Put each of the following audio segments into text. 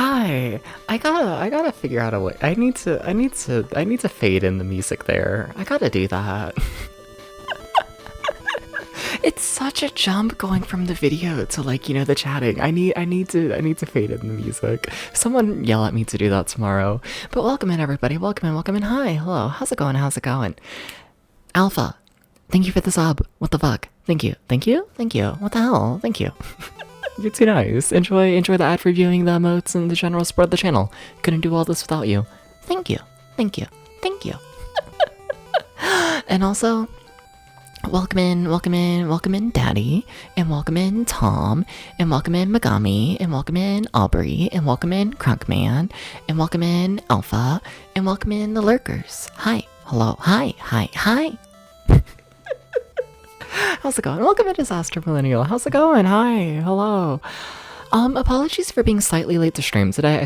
Hi. I gotta figure out a way. I need to fade in the music there. I gotta do that. It's such a jump going from the video to the chatting. I need to fade in the music. Someone yell at me to do that tomorrow. But welcome in everybody. Welcome in. Hi. Hello. How's it going? How's it going? Alpha. Thank you for the sub. What the fuck? Thank you. Thank you. Thank you. What the hell? Thank you. You're too nice. Enjoy the ad reviewing, the emotes, and the general support of the channel. Couldn't do all this without you. Thank you. Thank you. Thank you. And also, welcome in Daddy, and welcome in Tom, and welcome in Megami, and welcome in Aubrey, and welcome in Crunkman, and welcome in Alpha, and welcome in the lurkers. Hi. Hello. Hi. How's it going? Welcome to Disaster Millennial. How's it going? Hi. Hello. Apologies for being slightly late to stream today.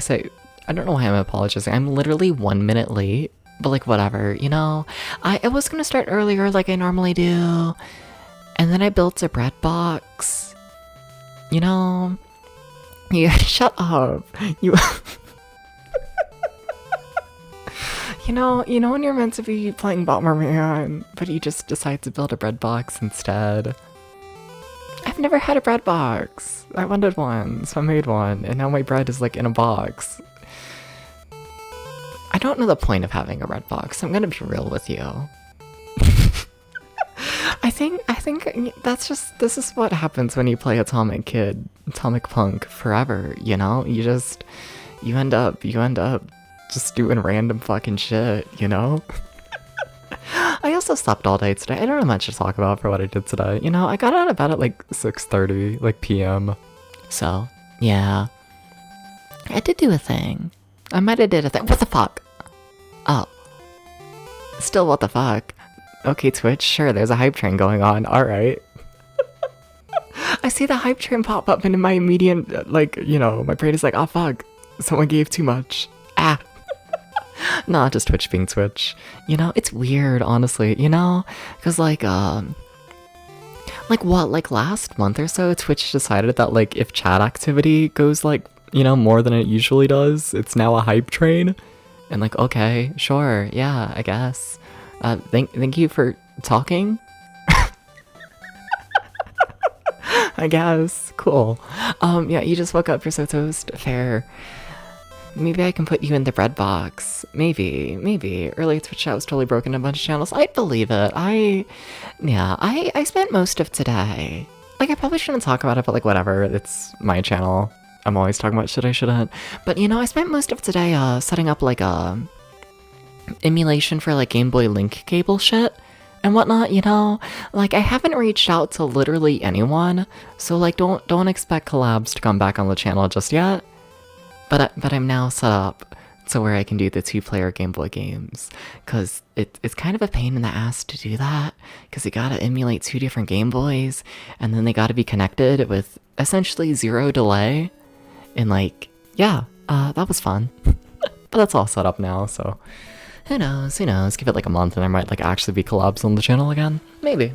I don't know why I'm apologizing. I'm literally 1 minute late, but whatever, I was gonna start earlier like I normally do, and then I built a bread box. Yeah, shut up. When you're meant to be playing Bomberman, but you just decide to build a bread box instead. I've never had a bread box. I wanted one, so I made one, and now my bread is in a box. I don't know the point of having a bread box. I'm gonna be real with you. I think this is what happens when you play Atomic Punk forever, you end up just doing random fucking shit, I also slept all day today. I don't have much to talk about for what I did today. I got out of bed at 6:30 p.m. So, yeah. I did do a thing. I might have did a thing. What the fuck? Oh. Still what the fuck? Okay, Twitch, sure, there's a hype train going on. Alright. I see the hype train pop up and in my immediate, my brain is oh fuck. Someone gave too much. Ah. Nah, just Twitch being Twitch. It's weird, honestly, because last month or so, Twitch decided that if chat activity goes more than it usually does, it's now a hype train. And okay, sure, yeah, I guess. Thank you for talking. I guess, cool. Yeah, you just woke up, you're so toast. Fair. Maybe I can put you in the bread box. Maybe. Earlier Twitch chat was totally broken in a bunch of channels. I'd believe it. I spent most of today. I probably shouldn't talk about it, but whatever. It's my channel. I'm always talking about shit I shouldn't. But I spent most of today setting up a emulation for Game Boy Link cable shit and whatnot, I haven't reached out to literally anyone, so don't expect collabs to come back on the channel just yet. But I'm now set up to where I can do the 2-player Game Boy games, because it's kind of a pain in the ass to do that, because you gotta emulate 2 different Game Boys, and then they gotta be connected with essentially 0 delay, and that was fun. But that's all set up now, so who knows, give it a month and there might actually be collabs on the channel again. Maybe.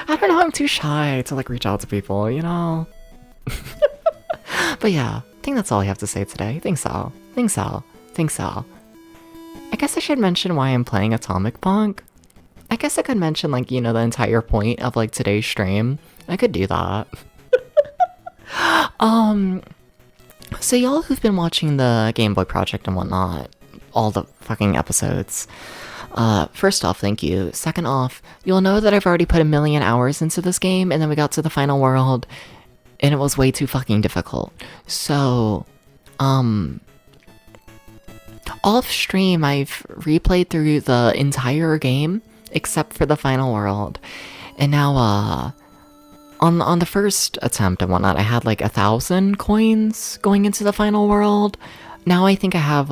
I don't know, I'm too shy to reach out to people, But yeah, I think that's all I have to say today. Think so. I guess I should mention why I'm playing Atomic Punk. I guess I could mention the entire point of today's stream. I could do that. So y'all who've been watching the Gameboy project and whatnot, all the fucking episodes, first off, thank you. Second off, you'll know that I've already put 1 million hours into this game, and then we got to the final world, and it was way too fucking difficult. So, off stream, I've replayed through the entire game, except for the final world. And now, on the first attempt and whatnot, I had 1,000 coins going into the final world. Now I think I have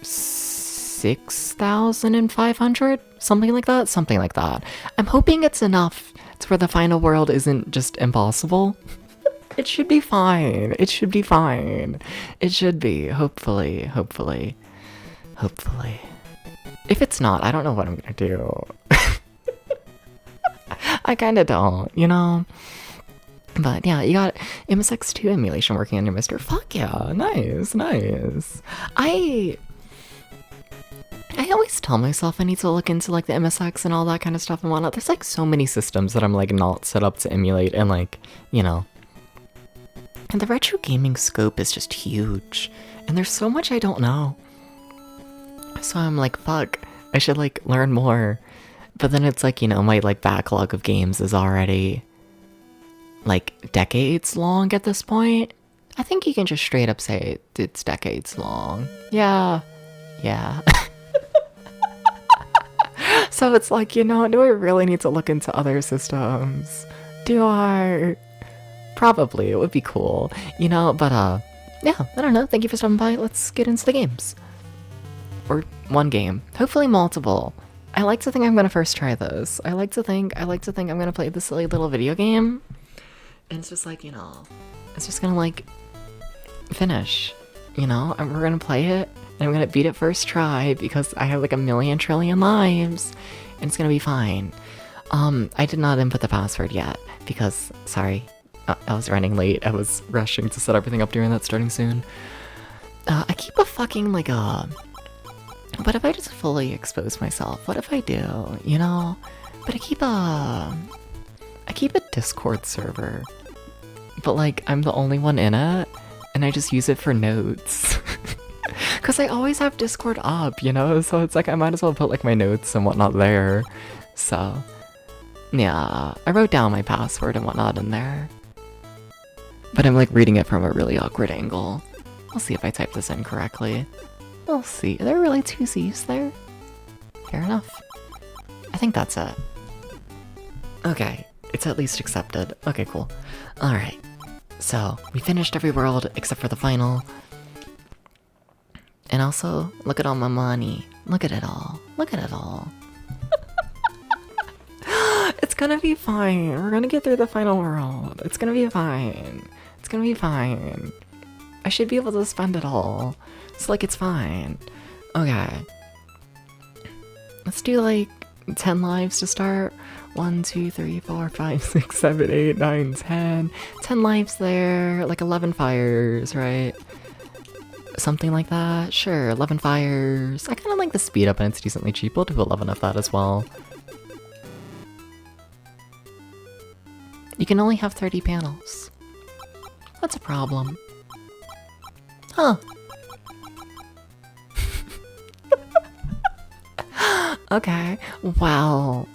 6,500? Something like that. I'm hoping it's enough to where the final world isn't just impossible. It should be fine. It should be, hopefully. If it's not, I don't know what I'm gonna do. I kinda don't, But yeah, you got MSX2 emulation working on your Mister. Fuck yeah, nice, nice. I always tell myself I need to look into like the MSX and all that kind of stuff and whatnot. There's like so many systems that I'm like not set up to emulate, and like, you know. And the retro gaming scope is just huge. And there's so much I don't know. So I'm like, fuck, I should like learn more. But then it's like, you know, my like backlog of games is already like decades long at this point. I think you can just straight up say it's decades long. Yeah. Yeah. So it's like, you know, do I really need to look into other systems? Do I? Probably, it would be cool, you know, but yeah, I don't know. Thank you for stopping by. Let's get into the games. Or one game, hopefully multiple. I like to think I'm gonna first try this. I like to think I'm gonna play this silly little video game. And it's just like, you know, it's just gonna like finish, you know, and we're gonna play it and I'm gonna beat it first try because I have like a million trillion lives and it's gonna be fine. I did not input the password yet because, sorry, I was running late. I was rushing to set everything up during that starting soon. I keep a fucking like what if I just fully expose myself? What if I do, you know? But I keep a Discord server, but like I'm the only one in it and I just use it for notes. Cause I always have Discord up, you know? So it's like I might as well put like my notes and whatnot there. So yeah, I wrote down my password and whatnot in there. But I'm like reading it from a really awkward angle. I'll see if I type this in correctly. We'll see. Are there really 2 C's there? Fair enough. I think that's it. Okay, it's at least accepted. Okay, cool. Alright. So, we finished every world except for the final. And also, look at all my money. Look at it all. Look at it all. It's gonna be fine. We're gonna get through the final world. It's gonna be fine. It's gonna be fine. I should be able to spend it all. It's like it's fine. Okay. Let's do like 10 lives to start. 1, 2, 3, 4, 5, 6, 7, 8, 9, 10. 10 lives there. Like 11 fires, right? Something like that. Sure, 11 fires. I kind of like the speed up and it's decently cheap. We'll do 11 of that as well. You can only have 30 panels. What's a problem? Huh. Okay, well,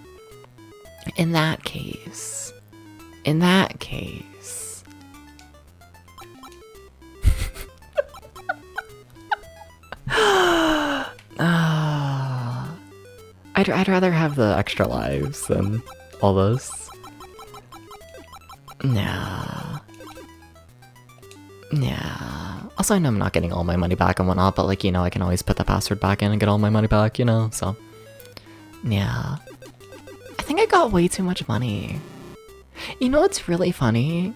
in that case, I'd rather have the extra lives than all this. Nah. Also, I know I'm not getting all my money back and whatnot, but like, you know, I can always put the password back in and get all my money back, you know, so. Yeah. I think I got way too much money. You know what's really funny?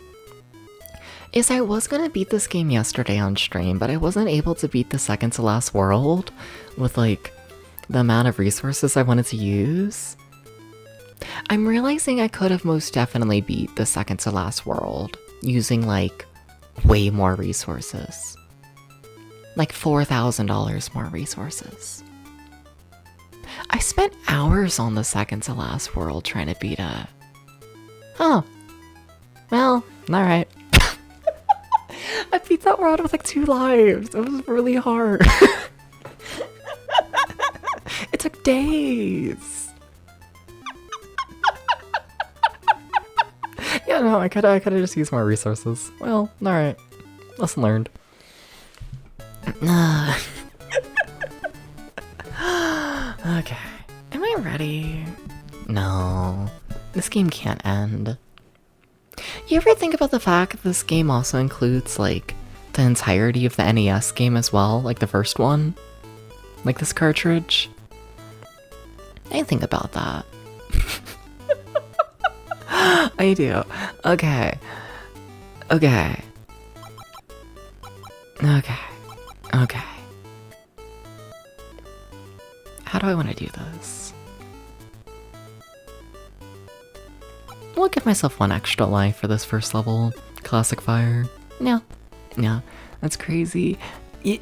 Is I was gonna beat this game yesterday on stream, but I wasn't able to beat the second to last world with like the amount of resources I wanted to use. I'm realizing I could have most definitely beat the second to last world using like way more resources. Like $4,000 more resources. I spent hours on the second to last world trying to beat it. Huh. Well, alright. I beat that world with like 2 lives. It was really hard. It took days. Yeah, no, I could have just used more resources. Well, alright. Lesson learned. Okay. Am I ready? No. This game can't end. You ever think about the fact that this game also includes, like, the entirety of the NES game as well? Like the first one? Like this cartridge? I think about that. I do. Okay. Okay. Okay. Okay. How do I want to do this? We'll give myself one extra life for this first level. Classic fire. Yeah. Yeah. That's crazy.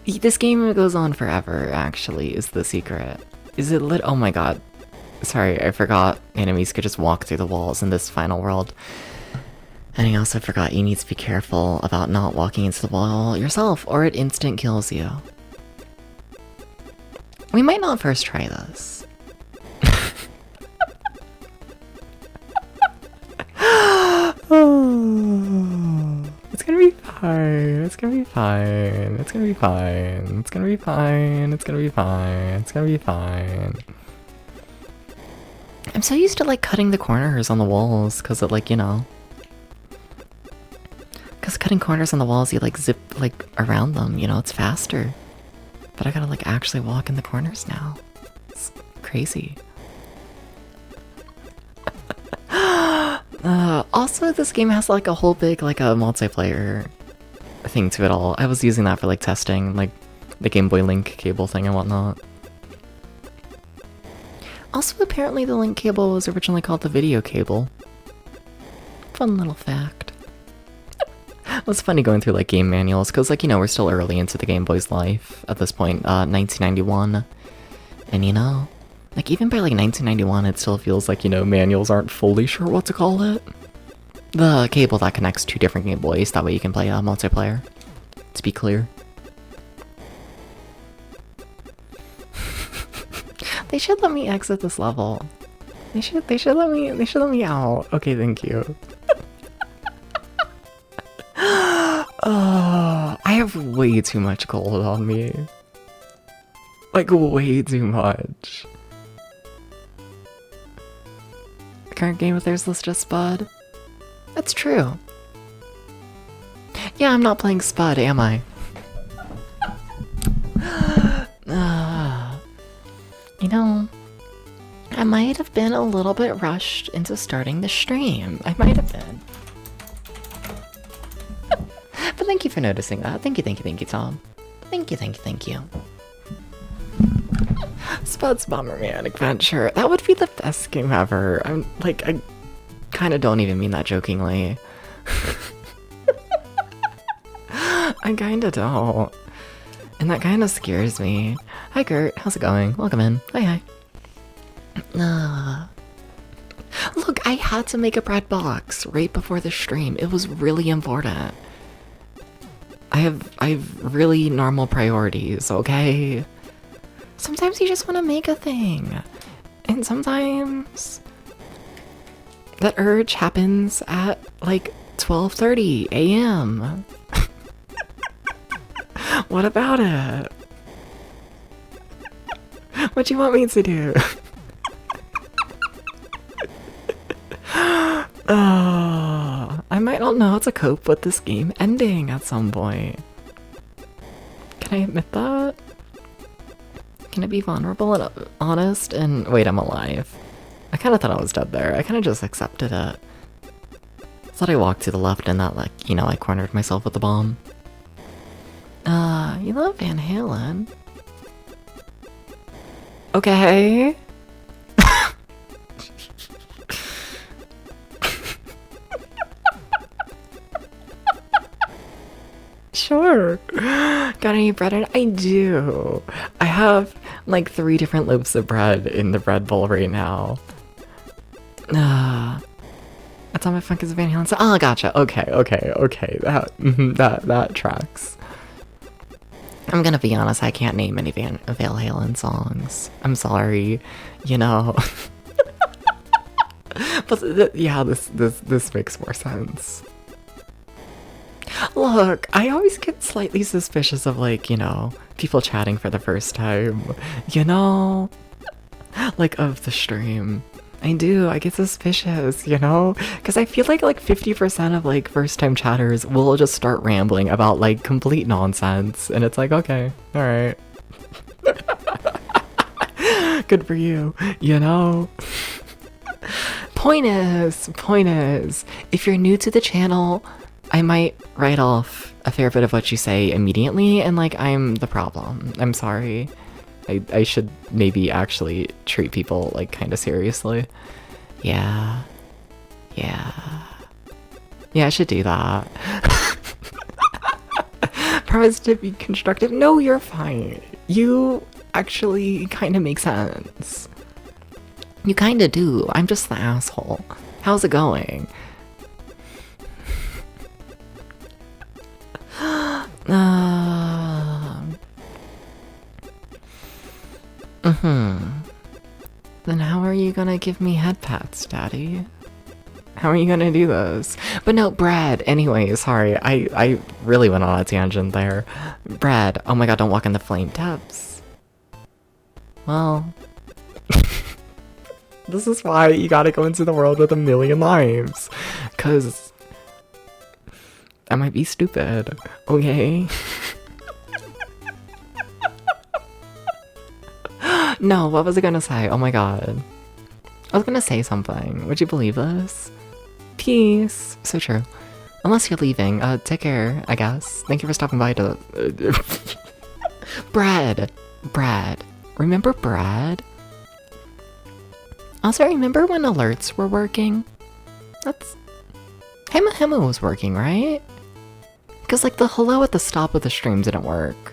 This game goes on forever, actually, is the secret. Is it lit? Oh my god. Sorry, I forgot enemies could just walk through the walls in this final world. And I also forgot you need to be careful about not walking into the wall yourself, or it instant kills you. We might not first try this. It's gonna be fine. It's gonna be fine. It's gonna be fine. It's gonna be fine. It's gonna be fine. It's gonna be fine. I'm so used to like cutting the corners on the walls because it like, you know. Because cutting corners on the walls, you like zip like around them, you know, it's faster. But I gotta like actually walk in the corners now. It's crazy. Also, this game has like a whole big like a multiplayer thing to it all. I was using that for like testing, like the Game Boy Link cable thing and whatnot. Also, apparently the link cable was originally called the video cable. Fun little fact. It was funny going through like game manuals, because like, you know, we're still early into the Game Boy's life at this point, 1991. And you know, like even by like 1991, it still feels like, you know, manuals aren't fully sure what to call it. The cable that connects two different Game Boys, that way you can play multiplayer, to be clear. They should let me exit this level. They should let me out. Okay, thank you. Oh, I have way too much gold on me. Like, way too much. The current game with theirs list just Spud. That's true. Yeah, I'm not playing Spud, am I? You know, I might have been a little bit rushed into starting the stream. I might have been. But thank you for noticing that. Thank you, Tom. Thank you. Spud's Bomberman Adventure. That would be the best game ever. I'm like, I kind of don't even mean that jokingly. I kinda don't. And that kind of scares me. Hi Gert, how's it going? Welcome in. Hi. Look, I had to make a bread box right before the stream. It was really important. I have really normal priorities, okay? Sometimes you just want to make a thing. And sometimes that urge happens at like 12:30 a.m. What about it? What do you want me to do? I might not know how to cope with this game ending at some point. Can I admit that? Can I be vulnerable and honest and wait, I'm alive. I kind of thought I was dead there. I kind of just accepted it. Thought I walked to the left and that, like, you know, I cornered myself with the bomb. You love Van Halen. Okay. Sure. Got any bread in? I do. I have like 3 different loaves of bread in the bread bowl right now. Atomic Funk is a Van Halen song. Oh, gotcha. Okay. That tracks. I'm gonna be honest, I can't name any Van Halen songs. I'm sorry, you know. But yeah, this makes more sense. Look, I always get slightly suspicious of, like, you know, people chatting for the first time, you know? Like, of the stream. I get suspicious, you know? Because I feel like 50% of, like, first-time chatters will just start rambling about, like, complete nonsense, and it's like, okay, alright. Good for you, you know? Point is, if you're new to the channel, I might write off a fair bit of what you say immediately, and like, I'm the problem. I'm sorry. I should maybe actually treat people like kind of seriously. Yeah. Yeah. Yeah, I should do that. Promise to be constructive. No, you're fine. You actually kind of make sense. You kind of do. I'm just the asshole. How's it going? Then how are you gonna give me head pats, Daddy? How are you gonna do those? But no, Brad, anyway, sorry, I really went on a tangent there. Brad, oh my god, don't walk in the flame taps. Well, this is why you gotta go into the world with a million lives. Cause I might be stupid, okay? No, what was I gonna say? Oh my god. I was gonna say something. Would you believe this? Peace. So true. Unless you're leaving. Take care, I guess. Thank you for stopping by to... Brad. Brad. Remember Brad? Also, remember when alerts were working? That's... Hema was working, right? Because, like, the hello at the stop of the stream didn't work.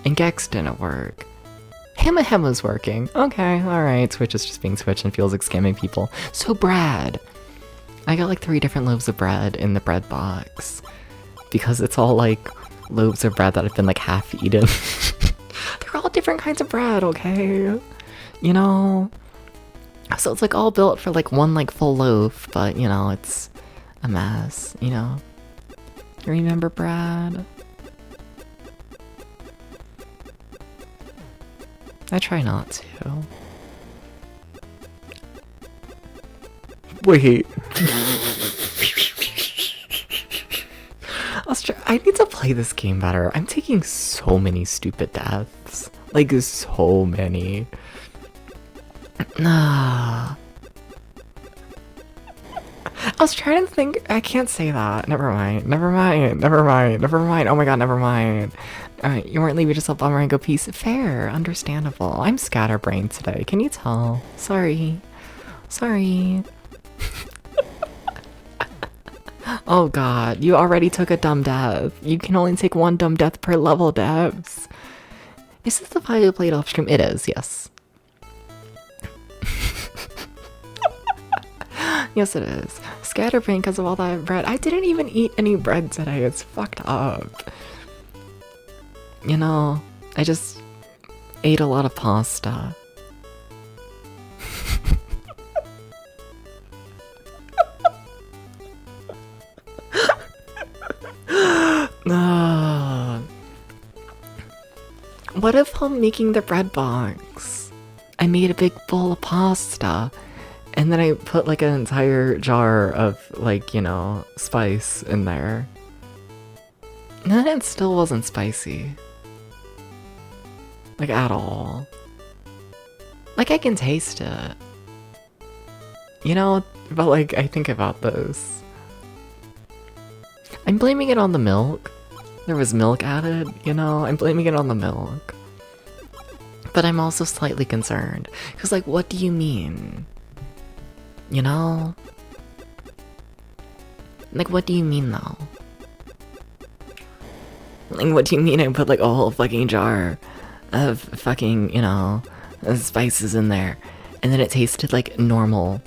And Gex didn't work. Hema's working. Okay, alright. Twitch is just being Twitch and feels like scamming people. So, Brad. I got like 3 different loaves of bread in the bread box. Because it's all like loaves of bread that have been like half eaten. They're all different kinds of bread, okay? You know? So it's like all built for like one like full loaf, but you know, it's a mess, you know? You remember Brad? I try not to. Wait. I need to play this game better. I'm taking so many stupid deaths. Like, so many. Nah. I was trying to think. I can't say that. Never mind. Never mind. Never mind. Never mind. Oh my god, never mind. Alright, you weren't leaving yourself bummer and go peace. Fair. Understandable. I'm scatterbrained today. Can you tell? Sorry. Sorry. Oh god, you already took a dumb death. You can only take 1 dumb death per level, devs. Is this the file you played off stream? It is, yes. Yes, it is. Scatterbrain because of all that bread. I didn't even eat any bread today. It's fucked up. You know, I just ate a lot of pasta. What if I'm making the bread box? I made a big bowl of pasta, and then I put like an entire jar of like, you know, spice in there. And then it still wasn't spicy. Like at all. Like I can taste it. You know, but like I think about this. I'm blaming it on the milk. There was milk added, you know? I'm blaming it on the milk. But I'm also slightly concerned. Because, like, what do you mean? You know? Like, what do you mean, though? Like, what do you mean I put, like, a whole fucking jar of fucking, you know, spices in there, and then it tasted like normal.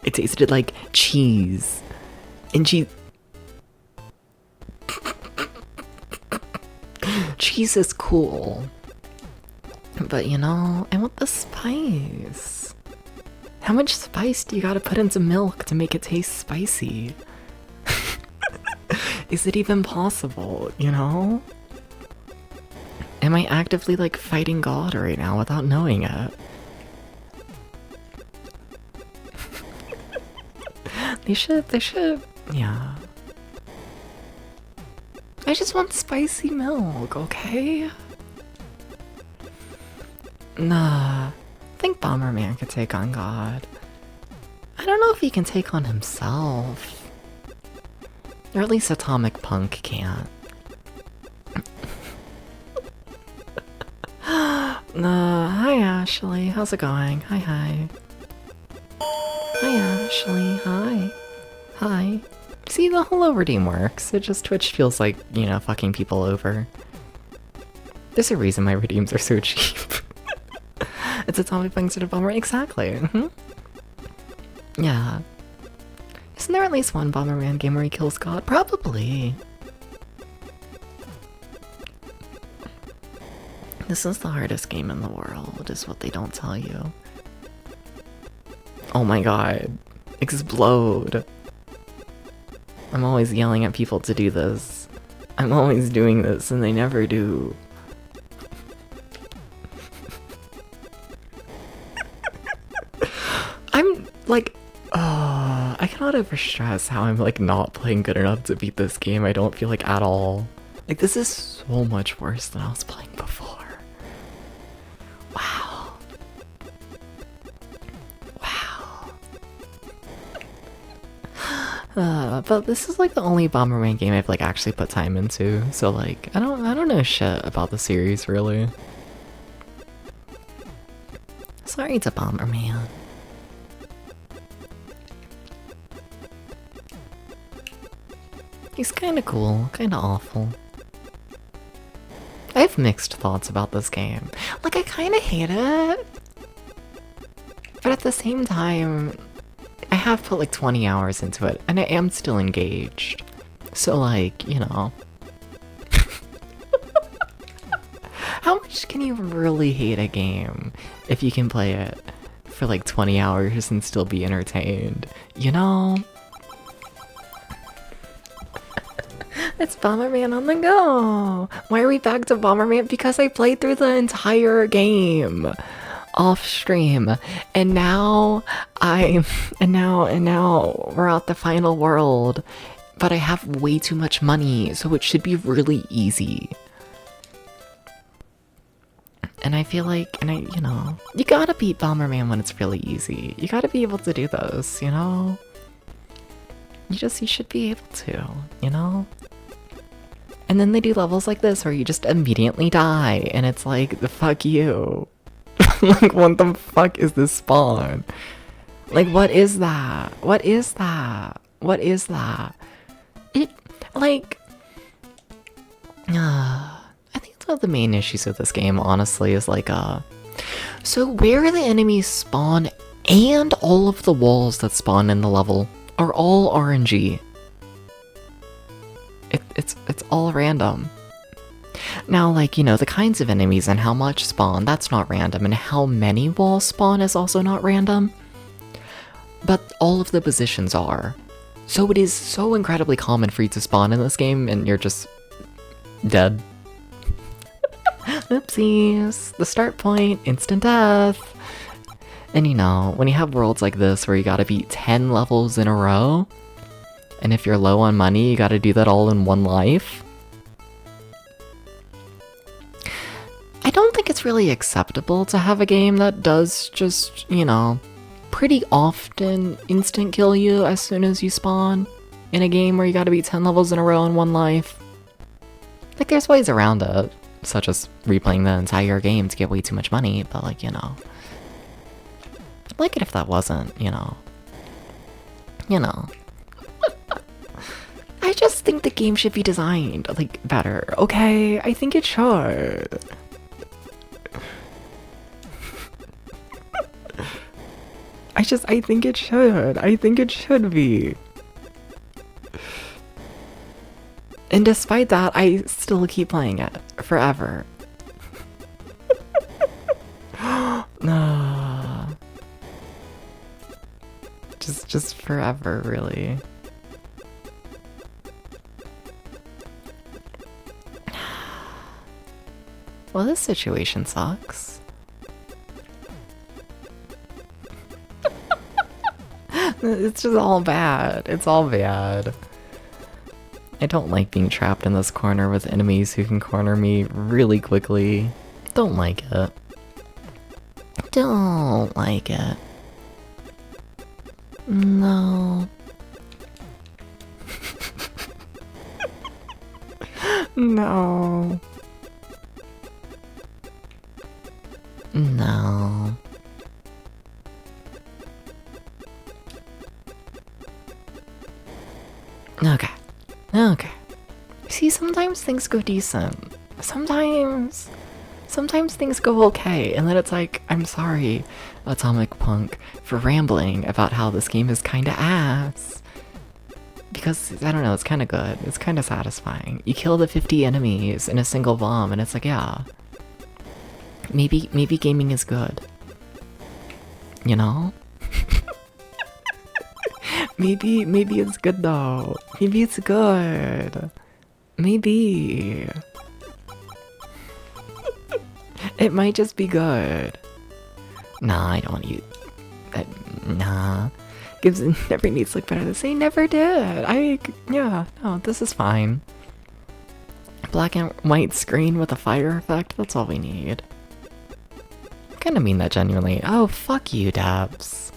It tasted like cheese. And cheese is cool. But you know, I want the spice. How much spice do you gotta put into milk to make it taste spicy? Is it even possible, you know? Am I actively like fighting God right now without knowing it? They should, yeah. I just want spicy milk, okay? Nah, I think Bomberman could take on God. I don't know if he can take on himself. Or at least Atomic Punk can't. Hi Ashley, how's it going? Hi. Hi, Ashley. Hi. Hi. See, the hello redeem works. It just Twitch feels like, you know, fucking people over. There's a reason my redeems are so cheap. It's a zombie playing sort of bomber. Exactly. Yeah. Isn't there at least one Bomberman game where he kills God? Probably. This is the hardest game in the world, is what they don't tell you. Oh my god. Explode. I'm always yelling at people to do this. I'm always doing this and they never do. I'm like, I cannot overstress how I'm like not playing good enough to beat this game. I don't feel like at all. Like this is so much worse than I was playing before. Wow. Wow. But this is like the only Bomberman game I've like actually put time into. So like I don't know shit about the series really. Sorry to Bomberman. He's kinda cool, kinda awful. I have mixed thoughts about this game. Like, I kinda hate it. But at the same time, I have put like 20 hours into it, and I am still engaged. So like, you know. How much can you really hate a game if you can play it for like 20 hours and still be entertained? You know? It's Bomberman on the go! Why are we back to Bomberman? Because I played through the entire game off stream, and now we're at the final world, but I have way too much money, so it should be really easy. And I feel like, you know, you gotta beat Bomberman when it's really easy. You gotta be able to do those, you know? You should be able to, you know? And then they do levels like this where you just immediately die, and it's like, the fuck you. Like, what the fuck is this spawn? Like, what is that? What is that? What is that? It, like... I think it's one of the main issues with this game, honestly, is like, so where the enemies spawn and all of the walls that spawn in the level are all RNG. It's all random. Now, like, you know, the kinds of enemies and how much spawn, that's not random, and how many walls spawn is also not random. But all of the positions are. So it is so incredibly common for you to spawn in this game and you're just dead. Oopsies. The start point, instant death. And you know, when you have worlds like this where you gotta beat 10 levels in a row, and if you're low on money, you gotta do that all in one life. I don't think it's really acceptable to have a game that does just, you know, pretty often instant kill you as soon as you spawn in a game where you gotta beat 10 levels in a row in one life. Like, there's ways around it, such as replaying the entire game to get way too much money, but like, you know. I'd like it if that wasn't, you know. You know. I just think the game should be designed, like, better, okay? I think it should. I think it should. I think it should be. And despite that, I still keep playing it forever. No. Just forever, really. Well, this situation sucks. It's just all bad. It's all bad. I don't like being trapped in this corner with enemies who can corner me really quickly. Don't like it. Don't like it. No. No. No. Okay. See, sometimes things go decent. Sometimes things go okay, and then it's like, I'm sorry, Atomic Punk, for rambling about how this game is kinda ass. Because, I don't know, it's kinda good. It's kinda satisfying. You kill the 50 enemies in a single bomb, and it's like, yeah. Maybe gaming is good. You know? maybe it's good though. Maybe it's good. Maybe. It might just be good. Nah, I don't want you. Nah. Gibson never needs to look better than say never did. Yeah, no, this is fine. Black and white screen with a fire effect, that's all we need. I kinda mean that genuinely. Oh, fuck you, Dabs.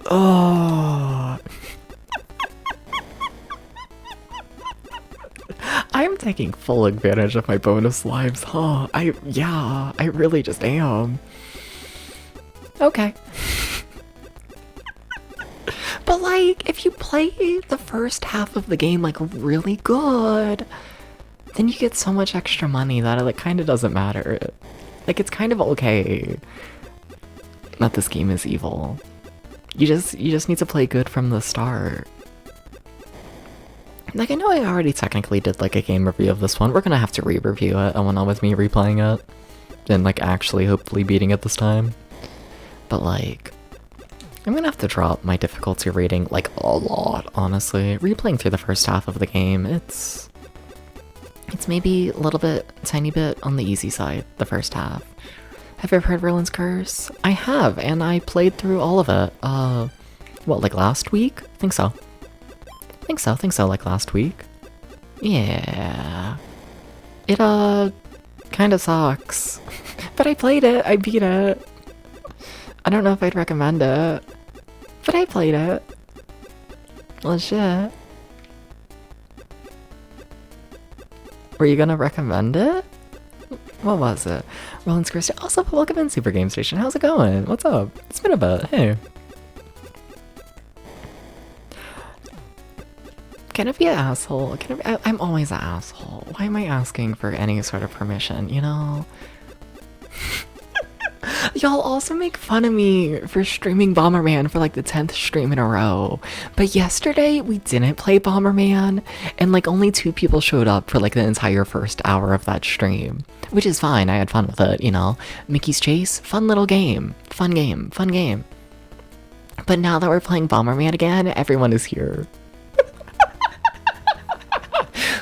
Oh. I'm taking full advantage of my bonus lives, huh? Yeah, I really just am. Okay. But like, if you play the first half of the game like really good, then you get so much extra money that it like kind of doesn't matter. Like, it's kind of okay that this game is evil. You just need to play good from the start. Like, I know I already technically did like a game review of this one. We're gonna have to re-review it. I went on with me replaying it and like actually hopefully beating it this time. But like, I'm gonna have to drop my difficulty rating like a lot, honestly. Replaying through the first half of the game, it's maybe a little bit, tiny bit on the easy side, the first half. Have you ever heard Roland's Curse? I have, and I played through all of it. What, like last week? Think so, like last week. Yeah. It, kinda sucks. But I played it, I beat it. I don't know if I'd recommend it, but I played it. Legit. Were you gonna recommend it? What was it? Roland's Curse. Also, welcome in, Super Game Station. How's it going? What's up? It's been a bit. Hey. Can I be an asshole? I'm always an asshole. Why am I asking for any sort of permission, you know? Y'all also make fun of me for streaming Bomberman for like the 10th stream in a row. But yesterday we didn't play Bomberman and like only 2 people showed up for like the entire first hour of that stream. Which is fine, I had fun with it, you know? Mickey's Chase, fun little game. Fun game. But now that we're playing Bomberman again, everyone is here.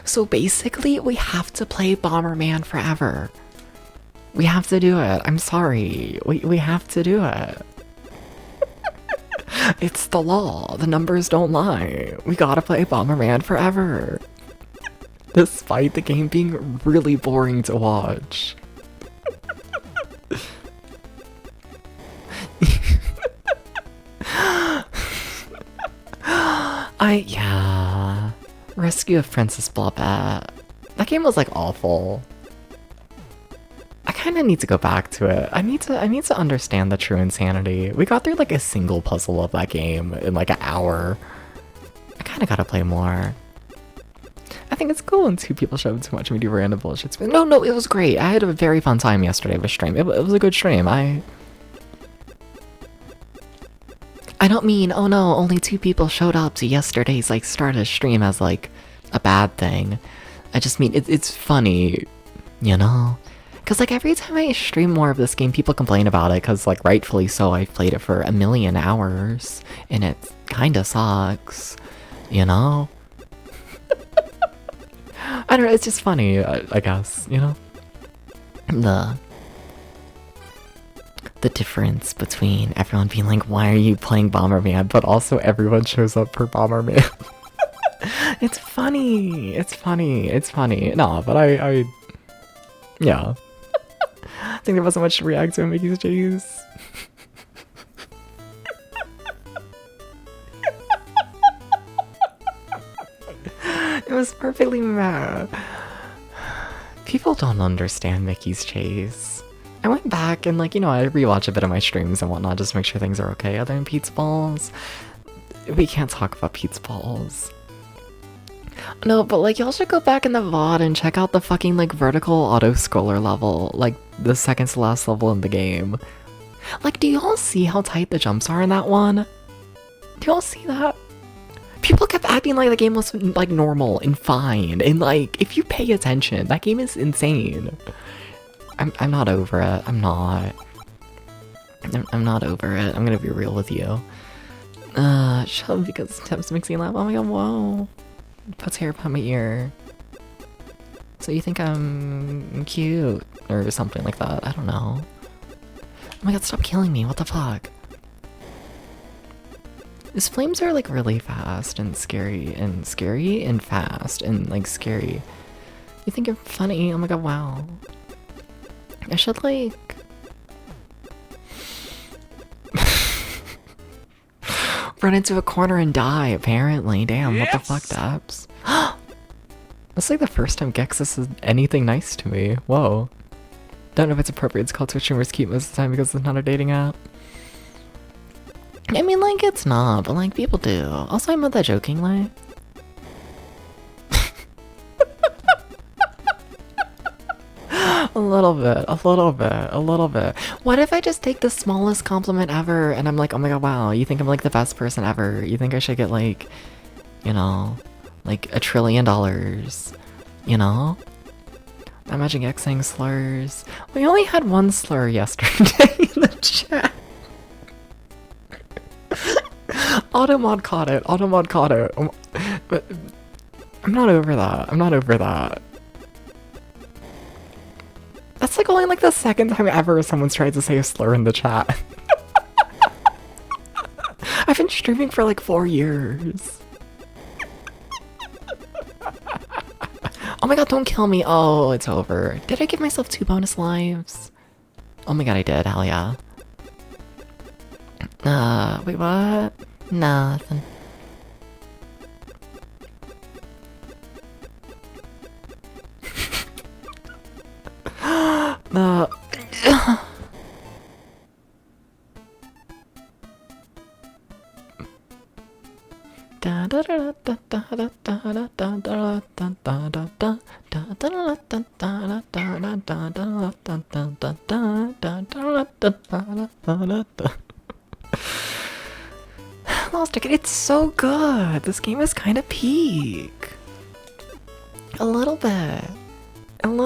So basically, we have to play Bomberman forever. We have to do it. I'm sorry. We have to do it. It's the law. The numbers don't lie. We gotta play Bomberman forever. Despite the game being really boring to watch. Yeah. Rescue of Princess Blobette. That game was like awful. I kind of need to go back to it. I need to understand the true insanity. We got through like a single puzzle of that game in like an hour. I kind of gotta play more. I think it's cool when 2 people show up to watch me do random bullshit. No, it was great. I had a very fun time yesterday with stream. It was a good stream. I don't mean, oh no, only 2 people showed up to yesterday's like start a stream as like a bad thing. I just mean it's funny, you know? Cause like every time I stream more of this game, people complain about it, cause like rightfully so, I've played it for 1,000,000 hours, and it kinda sucks, you know? I don't know, it's just funny, I guess, you know? The difference between everyone being like, why are you playing Bomberman, but also everyone shows up for Bomberman. It's funny. No, but I yeah. I think there wasn't much to react to in Mickey's Chase. It was perfectly meh. People don't understand Mickey's Chase. I went back and, like, you know, I rewatch a bit of my streams and whatnot just to make sure things are okay. Other than pizza balls, we can't talk about pizza balls. No, but, like, y'all should go back in the VOD and check out the fucking, like, vertical auto-scroller level. Like, the second to last level in the game. Like, do y'all see how tight the jumps are in that one? Do y'all see that? People kept acting like the game was, like, normal and fine. And, like, if you pay attention, that game is insane. I'm not over it. I'm not. I'm not over it. I'm gonna be real with you. Shut up because Temps makes me laugh. Oh my god, whoa. Puts hair upon my ear. So you think I'm cute or something like that? I don't know. Oh my god, stop killing me. What the fuck? His flames are like really fast and scary and fast and like scary. You think you're funny? Oh my god, wow. I should like run into a corner and die, apparently. Damn, yes. What the fuck, Dabs? That's like the first time Gexus says anything nice to me. Whoa. Don't know if it's appropriate to call Twitch streamers cute most of the time because it's not a dating app. I mean, like, it's not, but like, people do. Also, I meant that jokingly. A little bit. What if I just take the smallest compliment ever and I'm like, oh my god, wow, you think I'm like the best person ever? You think I should get like, you know, like $1 trillion, you know? Imagine X saying slurs. We only had one slur yesterday in the chat. Automod caught it. But I'm not over that. That's like only like the second time ever someone's tried to say a slur in the chat. I've been streaming for like 4 years. Oh my god, don't kill me. Oh, it's over. Did I give myself 2 bonus lives? Oh my god, I did. Hell yeah. Wait, what? Nothing. Lost Ticket, it's so good. This game is kind of peak. A little bit. I'm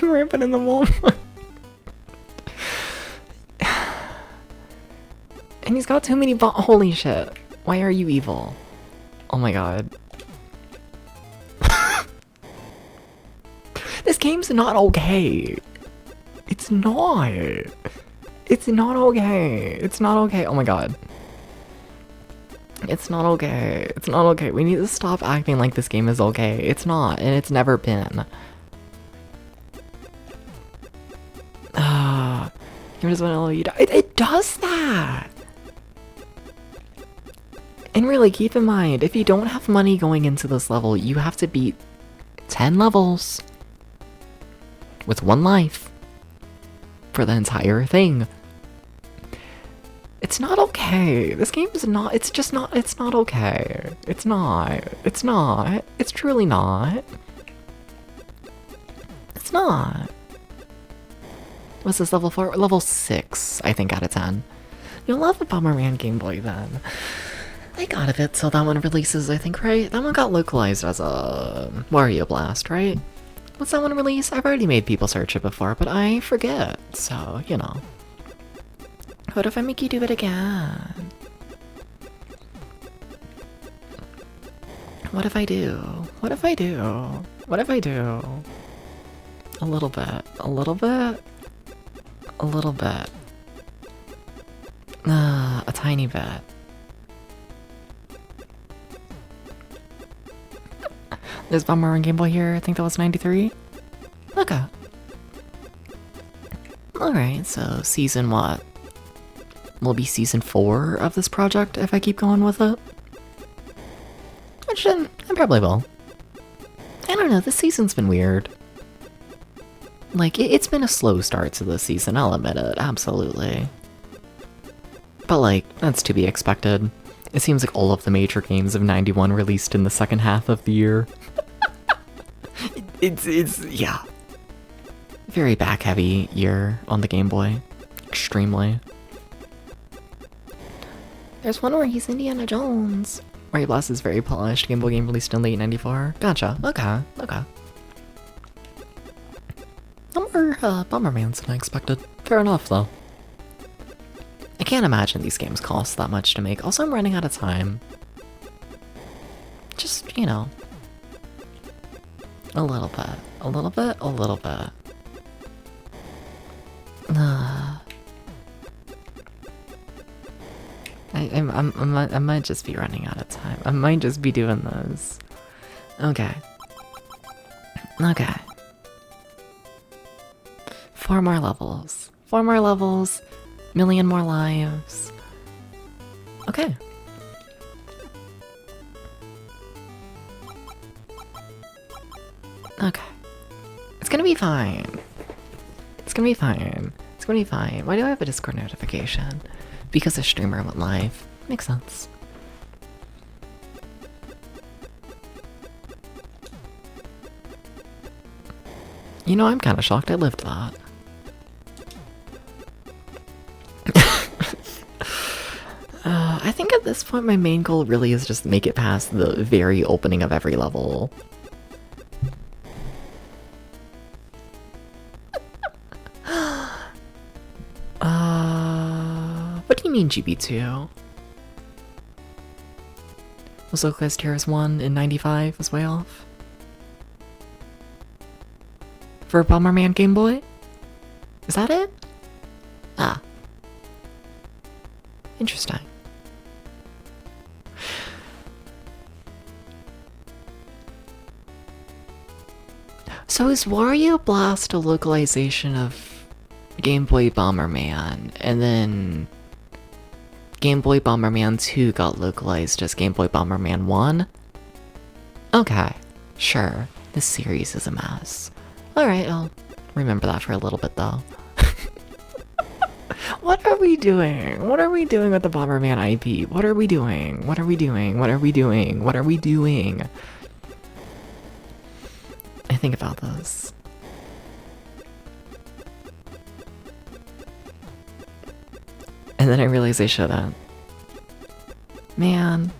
ramping in the Walmart. And he's got too many holy shit. Why are you evil? Oh my god. This game's not okay. It's not okay. It's not okay. Oh my god. It's not okay. We need to stop acting like this game is okay. It's not, and it's never been. You just want to it does that! And really, keep in mind, if you don't have money going into this level, you have to beat 10 levels with 1 life for the entire thing. It's not okay. This game is not, it's not okay. It's truly not. It's not. What's this level 4? Level 6, I think, out of 10. You'll love the Bomberman Game Boy then. I got a bit till that one releases, I think, right? That one got localized as a Wario Blast, right? What's that one release? I've already made people search it before, but I forget, so, you know. What if I make you do it again? What if I do? A little bit. A tiny bit. There's Bomber and Game Boy here. I think that was 93. Okay. Alright, so season what? Will be season 4 of this project if I keep going with it. Which I probably will. I don't know, this season's been weird. Like, it's been a slow start to the season, I'll admit it, absolutely. But like, that's to be expected. It seems like all of the major games of 91 released in the second half of the year. Yeah. Very back-heavy year on the Game Boy. Extremely. There's one where he's Indiana Jones. Mario Blast is very polished. Game Boy game released in late 94. Gotcha. Okay. Okay. Bomberman's than I expected. Fair enough, though. I can't imagine these games cost that much to make. Also, I'm running out of time. Just, you know. A little bit. A little bit? A little bit. I might just be running out of time. I might just be doing those. Okay. Okay. 4 more levels. 4 more levels. Million more lives. Okay. Okay. It's gonna be fine. It's gonna be fine. It's gonna be fine. Why do I have a Discord notification? Because a streamer went live. Makes sense. You know, I'm kind of shocked I lived that. I think at this point my main goal really is just to make it past the very opening of every level. What do you mean GB2? Was Localized Heroes 1 in 95 was way off? For Bomberman Game Boy? Is that it? Ah. Interesting. So is Wario Blast a localization of Game Boy Bomberman, and then Game Boy Bomberman 2 got localized as Game Boy Bomberman 1? Okay, sure. This series is a mess. Alright, I'll remember that for a little bit though. What are we doing? What are we doing with the Bomberman IP? What are we doing? What are we doing? What are we doing? What are we doing? I think about this. And then I realize I shouldn't. Man.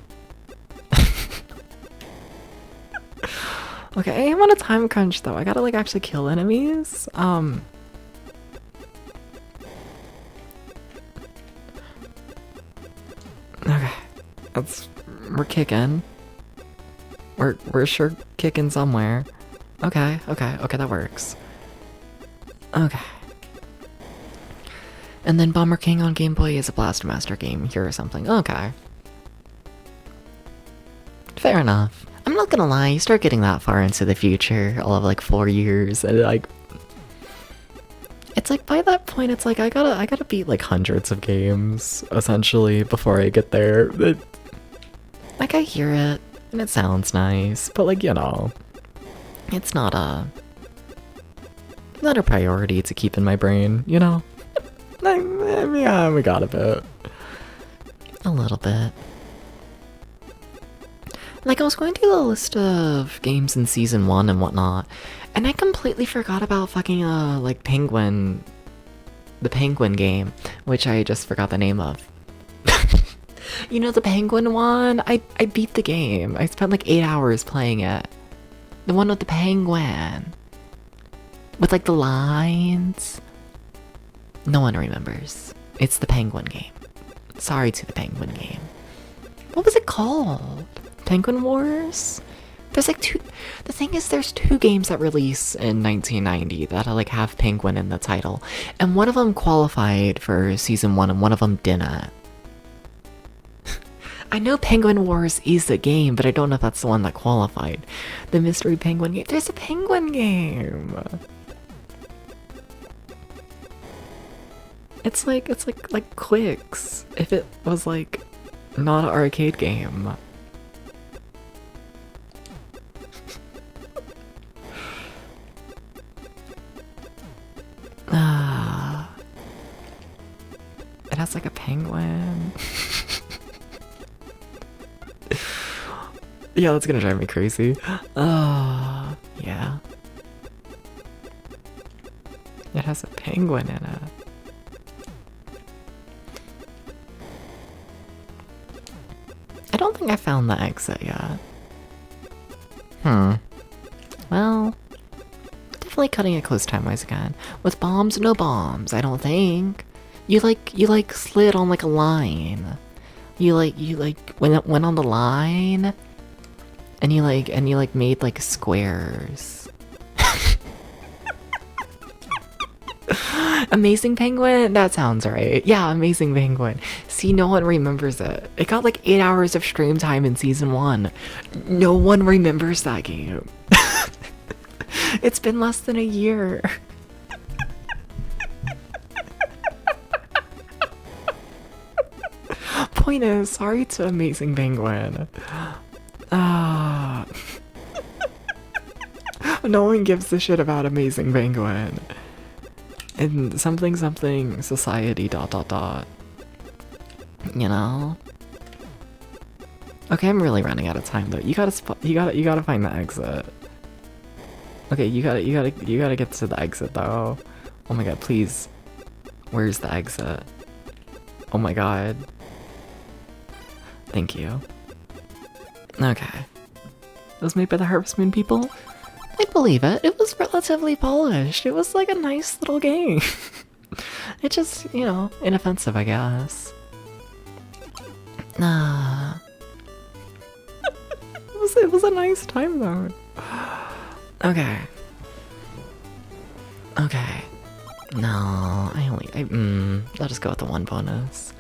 Okay, I'm on a time crunch though. I gotta like actually kill enemies. Okay. We're kicking. We're sure kicking somewhere. Okay, that works. Okay. And then Bomber King on Game Boy is a Blaster Master game here or something. Okay. Fair enough. I'm not gonna lie, you start getting that far into the future, all of like 4 years, and like... It's like, by that point, it's like, I gotta beat like hundreds of games, essentially, before I get there. Like, I hear it, and it sounds nice, but like, you know... It's not a priority to keep in my brain, you know? Like, yeah, we got a bit. A little bit. Like, I was going through the list of games in Season 1 and whatnot, and I completely forgot about fucking, like, Penguin... The Penguin game, which I just forgot the name of. You know, the Penguin one? I beat the game. I spent like 8 hours playing it. The one with the penguin. With like the lines. No one remembers. It's the Penguin game. Sorry to the Penguin game. What was it called? Penguin Wars? There's like two... The thing is, there's 2 games that release in 1990 that like have Penguin in the title. And one of them qualified for Season 1 and one of them didn't. I know Penguin Wars is a game, but I don't know if that's the one that qualified. The Mystery Penguin game. There's a Penguin game! It's like Quicks, if it was like not an arcade game. has like a penguin. Yeah, that's gonna drive me crazy. Yeah. It has a penguin in it. I don't think I found the exit yet. Well, definitely cutting it close time-wise again. With bombs, no bombs, I don't think. You like slid on like a line. You went on the line and you made like squares. Amazing Penguin? That sounds right. Yeah, Amazing Penguin. See, no one remembers it. It got like 8 hours of stream time in season 1. No one remembers that game. It's been less than a year. Point is, sorry to Amazing Penguin. No one gives a shit about Amazing Penguin. And something society ... You know? Okay, I'm really running out of time though. You gotta find the exit. Okay, you gotta get to the exit though. Oh my god, please. Where's the exit? Oh my god. Thank you. Okay. It was made by the Harvest Moon people? I believe it. It was relatively polished. It was like a nice little game. It just, you know, inoffensive, I guess. It was a nice time though. Okay. Okay. No, I'll just go with the 1 bonus.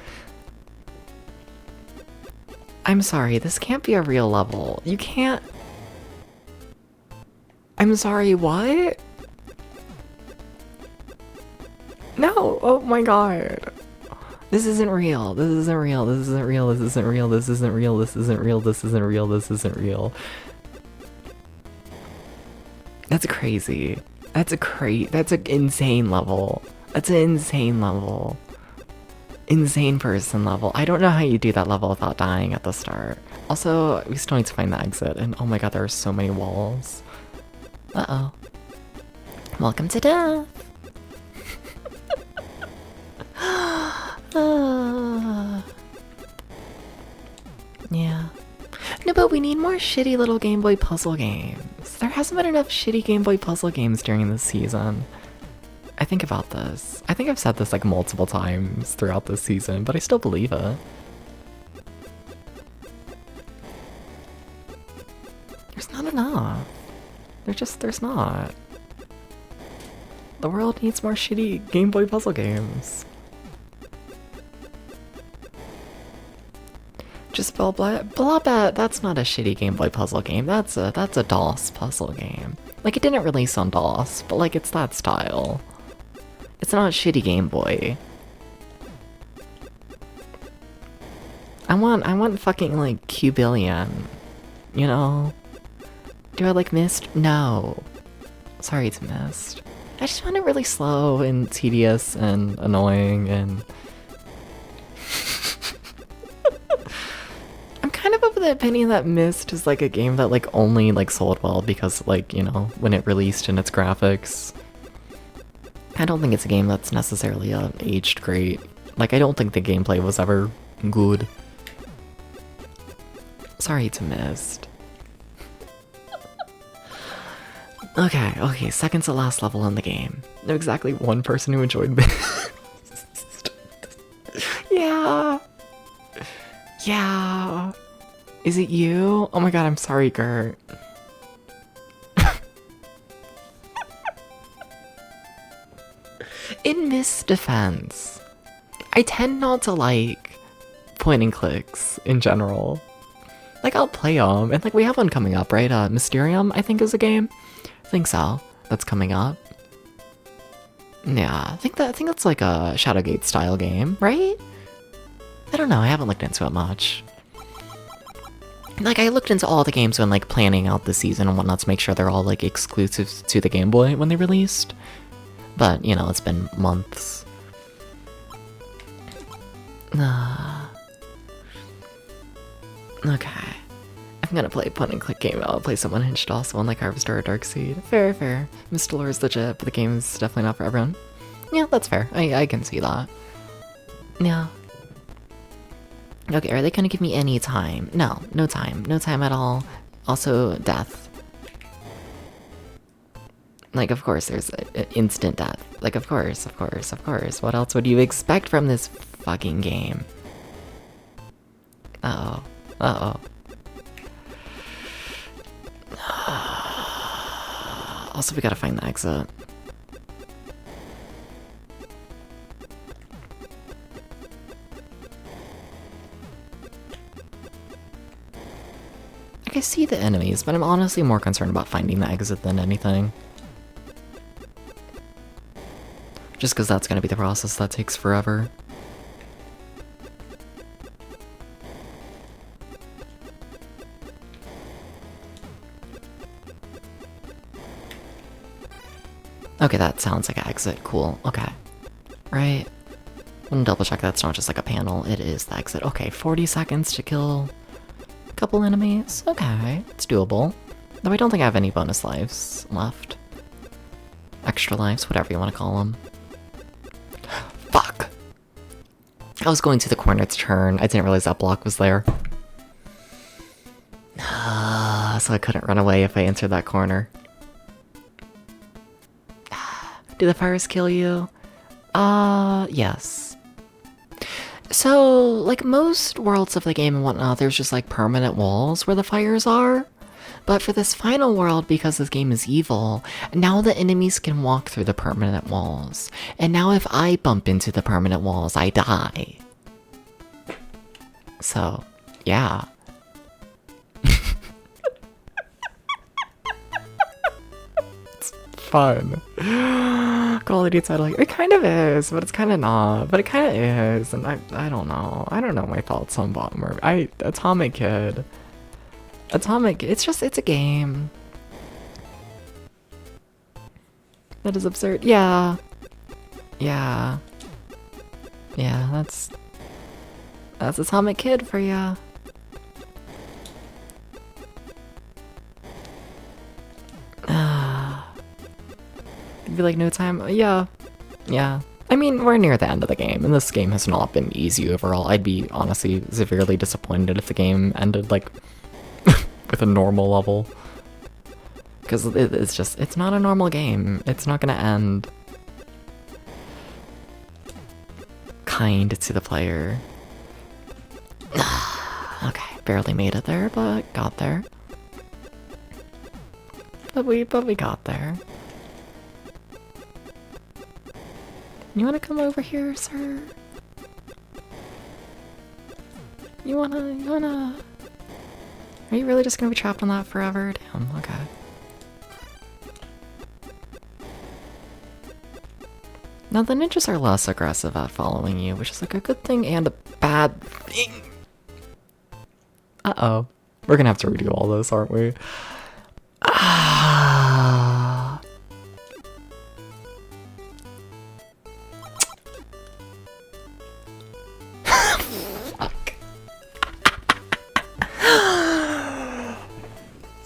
I'm sorry, this can't be a real level. You can't... I'm sorry, what? No, oh my god. This isn't real, this isn't real, this isn't real, this isn't real, this isn't real, this isn't real, this isn't real, this isn't real. That's crazy. That's an insane level. That's an insane level. Insane person level. I don't know how you do that level without dying at the start. Also, we still need to find the exit, and oh my god, there are so many walls. Uh-oh. Welcome to death! Yeah. No, but we need more shitty little Game Boy puzzle games. There hasn't been enough shitty Game Boy puzzle games during this season. I think about this. I think I've said this like multiple times throughout this season, but I still believe it. There's not enough. There's not. The world needs more shitty Game Boy puzzle games. Just Blobbat, that's not a shitty Game Boy puzzle game. That's a DOS puzzle game. Like, it didn't release on DOS, but like, it's that style. It's not shitty Game Boy. I want fucking like Cubillion. You know? Do I like Myst? No. Sorry to Myst. I just want it really slow and tedious and annoying and... I'm kind of of the opinion that Myst is like a game that like only like sold well because like, you know, when it released in its graphics. I don't think it's a game that's necessarily aged great. Like, I don't think the gameplay was ever good. Sorry to Myst. Okay, second to last level in the game. There's exactly one person who enjoyed Myst. Yeah. Yeah. Is it you? Oh my god, I'm sorry, Gert. In Myst's defense, I tend not to like point and clicks in general. Like, I'll play them, and like we have one coming up, right? Mysterium, I think, is a game. I think so. That's coming up. Yeah, I think that's like a Shadowgate style game, right? I don't know, I haven't looked into it much. Like, I looked into all the games when like planning out the season and whatnot to make sure they're all like exclusive to the Game Boy when they released. But, you know, it's been months. Okay. I'm gonna play a point and click game. I'll play some Unhinged also, unlike Harvester or Darkseid. Fair, fair. Mr. Lore is legit, but the game's definitely not for everyone. Yeah, that's fair. I can see that. Yeah. Okay, are they gonna give me any time? No, no time. No time at all. Also, death. Like, of course, there's instant death. Like, of course, of course, of course. What else would you expect from this fucking game? Uh-oh. Uh-oh. Also, we gotta find the exit. Like, I see the enemies, but I'm honestly more concerned about finding the exit than anything. Just because that's gonna be the process that takes forever. Okay, that sounds like an exit. Cool. Okay. Right. I'm gonna double check that's not just like a panel. It is the exit. Okay, 40 seconds to kill a couple enemies. Okay, it's doable. Though I don't think I have any bonus lives left. Extra lives, whatever you want to call them. Fuck! I was going to the corner to turn. I didn't realize that block was there. So I couldn't run away if I entered that corner. Do the fires kill you? Yes. So, like most worlds of the game and whatnot, there's just like permanent walls where the fires are. But for this final world, because this game is evil, now the enemies can walk through the permanent walls. And now if I bump into the permanent walls, I die. So, yeah. It's fun. Quality title, like, it kind of is, but it's kind of not. But it kind of is, and I don't know. I don't know my thoughts on Bomber. Atomic Kid. It's a game. That is absurd. Yeah. Yeah. Yeah, that's Atomic Kid for ya. Be like no time. Yeah. Yeah. I mean, we're near the end of the game, and this game has not been easy overall. I'd be honestly severely disappointed if the game ended like with a normal level. Because it's not a normal game. It's not gonna end kind to the player. Okay, barely made it there, but got there. But we got there. You wanna come over here, sir? You wanna... Are you really just gonna be trapped on that forever? Damn, okay. Now the ninjas are less aggressive at following you, which is like a good thing and a bad thing. Uh-oh. We're gonna have to redo all this, aren't we? Fuck.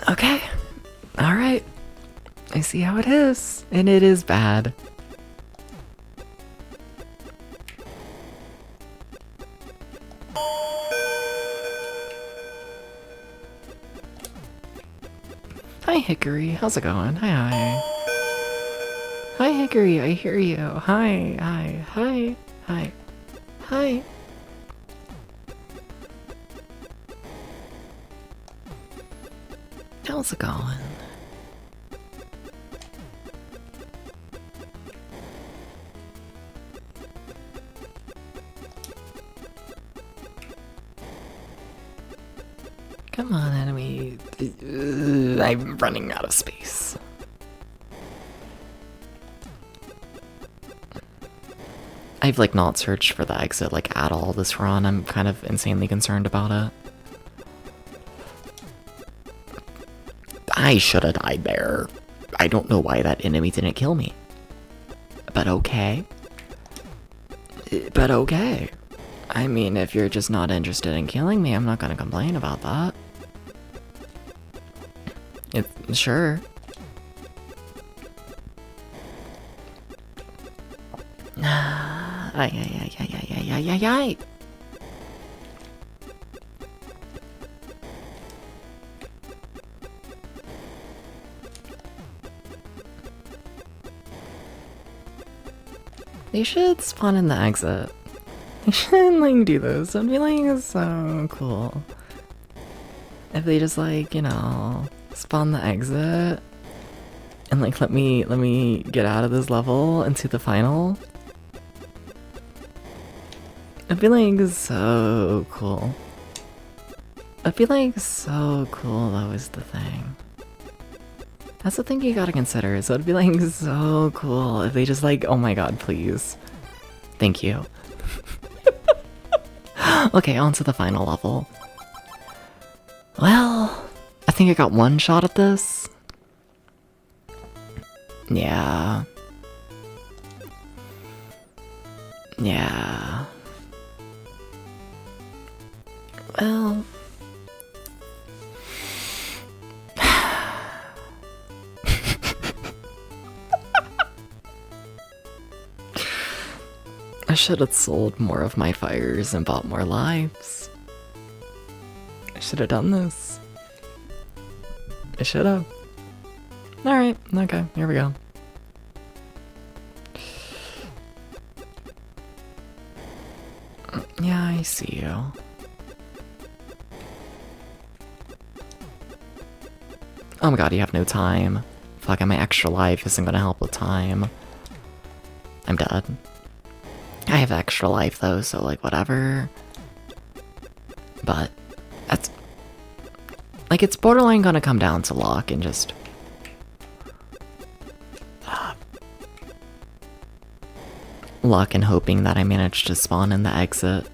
Okay. Alright. I see how it is. And it is bad. Hi, Hickory. How's it going? Hi. Hi, Hickory. I hear you. Hi. How's it going? Come on, enemy. I'm running out of space. I've like not searched for the exit like at all this run. I'm kind of insanely concerned about it. I should have died there. I don't know why that enemy didn't kill me. But okay. I mean, if you're just not interested in killing me, I'm not gonna complain about that. Sure. Ay, ay, ay, ay, ay, ay, ay, ay, ay. They should spawn in the exit. They shouldn't like do this. I'd be like, it's so cool. If they just like, you know, spawn the exit and like let me get out of this level into the final. I feel like it's so cool. I feel like so cool though is the thing. That's the thing you gotta consider. So it'd be like so cool if they just like, oh my god, please. Thank you. Okay, on to the final level. Well, I think I got one shot at this. Yeah. Yeah. Well. I should have sold more of my fires and bought more lives. I should have done this. I should have. Alright, okay, here we go. Yeah, I see you. Oh my god, you have no time. Fuck, my extra life isn't gonna help with time. I'm dead. I have extra life though, so like whatever. But that's like it's borderline gonna come down to luck and just luck and hoping that I manage to spawn in the exit.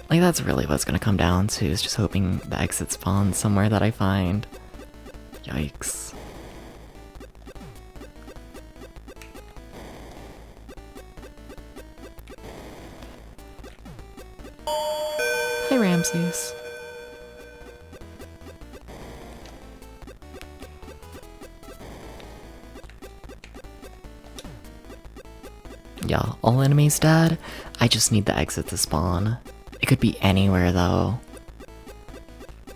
Like that's really what's gonna come down to, is just hoping the exit spawns somewhere that I find. Yikes. Hey Ramses. Yeah, all enemies dead. I just need the exit to spawn. It could be anywhere though.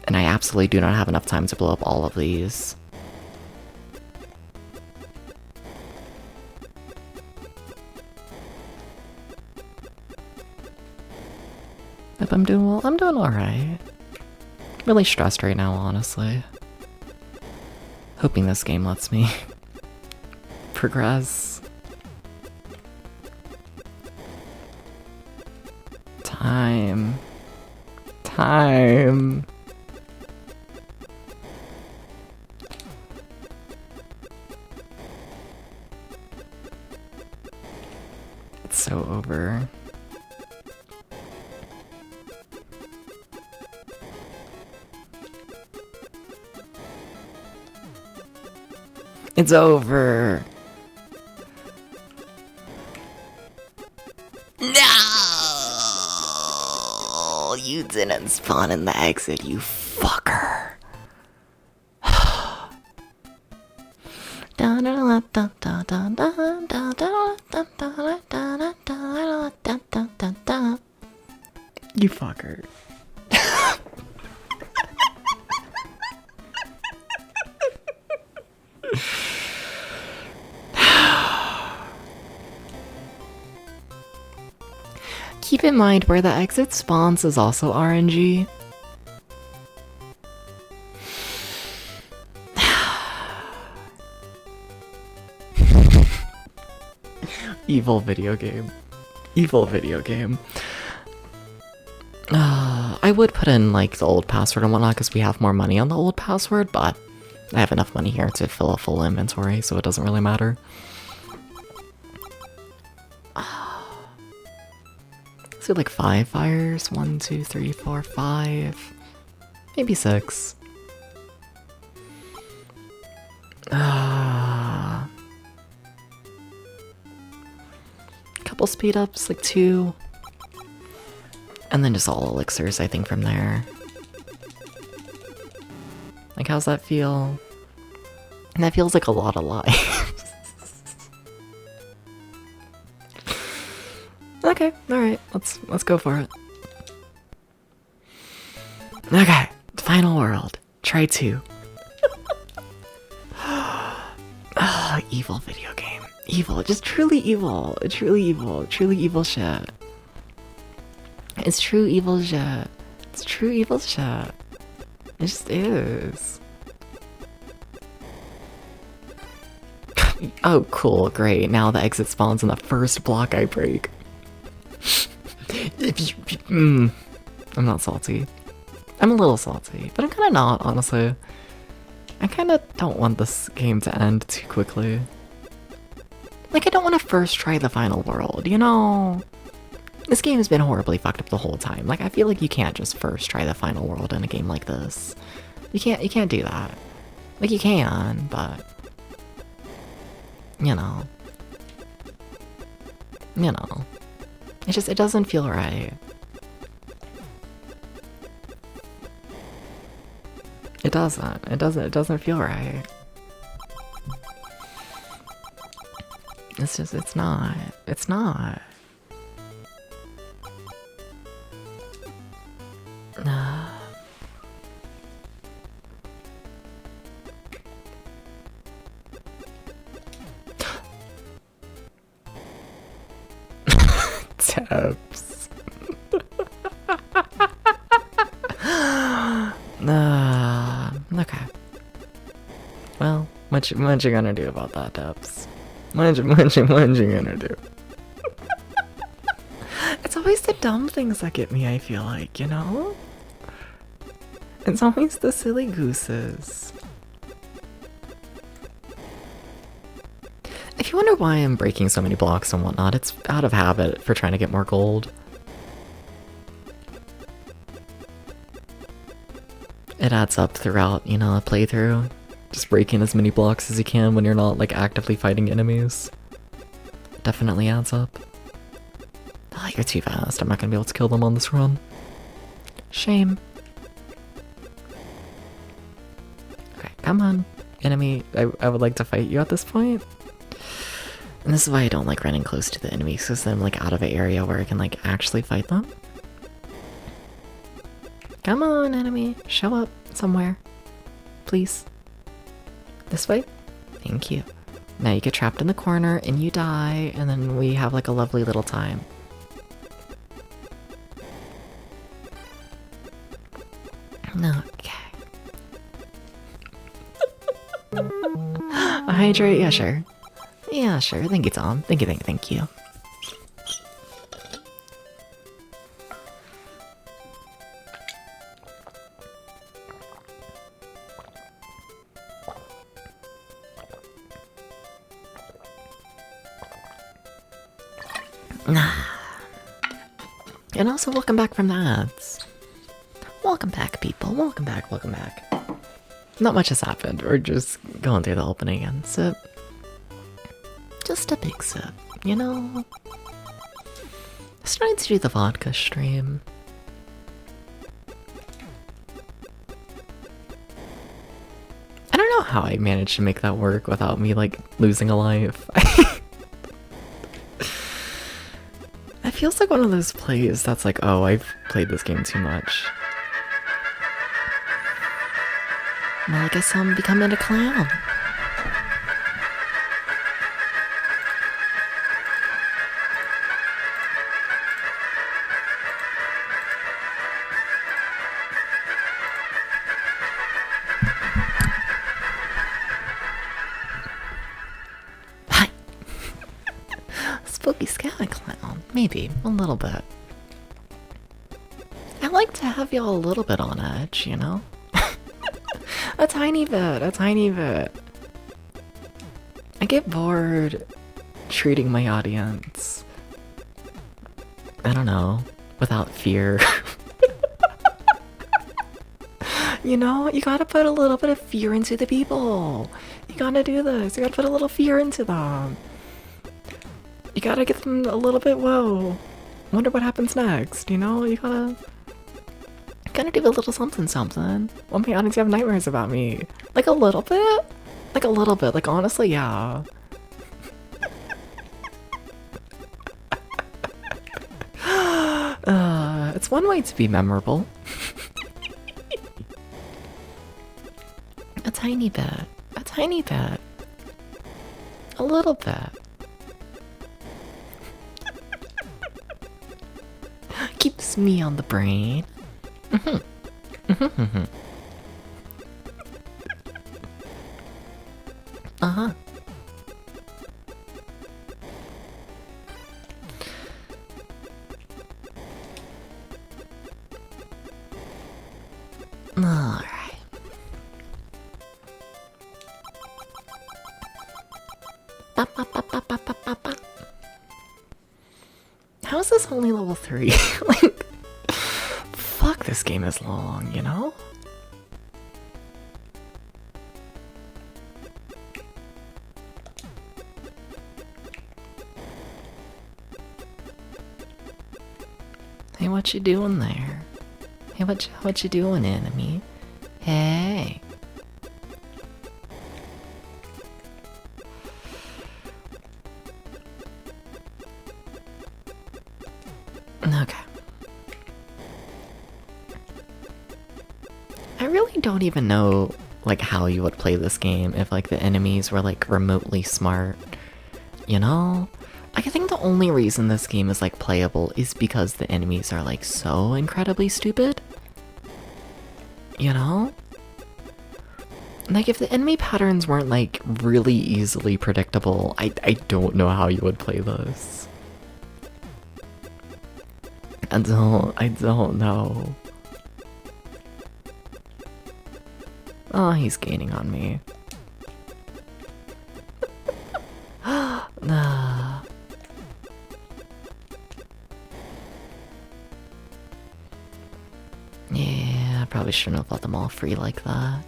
And I absolutely do not have enough time to blow up all of these. If I'm doing well, I'm doing alright. Really stressed right now, honestly. Hoping this game lets me progress. Time. Time. It's so over. It's over. No! You didn't spawn in the exit, you fucker. You fucker. Keep in mind where the exit spawns is also RNG. Evil video game. Evil video game. I would put in like the old password and whatnot because we have more money on the old password, but I have enough money here to fill a full inventory, so it doesn't really matter. So like 5 fires? 1, 2, 3, 4, 5. Maybe 6. Couple speed ups, like 2. And then just all elixirs, I think, from there. Like, how's that feel? And that feels like a lot of lives. Okay, alright, let's go for it. Okay, final world. Try 2. Oh, evil video game. Evil, just truly evil. Truly evil. Truly evil shit. It's true evil shit. It's true evil shit. It just is. Oh, cool, great. Now the exit spawns in the first block I break. I'm not salty. I'm a little salty, but I'm kind of not, honestly. I kind of don't want this game to end too quickly. Like, I don't want to first try the final world, you know? This game has been horribly fucked up the whole time. Like, I feel like you can't just first try the final world in a game like this. You can't do that. Like, you can, but... You know. It doesn't feel right. It doesn't feel right. It's not. Tips. Okay. Well, what you gonna do about that, Dubs? What you gonna do? It's always the dumb things that get me, I feel like, you know? It's always the silly gooses. If you wonder why I'm breaking so many blocks and whatnot, it's out of habit for trying to get more gold. It adds up throughout, you know, a playthrough. Just breaking as many blocks as you can when you're not, like, actively fighting enemies. Definitely adds up. Oh, you're too fast. I'm not gonna be able to kill them on this run. Shame. Okay, come on. Enemy, I would like to fight you at this point. And this is why I don't like running close to the enemies, because then I'm, like, out of an area where I can, like, actually fight them. Come on, enemy. Show up somewhere. Please. This way? Thank you. Now you get trapped in the corner and you die, and then we have like a lovely little time. Okay. Hydrate? Yeah, sure. Yeah, sure. Thank you, Tom. Thank you. And also, welcome back from the ads. Welcome back, people. Welcome back. Not much has happened. We're just going through the opening and sip. Just a big sip, you know? Starting to do the vodka stream. I don't know how I managed to make that work without me, like, losing a life. It feels like one of those plays that's like, oh, I've played this game too much. Well, I guess I'm becoming a clown. Hi! Spooky scary clown. Maybe, a little bit. I like to have y'all a little bit on edge, you know? A tiny bit. I get bored treating my audience, I don't know, without fear. You know, you gotta put a little bit of fear into the people. You gotta do this. You gotta put a little fear into them. You gotta get them a little bit whoa. Wonder what happens next, you know? You gotta do a little something something. Want my audience to have nightmares about me? Like a little bit? Like a little bit, like honestly, yeah. It's one way to be memorable. A tiny bit. A tiny bit. A little bit. Keeps me on the brain. Uh-huh. Alright. How is this only level 3? Like, fuck, this game is long, you know? Hey, what you doing there? Hey, what you doing, enemy? Hey. Okay. I really don't even know, like, how you would play this game if, like, the enemies were, like, remotely smart. You know? I think the only reason this game is, like, playable is because the enemies are, like, so incredibly stupid. You know? Like, if the enemy patterns weren't, like, really easily predictable, I don't know how you would play this. I don't know. Oh, he's gaining on me. Nah. Yeah, I probably shouldn't have let them all free like that.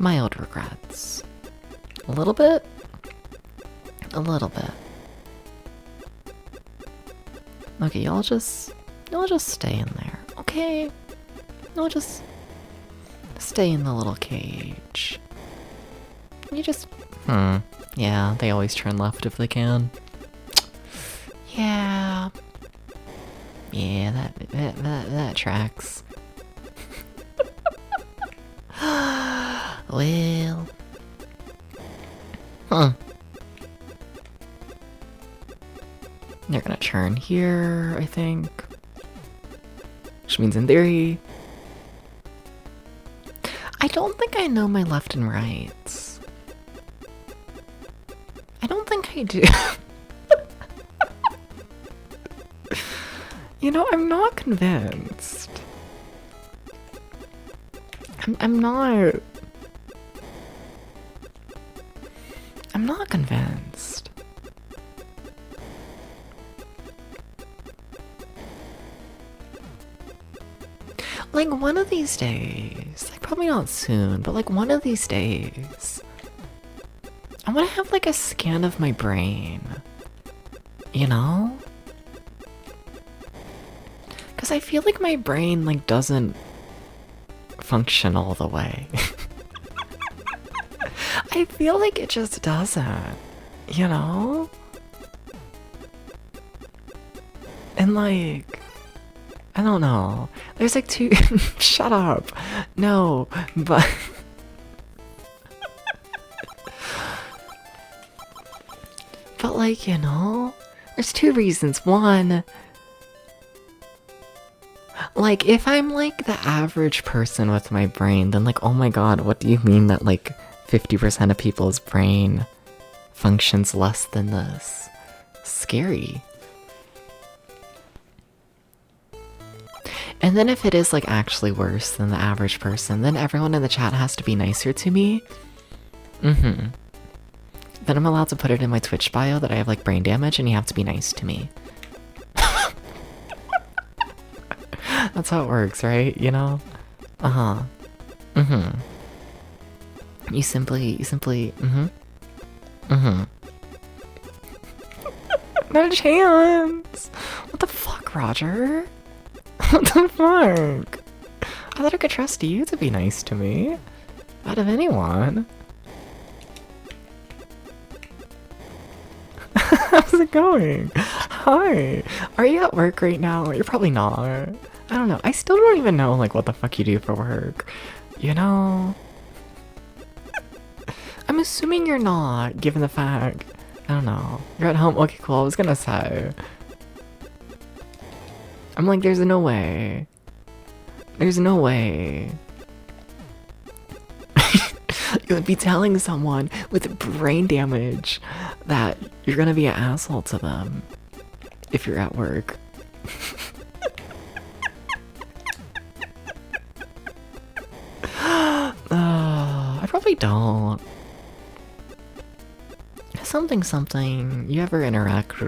Mild regrets. A little bit? A little bit. Okay, y'all just stay in there, okay? Y'all just stay in the little cage. You just, yeah, they always turn left if they can. Yeah. Yeah, that tracks. Well. They're gonna turn here, I think. Which means in theory... I don't think I know my left and rights. I don't think I do. You know, I'm not convinced. I'm not convinced. Like, one of these days, like, probably not soon, but like one of these days, I want to have like a scan of my brain, you know? Because I feel like my brain like doesn't function all the way. I feel like it just doesn't, you know? And like, I don't know. There's like two... Shut up. No, but... But like, you know, there's two reasons. One, like, if I'm like the average person with my brain, then like, oh my god, what do you mean that like 50% of people's brain functions less than this? Scary. And then if it is like actually worse than the average person, then everyone in the chat has to be nicer to me. Then I'm allowed to put it in my Twitch bio that I have like brain damage and you have to be nice to me. That's how it works, right? You know? You simply, Not a chance. What the fuck, Roger? What the fuck? I thought I could trust you to be nice to me. Out of anyone. How's it going? Hi. Are you at work right now? You're probably not. I don't know. I still don't even know like what the fuck you do for work. You know? I'm assuming you're not, given the fact. I don't know. You're at home? Okay, cool. I was gonna say. I'm like, there's no way. There's no way. You would be telling someone with brain damage that you're gonna be an asshole to them if you're at work. I probably don't. Something. You ever interact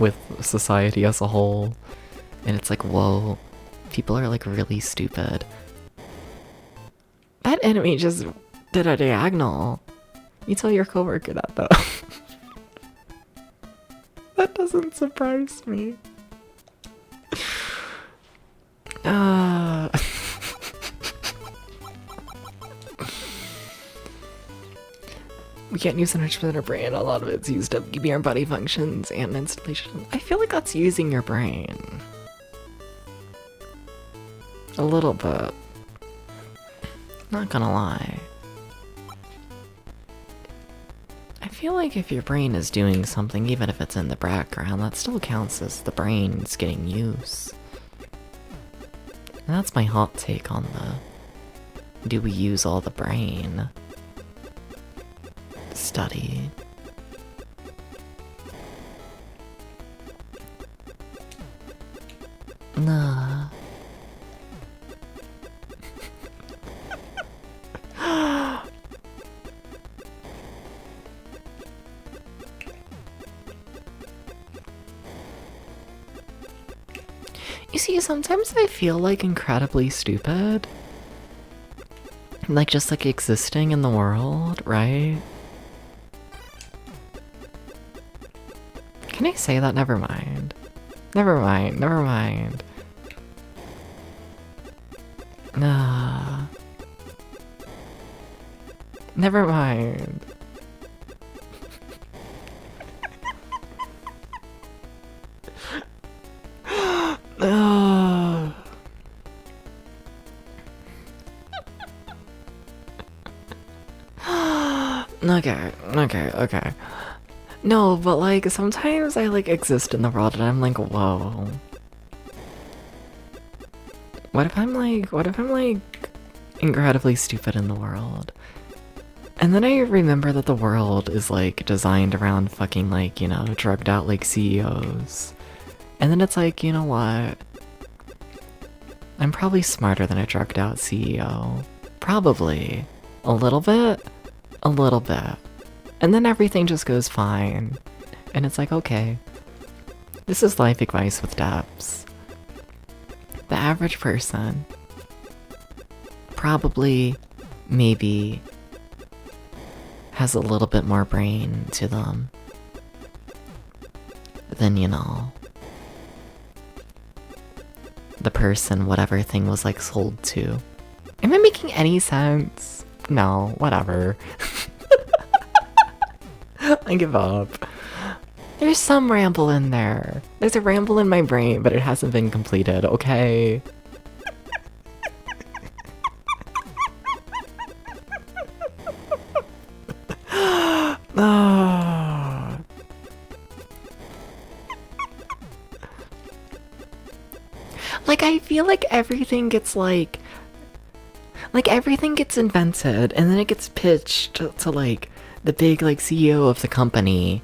with society as a whole, and it's like, whoa, people are like really stupid. That enemy just did a diagonal. You tell your coworker that though. That doesn't surprise me. We can't use 100% of our brain. A lot of it's used up keeping our body functions and installation. I feel like that's using your brain. A little bit. Not gonna lie. I feel like if your brain is doing something, even if it's in the background, that still counts as the brain's getting use. And that's my hot take on the do we use all the brain study. Nah. You see, sometimes I feel like incredibly stupid. Like just like existing in the world, right? Can I say that? Never mind. Never mind. Never mind. Nah. Never mind. Okay. No, but like sometimes I like exist in the world and I'm like, whoa. What if I'm like incredibly stupid in the world? And then I remember that the world is like designed around fucking like, you know, drugged out like CEOs. And then it's like, you know what? I'm probably smarter than a drugged out CEO. Probably. A little bit. A little bit. And then everything just goes fine. And it's like, okay. This is life advice with depths. The average person probably, maybe, has a little bit more brain to them than, you know, the person whatever thing was like sold to. Am I making any sense? No, whatever. I give up. There's some ramble in there. There's a ramble in my brain, but it hasn't been completed, okay? Like, I feel like everything gets like everything gets invented and then it gets pitched to like the big like CEO of the company,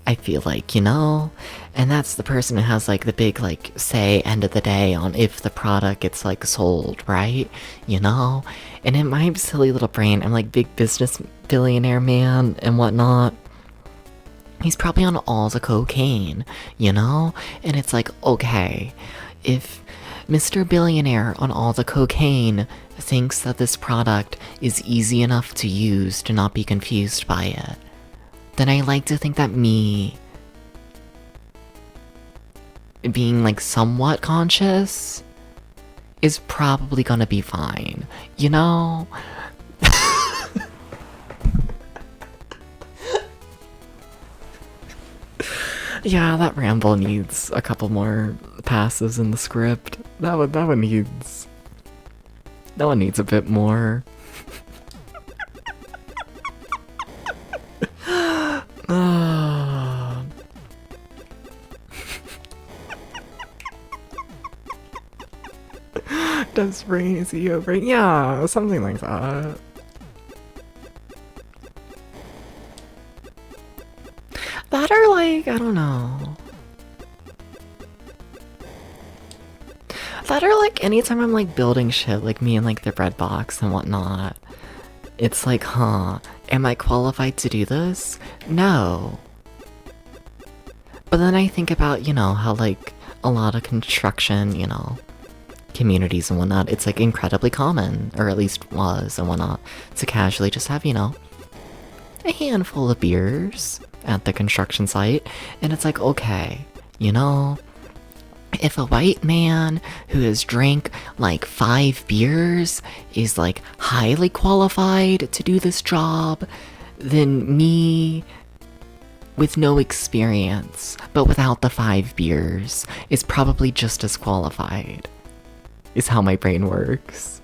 I feel like, you know? And that's the person who has like the big like say end of the day on if the product gets like sold, right? You know? And in my silly little brain, I'm like big business billionaire man and whatnot. He's probably on all the cocaine, you know? And it's like, okay, if Mr. Billionaire on all the cocaine thinks that this product is easy enough to use to not be confused by it, then I like to think that me, being like somewhat conscious is probably gonna be fine, you know? Yeah, that ramble needs a couple more passes in the script. That one needs a bit more. Does brain CEO brain? Yeah, something like that. That or like, I don't know. That or like anytime I'm like building shit, like me and like the bread box and whatnot. It's like, huh, am I qualified to do this? No. But then I think about, you know, how like a lot of construction, you know, communities and whatnot, it's like incredibly common, or at least was and whatnot, to casually just have, you know, a handful of beers at the construction site, and it's like, okay, you know, if a white man who has drank like 5 beers is like highly qualified to do this job, then me with no experience but without the 5 beers is probably just as qualified, is how my brain works.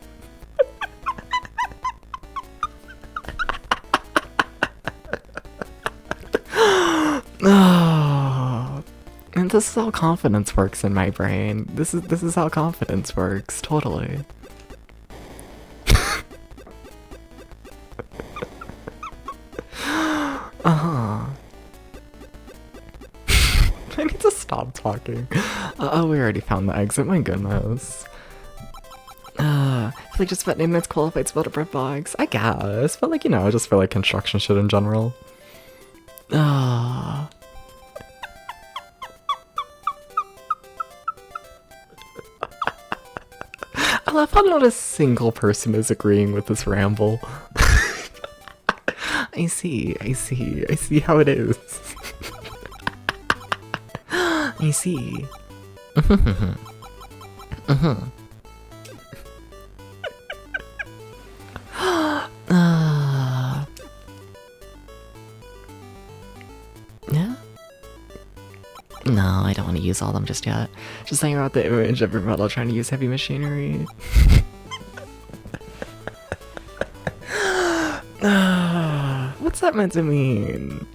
And this is how confidence works in my brain. This is how confidence works, totally. Uh-huh. I need to stop talking. Oh, we already found the exit, my goodness. I feel like just about 9 minutes qualified to build a bread box. I guess, but like, you know, I just feel like construction shit in general. I love how not a single person is agreeing with this ramble. I see how it is. I see. Yeah? No, I don't want to use all of them just yet. Just thinking about the image of your model trying to use heavy machinery. What's that meant to mean?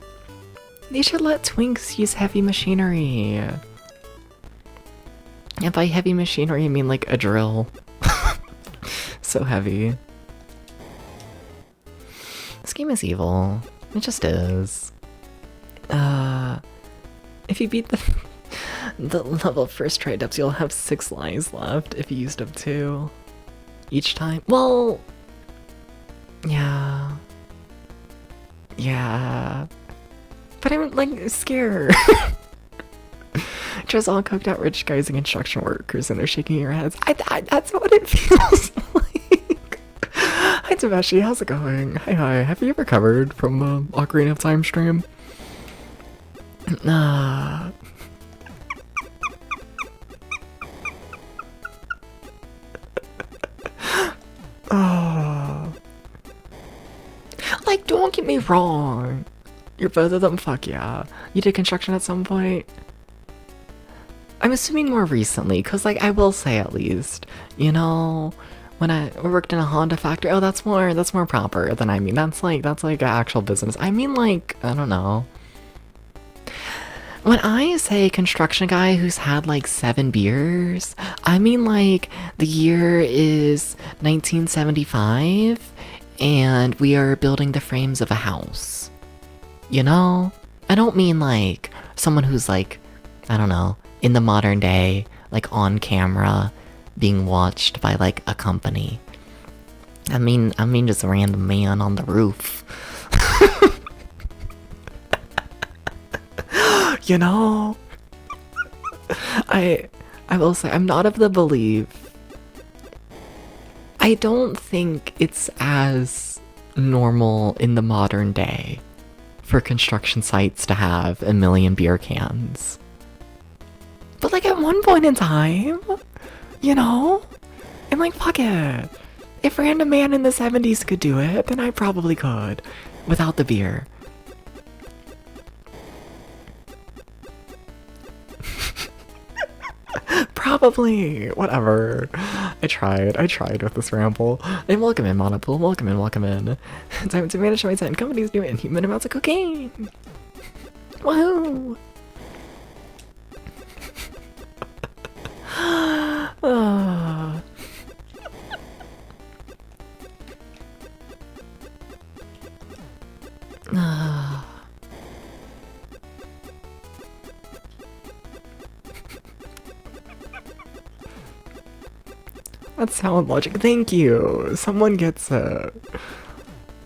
They should let twinks use heavy machinery. And by heavy machinery, I mean like a drill. So heavy. This game is evil. It just is. If you beat the level first try depths, you'll have 6 lives left if you used up 2 each time. Well, yeah. Yeah. But I'm like scared. Just all coked out rich guys and construction workers, and they're shaking your heads. That's what it feels like. Hi Tabeshi, how's it going? Hi. Have you recovered from the Ocarina of Time stream? Like, don't get me wrong. You're both of them, fuck yeah. You did construction at some point? I'm assuming more recently, cause like I will say at least, you know, when I worked in a Honda factory, oh that's more proper than I mean. That's like an actual business. I mean like, I don't know. When I say construction guy who's had like 7 beers, I mean like the year is 1975 and we are building the frames of a house. You know? I don't mean like someone who's like, I don't know, in the modern day, like on camera, being watched by like a company. I mean just a random man on the roof. You know? I will say, I'm not of the belief. I don't think it's as normal in the modern day for construction sites to have 1 million beer cans. But like at one point in time, you know? And like, fuck it. If Random Man in the 70s could do it, then I probably could. Without the beer. Probably. Whatever. I tried with this ramble. And welcome in, Monopool. Welcome in. Time to manage my 10 companies doing inhuman amounts of cocaine. Woohoo! Oh. That's sound logic. Thank you. Someone gets it.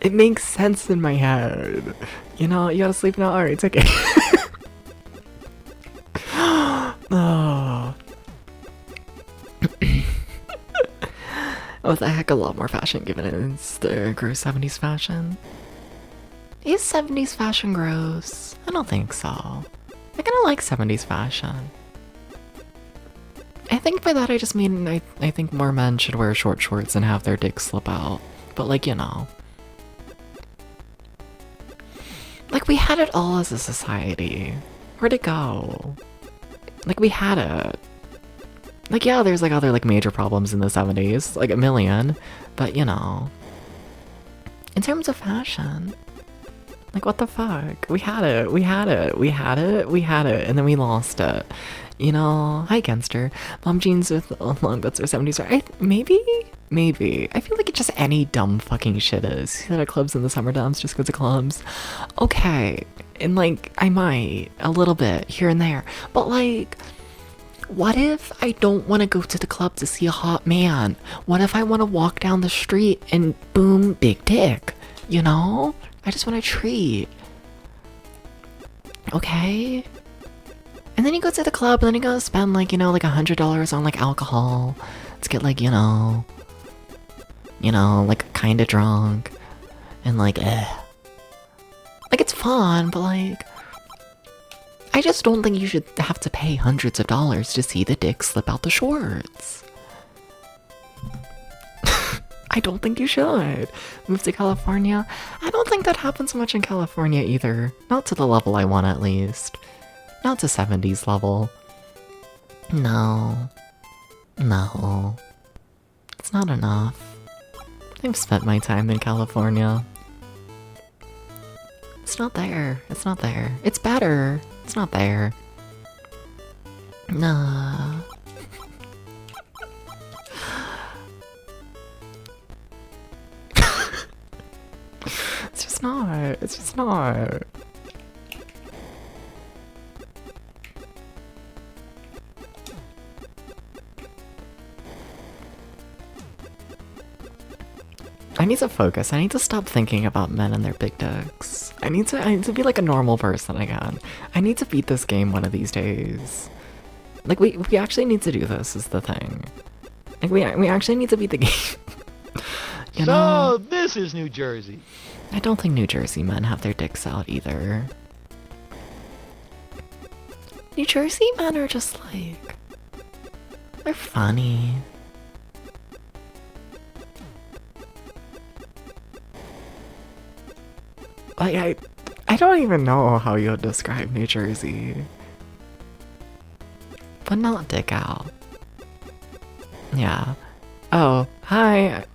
It makes sense in my head. You know, you gotta sleep now. Alright, it's okay. Oh. Oh, the heck, a lot more fashion given it's the gross 70s fashion. Is 70s fashion gross? I don't think so. I kinda like 70s fashion. I think by that I just mean I think more men should wear short shorts and have their dicks slip out. But like, you know. Like, we had it all as a society. Where'd it go? Like, we had it. Like, yeah, there's like other like major problems in the 70s, like a million, but you know. In terms of fashion, like what the fuck? We had it, and then we lost it. You know, hi Genster. Mom jeans with long butts are 70s, right? Maybe? I feel like it's just any dumb fucking shit is. See that at clubs in the summer dumps, just go to clubs. Okay, and like, I might, a little bit, here and there. But like, what if I don't want to go to the club to see a hot man? What if I want to walk down the street and boom, big dick? You know? I just want a treat. Okay? And then you go to the club and then you go spend like, you know, like $100 on like alcohol to get like, you know, like kinda drunk. And like, like it's fun, but like, I just don't think you should have to pay hundreds of dollars to see the dick slip out the shorts. I don't think you should. Move to California? I don't think that happens much in California either. Not to the level I want, at least. Not to 70s level. No. It's not enough. I've spent my time in California. It's not there. It's better. It's not there. Nah. It's just not. I need to focus. I need to stop thinking about men and their big dicks. I need to be like a normal person again. I need to beat this game one of these days. Like we actually need to do this is the thing. Like we actually need to beat the game. You know? So this is New Jersey. I don't think New Jersey men have their dicks out either. New Jersey men are just like, they're funny. Like I don't even know how you would describe New Jersey. But not dick out. Yeah. Oh, hi.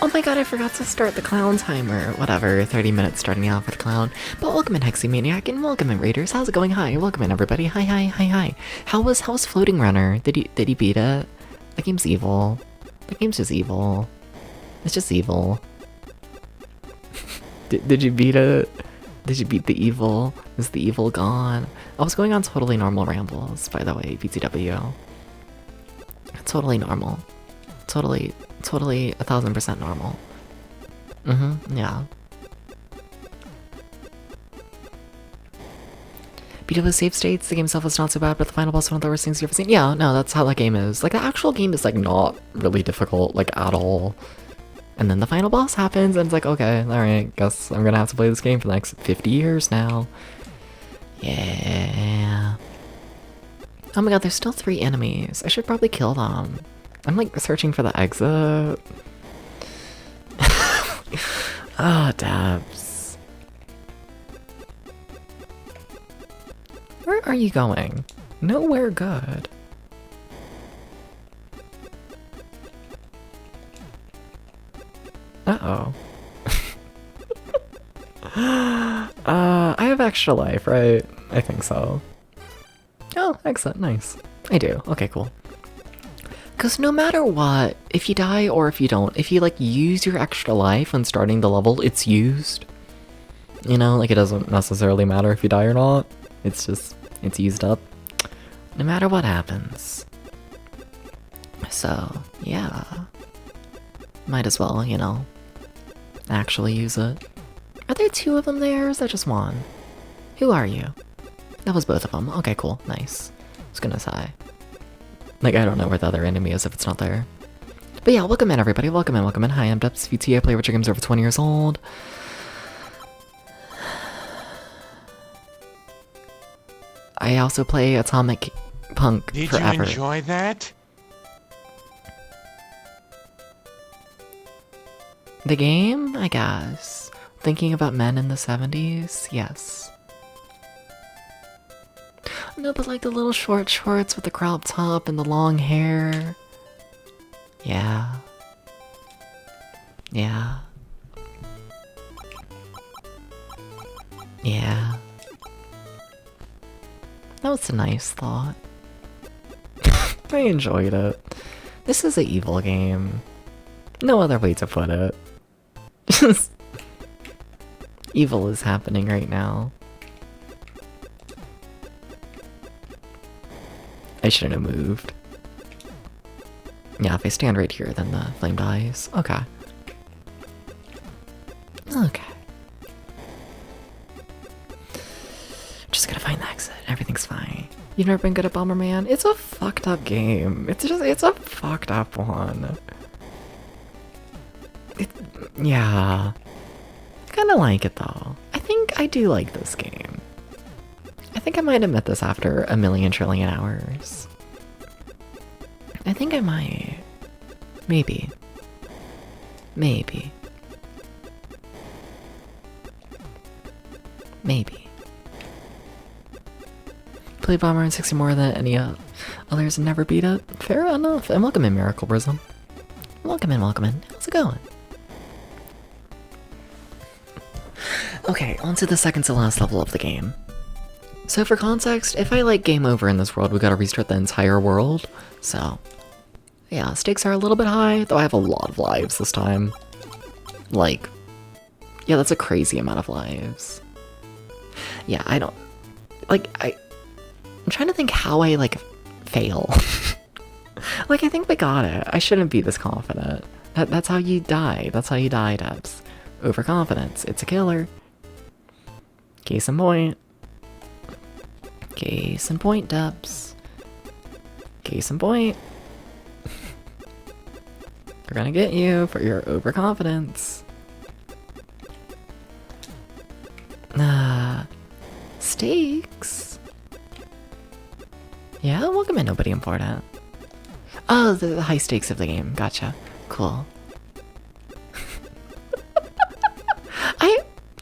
Oh my god, I forgot to start the clown timer. Whatever, 30 minutes starting out for the clown. But welcome in Hexymaniac and welcome in Raiders. How's it going? Hi, welcome in everybody. Hi. How was Floating Runner? Did he beat it? That game's evil. That game's just evil. It's just evil. Did you beat it? Did you beat the evil? Is the evil gone? I was going on totally normal rambles, by the way, BTW. Totally normal. Totally 1000% normal. Yeah. Beautiful save states, the game itself was not so bad, but the final boss was one of the worst things you've ever seen. Yeah, no, that's how that game is. Like, the actual game is, like, not really difficult, like, at all. And then the final boss happens, and it's like, okay, alright, guess I'm gonna have to play this game for the next 50 years now. Yeah. Oh my god, there's still 3 enemies. I should probably kill them. I'm, like, searching for the exit. Ah, dabs. Where are you going? Nowhere good. Uh-oh. I have extra life, right? I think so. Oh, exit, nice. I do. Okay, cool. Because no matter what, if you die or if you don't, if you, like, use your extra life when starting the level, it's used. You know, like, it doesn't necessarily matter if you die or not. It's just, it's used up. No matter what happens. So, yeah. Might as well, you know, actually use it. Are there 2 of them there, or is that just 1? Who are you? That was both of them. Okay, cool. Nice. I was gonna say. Like, I don't know where the other enemy is if it's not there. But yeah, welcome in, everybody. Welcome in, welcome in. Hi, I'm Depths VT. I play Witcher games over 20 years old. I also play Atomic Punk forever. Did you enjoy that? The game, I guess. Thinking about men in the 70s? Yes. No, but like the little short shorts with the crop top and the long hair. Yeah. Yeah. Yeah. That was a nice thought. I enjoyed it. This is an evil game. No other way to put it. Just evil is happening right now. I shouldn't have moved. Yeah, if I stand right here, then the flame dies. Okay. Okay. Just gotta find the exit. Everything's fine. You've never been good at Bomberman? It's a fucked up game. It's a fucked up one. Yeah. I kinda like it though. I think I do like this game. I think I might admit this after a million trillion hours. I think I might. Maybe. Maybe. Maybe. Play Bomber in 60 more than any others and never beat it. Fair enough. And welcome in, Miracle Prism. Welcome in, welcome in. How's it going? Okay, on to the second to last level of the game. So for context, if I like game over in this world, we gotta restart the entire world. So, yeah, stakes are a little bit high, though I have a lot of lives this time. Like, yeah, that's a crazy amount of lives. Yeah, I don't, like, I'm trying to think how I, like, fail. Like, I think we got it. I shouldn't be this confident. That's how you die. That's how you die, Debs. Overconfidence. It's a killer. Case in point. Case in point, Debs. Case in point. We're gonna get you for your overconfidence. Stakes? Yeah, welcome in, nobody important. Oh, the high stakes of the game. Gotcha. Cool.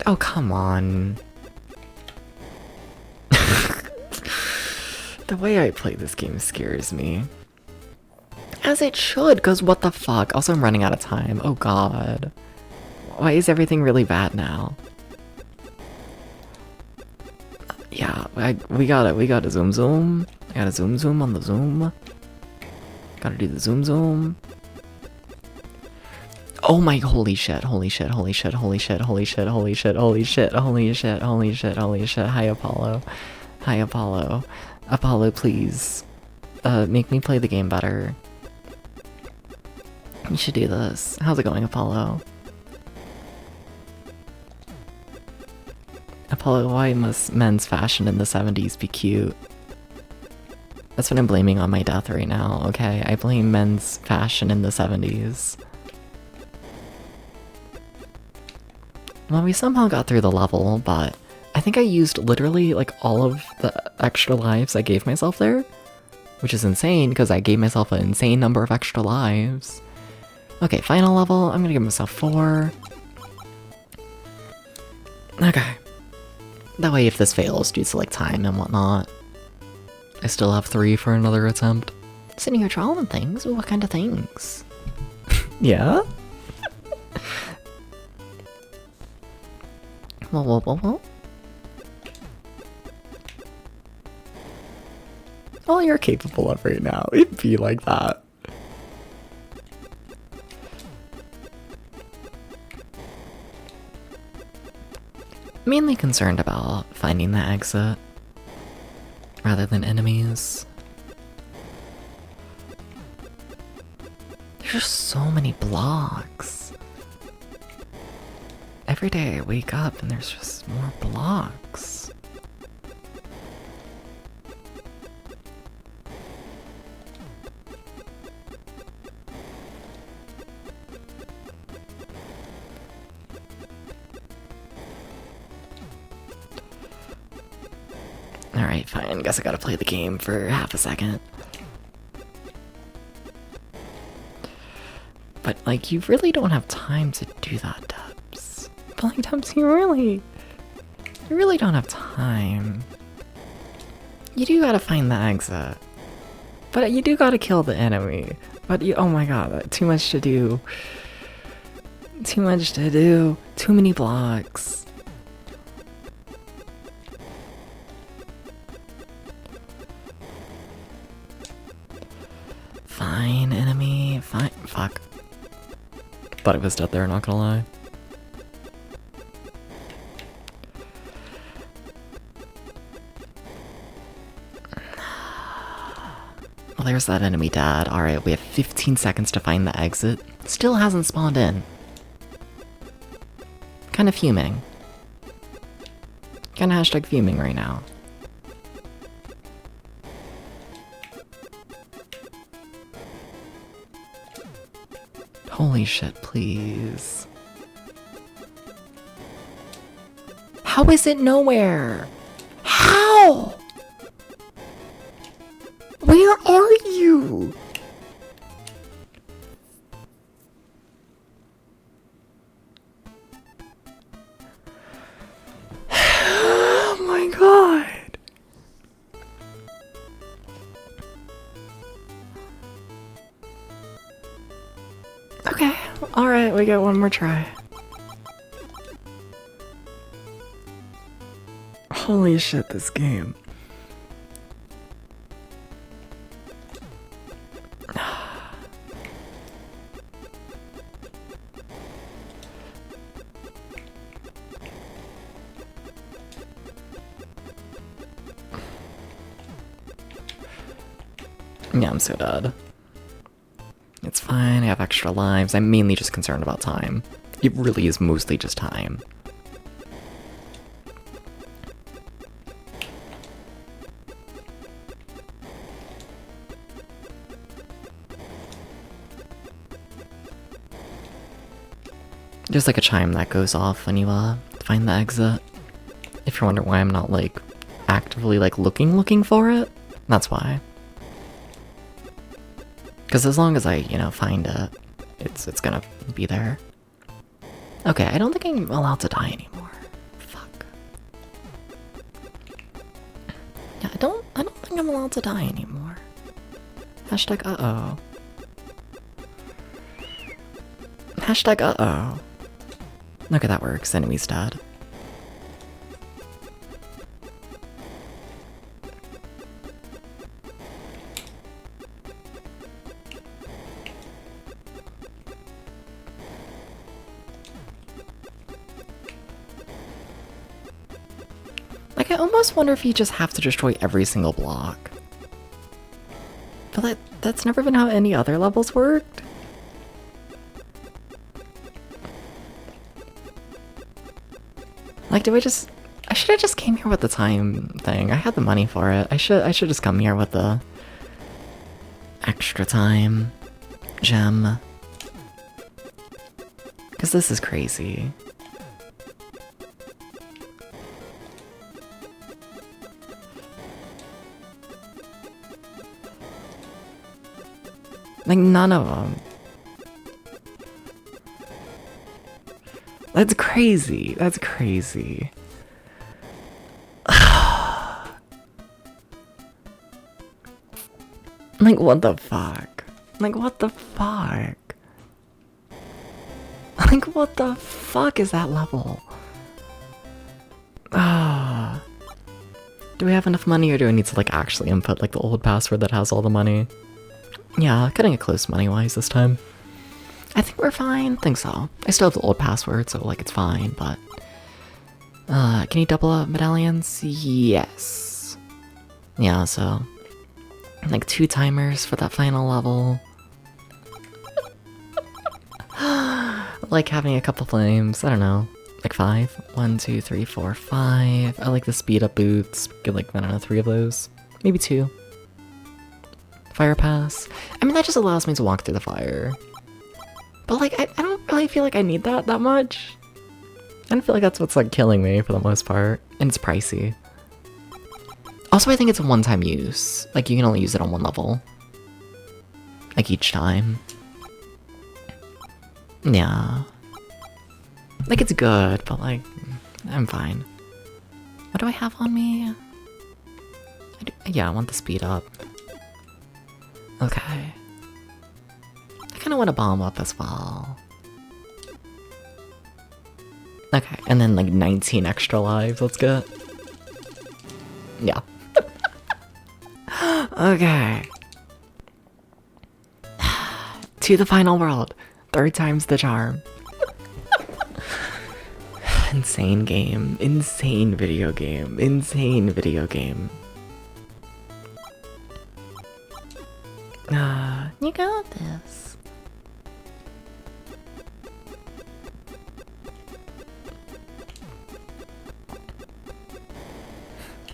Oh, come on. The way I play this game scares me. As it should, because what the fuck? Also, I'm running out of time. Oh god. Why is everything really bad now? Yeah, we gotta zoom zoom. I gotta zoom zoom on the zoom. Gotta do the zoom zoom. Oh my, holy shit, holy shit, holy shit, holy shit, holy shit, holy shit, holy shit, holy shit, holy shit, holy shit. Hi, Apollo. Hi, Apollo. Apollo, please. Make me play the game better. You should do this. How's it going, Apollo? Apollo, why must men's fashion in the 70s be cute? That's what I'm blaming on my death right now, okay? I blame men's fashion in the 70s. Well, we somehow got through the level, but I think I used literally like all of the extra lives I gave myself there, which is insane because I gave myself an insane number of extra lives. Okay, final level, I'm gonna give myself 4. Okay. That way if this fails due to like time and whatnot, I still have 3 for another attempt. Sitting here drawing things? What kind of things? Yeah? Whoa. All you're capable of right now, it'd be like that. Mainly concerned about finding the exit, rather than enemies. There's just so many blocks. Every day I wake up and there's just more blocks. Alright, fine. Guess I gotta play the game for half a second. But, like, you really don't have time to do that, Dubs. But, like, Dubs, you really don't have time. You do gotta find the exit. But you do gotta kill the enemy. But you, oh my god, too much to do. Too much to do. Too many blocks. Fine, enemy. Fine. Fuck. Thought it was dead there, not gonna lie. Well, there's that enemy dad. Alright, we have 15 seconds to find the exit. Still hasn't spawned in. Kind of fuming. Kinda hashtag fuming right now. Holy shit, please. How is it nowhere? How? Where are you? Oh my god. Okay, alright, we get one more try. Holy shit, this game. Yeah, I'm so dead. It's fine, I have extra lives. I'm mainly just concerned about time. It really is mostly just time. There's like a chime that goes off when you find the exit. If you're wondering why I'm not like actively like looking for it, that's why. Because as long as I, you know, find it, it's gonna be there. Okay, I don't think I'm allowed to die anymore. Fuck. Yeah, I don't think I'm allowed to die anymore. Hashtag uh-oh. Hashtag uh-oh. Okay, that works. Enemy's dead. Like, I almost wonder if you just have to destroy every single block. But that's never been how any other levels worked. Like, I should have just came here with the time thing. I had the money for it. I should just come here with the extra time gem. Because this is crazy. Like, none of them. That's crazy. That's crazy. Like, what the fuck? Like, what the fuck? Like, what the fuck is that level? Ah. Do we have enough money, or do I need to, like, actually input, like, the old password that has all the money? Yeah, cutting it close money-wise this time. I think we're fine. Think so. I still have the old password, so, like, it's fine, but... can you double up medallions? Yes. Yeah, so... like 2 timers for that final level. Like having a couple flames, I don't know. Like 5? 1, 2, 3, 4, 5. I like the speed up boots. Get like, I don't know, 3 of those. Maybe 2. Fire pass. I mean, that just allows me to walk through the fire. But like, I don't really feel like I need that much. I don't feel like that's what's like killing me for the most part. And it's pricey. Also, I think it's a one-time use. Like, you can only use it on 1 level. Like, each time. Yeah. Like, it's good, but like, I'm fine. What do I have on me? Yeah, I want the speed up. Okay. I kind of want to bomb up as well. Okay, and then like 19 extra lives, let's get. Yeah. Okay. To the final world. 3rd time's the charm. Insane game. Insane video game. Insane video game. You got this.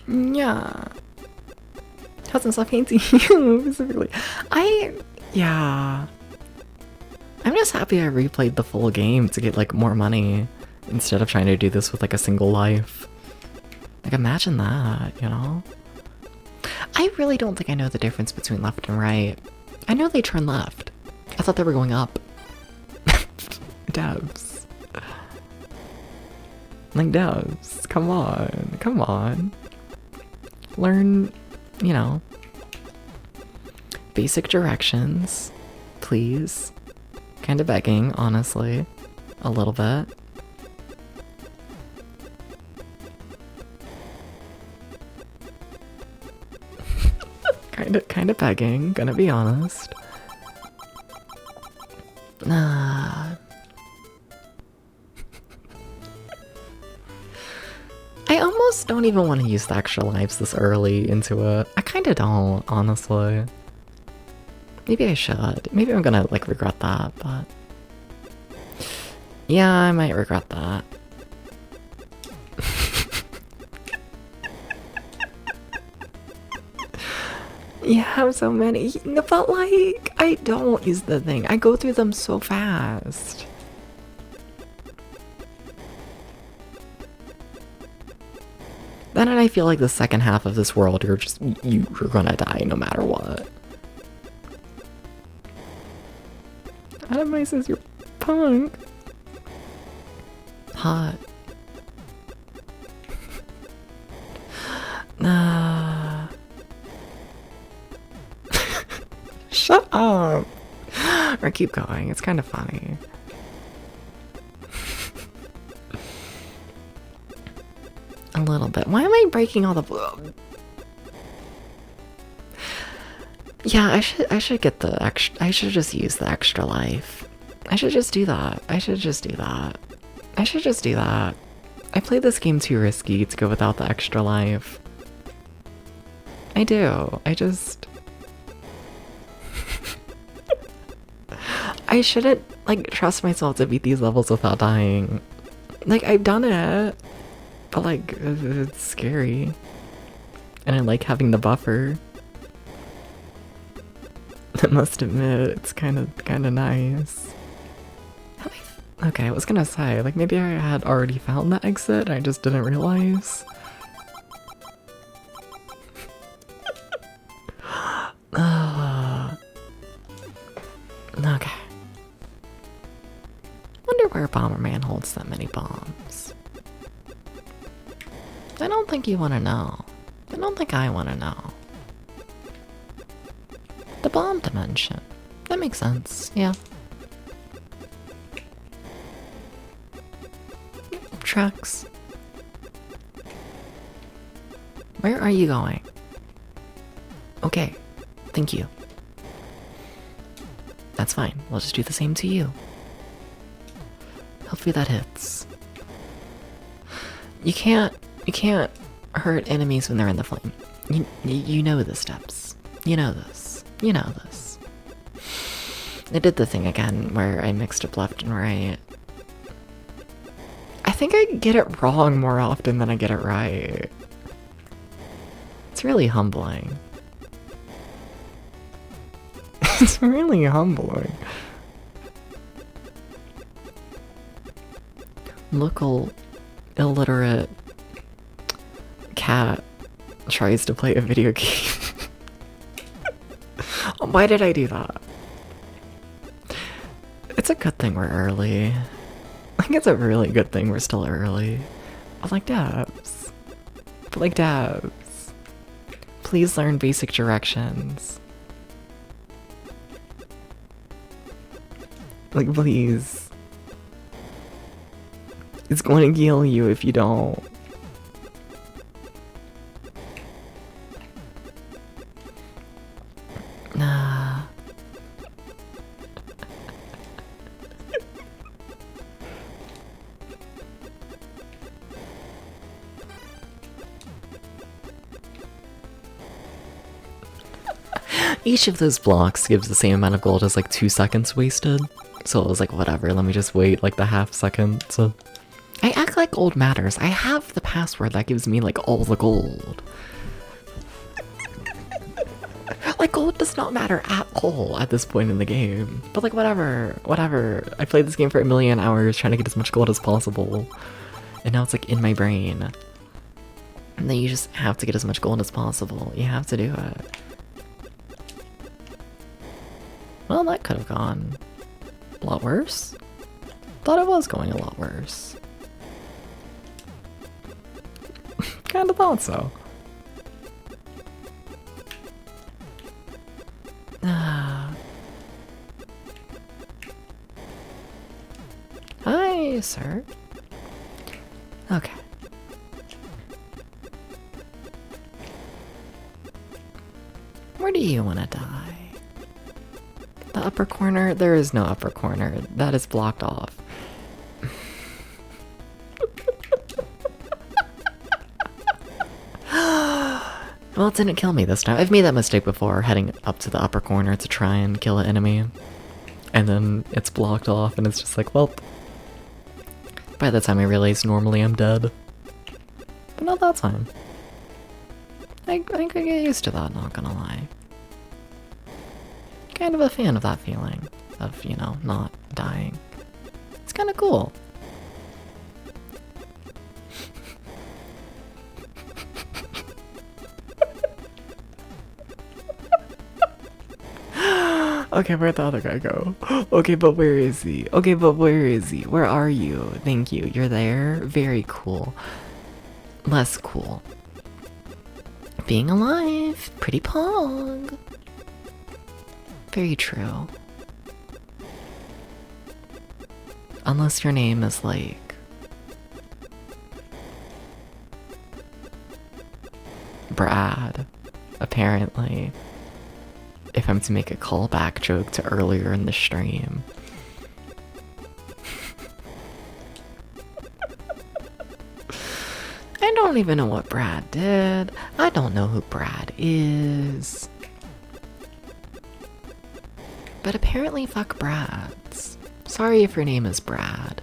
Yeah. Hasn't stopped painting you specifically. Yeah. I'm just happy I replayed the full game to get like more money instead of trying to do this with like a single life. Like, imagine that, you know? I really don't think I know the difference between left and right. I know they turn left. I thought they were going up. Devs. Like, devs. Come on. Come on. Learn, you know, basic directions, please. Kind of begging, honestly. A little bit. kind of begging, gonna be honest. I almost don't even want to use the extra lives this early into it. I kind of don't, honestly. Maybe I should. Maybe I'm gonna, like, regret that, but... yeah, I might regret that. You have so many, but like, I don't use the thing. I go through them so fast. Then I feel like the second half of this world, you're gonna die no matter what. Adamai says you're punk. Hot. Shut up. Or keep going. It's kind of funny. A little bit. Why am I breaking all the... yeah, I should get the extra... I should just use the extra life. I should just do that. I should just do that. I should just do that. I played this game too risky to go without the extra life. I do. I just... I shouldn't, like, trust myself to beat these levels without dying. Like, I've done it. But like, it's scary. And I like having the buffer. I must admit, it's kind of nice. Okay, I was gonna say, like, maybe I had already found the exit, I just didn't realize. Okay. Wonder where Bomberman holds that many bombs. I don't think you want to know. I don't think I want to know. The bomb dimension. That makes sense, yeah. Tracks. Where are you going? Okay, thank you. That's fine, we'll just do the same to you. Hopefully that hits. You can't hurt enemies when they're in the flame. You know the steps. You know this. You know this. I did the thing again where I mixed up left and right. I think I get it wrong more often than I get it right. It's really humbling. It's really humbling. Local illiterate cat tries to play a video game. Why did I do that? It's a good thing we're early. I think it's a really good thing we're still early. But like dabs. But like dabs. Please learn basic directions. Like please. It's going to kill you if you don't. Nah. Each of those blocks gives the same amount of gold as like 2 seconds wasted. So it was like, whatever, let me just wait like the half second. So I act like gold matters. I have the password that gives me like all the gold. Like gold does not matter at all at this point in the game. But like whatever. I played this game for 1,000,000 hours trying to get as much gold as possible. And now it's like in my brain. And then you just have to get as much gold as possible. You have to do it. Well, that could have gone a lot worse. Thought it was going a lot worse. Kinda thought so. Hi, sir. Okay. Where do you want to die? The upper corner? There is no upper corner. That is blocked off. Well, it didn't kill me this time. I've made that mistake before, heading up to the upper corner to try and kill an enemy. And then it's blocked off and it's just like, well. By the time I realize normally I'm dead. But not that time. I think I get used to that, not gonna lie. Kind of a fan of that feeling. Of, you know, not dying. It's kinda cool. Okay, where'd the other guy go? Okay, but where is he? Okay, but where is he? Where are you? Thank you. You're there? Very cool. Less cool. Being alive. Pretty pog. Very true. Unless your name is like... Brad. Apparently. If I'm to make a callback joke to earlier in the stream. I don't even know what Brad did. I don't know who Brad is. But apparently fuck Brads. Sorry if your name is Brad.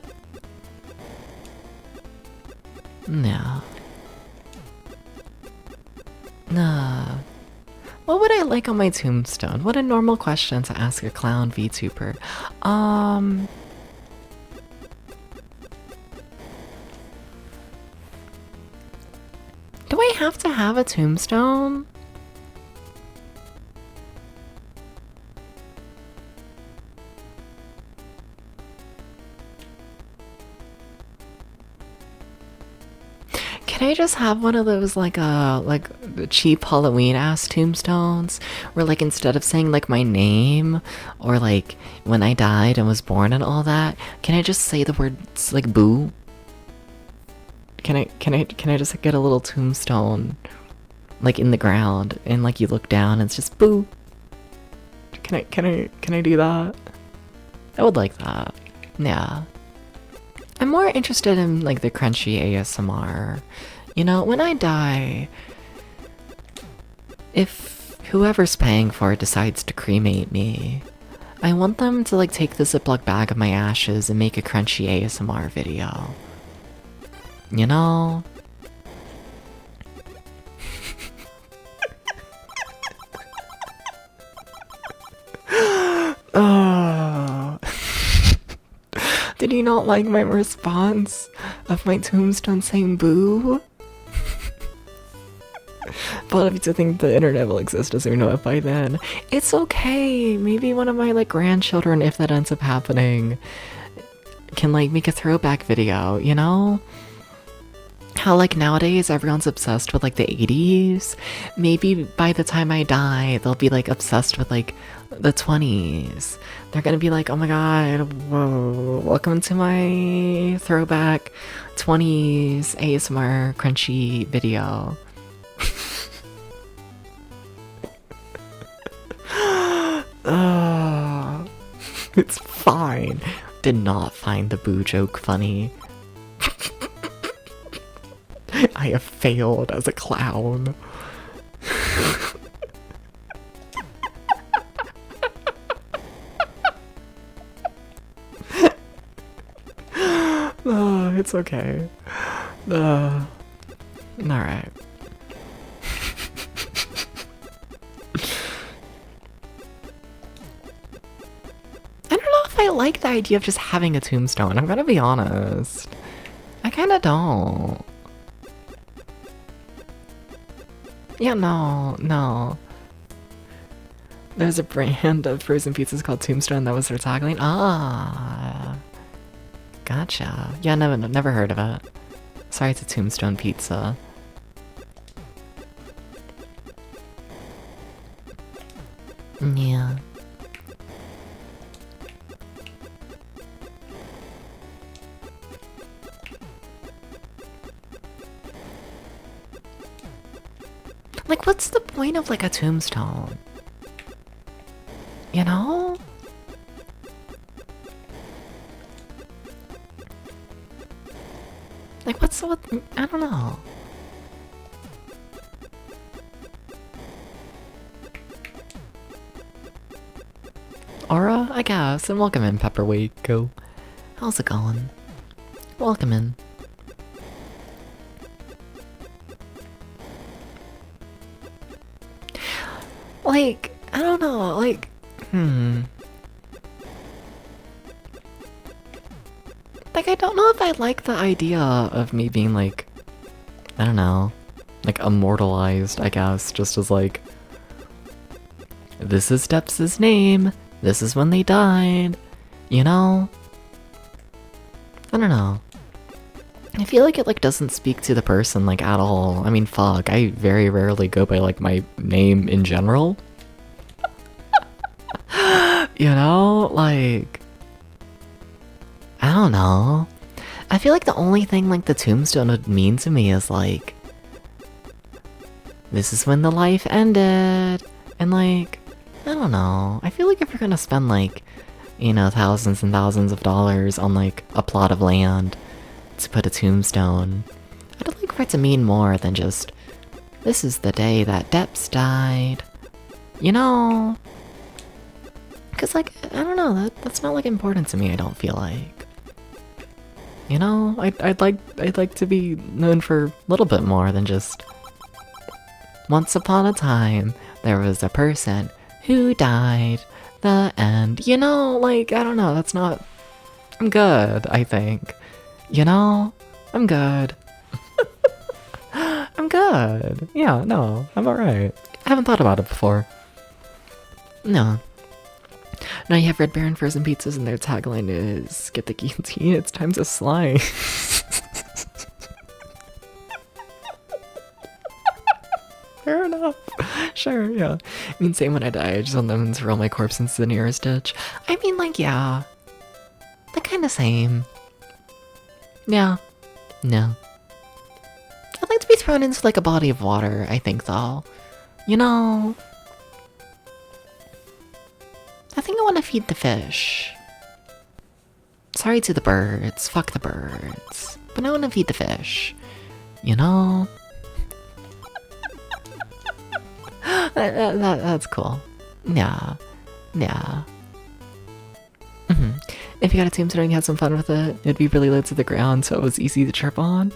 Yeah. Nah. What would I like on my tombstone? What a normal question to ask a clown VTuber. Do I have to have a tombstone? Can I just have one of those like cheap Halloween ass tombstones where like instead of saying like my name or like when I died and was born and all that, can I just say the words like boo? Can I just get a little tombstone like in the ground and like you look down and it's just boo? Can I do that? I would like that. Yeah. I'm more interested in like the crunchy ASMR. You know, when I die, if whoever's paying for it decides to cremate me, I want them to like take the Ziploc bag of my ashes and make a crunchy ASMR video. You know? Oh. Did you not like my response of my tombstone saying boo? But if you think the internet will exist as we know it by then, it's okay. Maybe one of my like grandchildren, if that ends up happening, can like make a throwback video, you know? How like nowadays everyone's obsessed with like the 80s. Maybe by the time I die, they'll be like obsessed with like the 20s. They're gonna be like, oh my god, whoa, welcome to my throwback 20s ASMR crunchy video. It's fine. Did not find the boo joke funny. I have failed as a clown. It's okay. Alright. I don't know if I like the idea of just having a tombstone, I'm gonna be honest. I kinda don't. Yeah, no. There's a brand of frozen pizzas called Tombstone, that was their tagline. Ah. Gotcha. Yeah, never heard of it. Sorry, it's a Tombstone pizza. Yeah. Like, what's the point of like a tombstone? You know? Like, I don't know. Aura, I guess, and welcome in, Pepperwaco. How's it going? Welcome in. Like, I don't know, like, Like, I don't know if I like the idea of me being like, I don't know, like immortalized, I guess, just as like, this is Depps' name, this is when they died, you know? I don't know. I feel like it like doesn't speak to the person like at all. I mean, fuck, I very rarely go by like my name in general. You know, like, I don't know. I feel like the only thing like the tombstone would mean to me is like, this is when the life ended. And like, I don't know. I feel like if you're gonna spend like, you know, thousands and thousands of dollars on like a plot of land to put a tombstone, I'd like for it to mean more than just, this is the day that Depps died. You know? Because like, I don't know, that's not like important to me, I don't feel like. You know, I'd like to be known for a little bit more than just once upon a time there was a person who died. The end. You know, like, I don't know, that's not... I'm good, I think. You know? I'm good. I'm good. Yeah, no, I'm alright. I haven't thought about it before. No. Now you have Red Baron frozen pizzas and their tagline is, get the guillotine, it's time to slice. Fair enough. Sure, yeah. I mean, same when I die, I just want them to roll my corpse into the nearest ditch. I mean, like, yeah. They're kinda same. Yeah. No. I'd like to be thrown into, like, a body of water, I think, though. You know... I think I want to feed the fish. Sorry to the birds, fuck the birds. But I want to feed the fish. You know? That's cool. Yeah. Yeah. If you got a tombstone and you had some fun with it, it'd be really low to the ground so it was easy to trip on.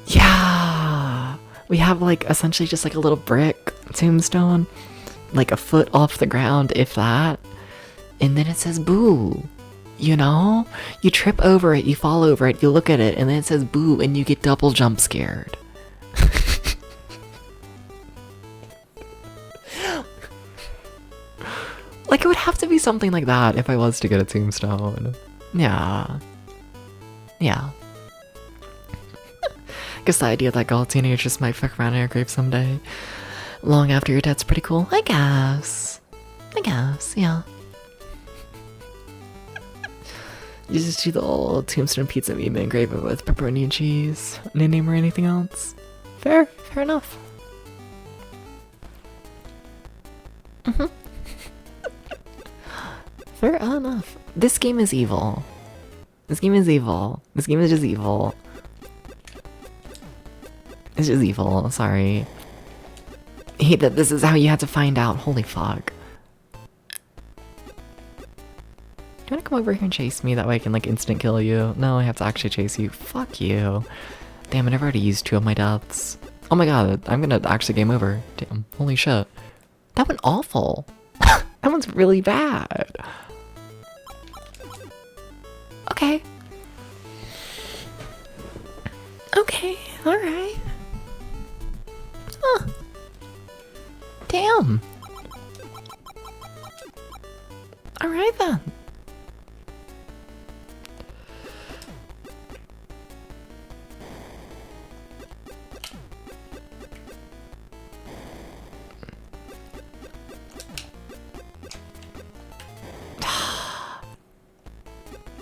Yeah! We have like essentially just like a little brick tombstone. Like a foot off the ground, if that. And then it says boo. You know? You trip over it, you fall over it, you look at it, and then it says boo and you get double jump scared. Like, it would have to be something like that if I was to get a tombstone. Yeah. Yeah. Guess the idea that all teenagers might fuck around in your grave someday, long after you're dead's pretty cool. I guess, yeah. You just do the old tombstone pizza meme and engrave it with pepperoni and cheese. No name or anything else. Fair enough. Fair enough. This game is evil. This game is evil. This game is just evil. It's just evil, sorry. I hate that this is how you had to find out. Holy fuck. Do you wanna come over here and chase me? That way I can like instant kill you. No, I have to actually chase you. Fuck you. Damn, I've already used 2 of my deaths. Oh my god, I'm gonna actually game over. Damn, holy shit. That went awful. That one's really bad. Okay. Okay, alright. Huh. Damn. Alright then.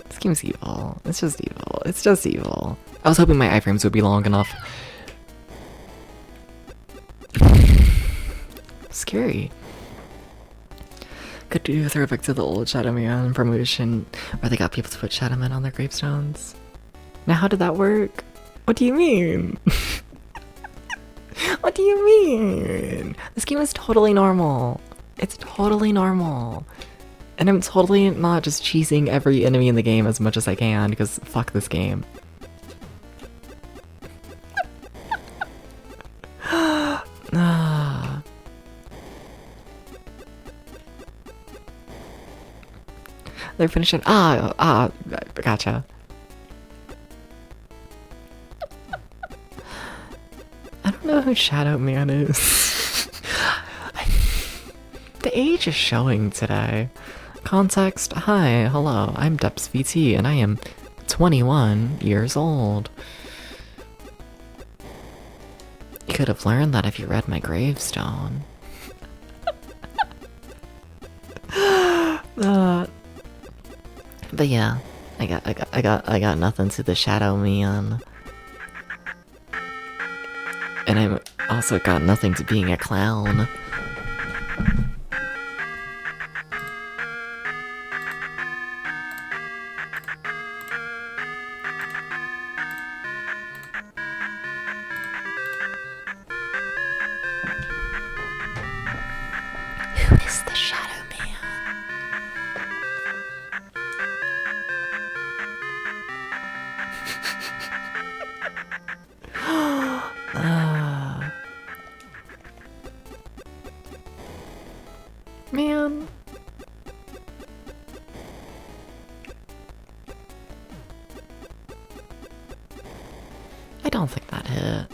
This game's evil. It's just evil. It's just evil. I was hoping my iframes would be long enough. Scary. Could do a throwback to the old Shadow Man promotion where they got people to put Shadow Man on their gravestones. Now how did that work? What do you mean? What do you mean? This game is totally normal. It's totally normal. And I'm totally not just cheesing every enemy in the game as much as I can because fuck this game. They're finishing. Gotcha. I don't know who Shadow Man is. The age is showing today. Context, hi, hello, I'm Deps VT and I am 21 years old. You could have learned that if you read my gravestone. But yeah, I got nothing to the Shadow Man. And I also got nothing to being a clown. Who is the Shadow Man? Man. I don't think that hit.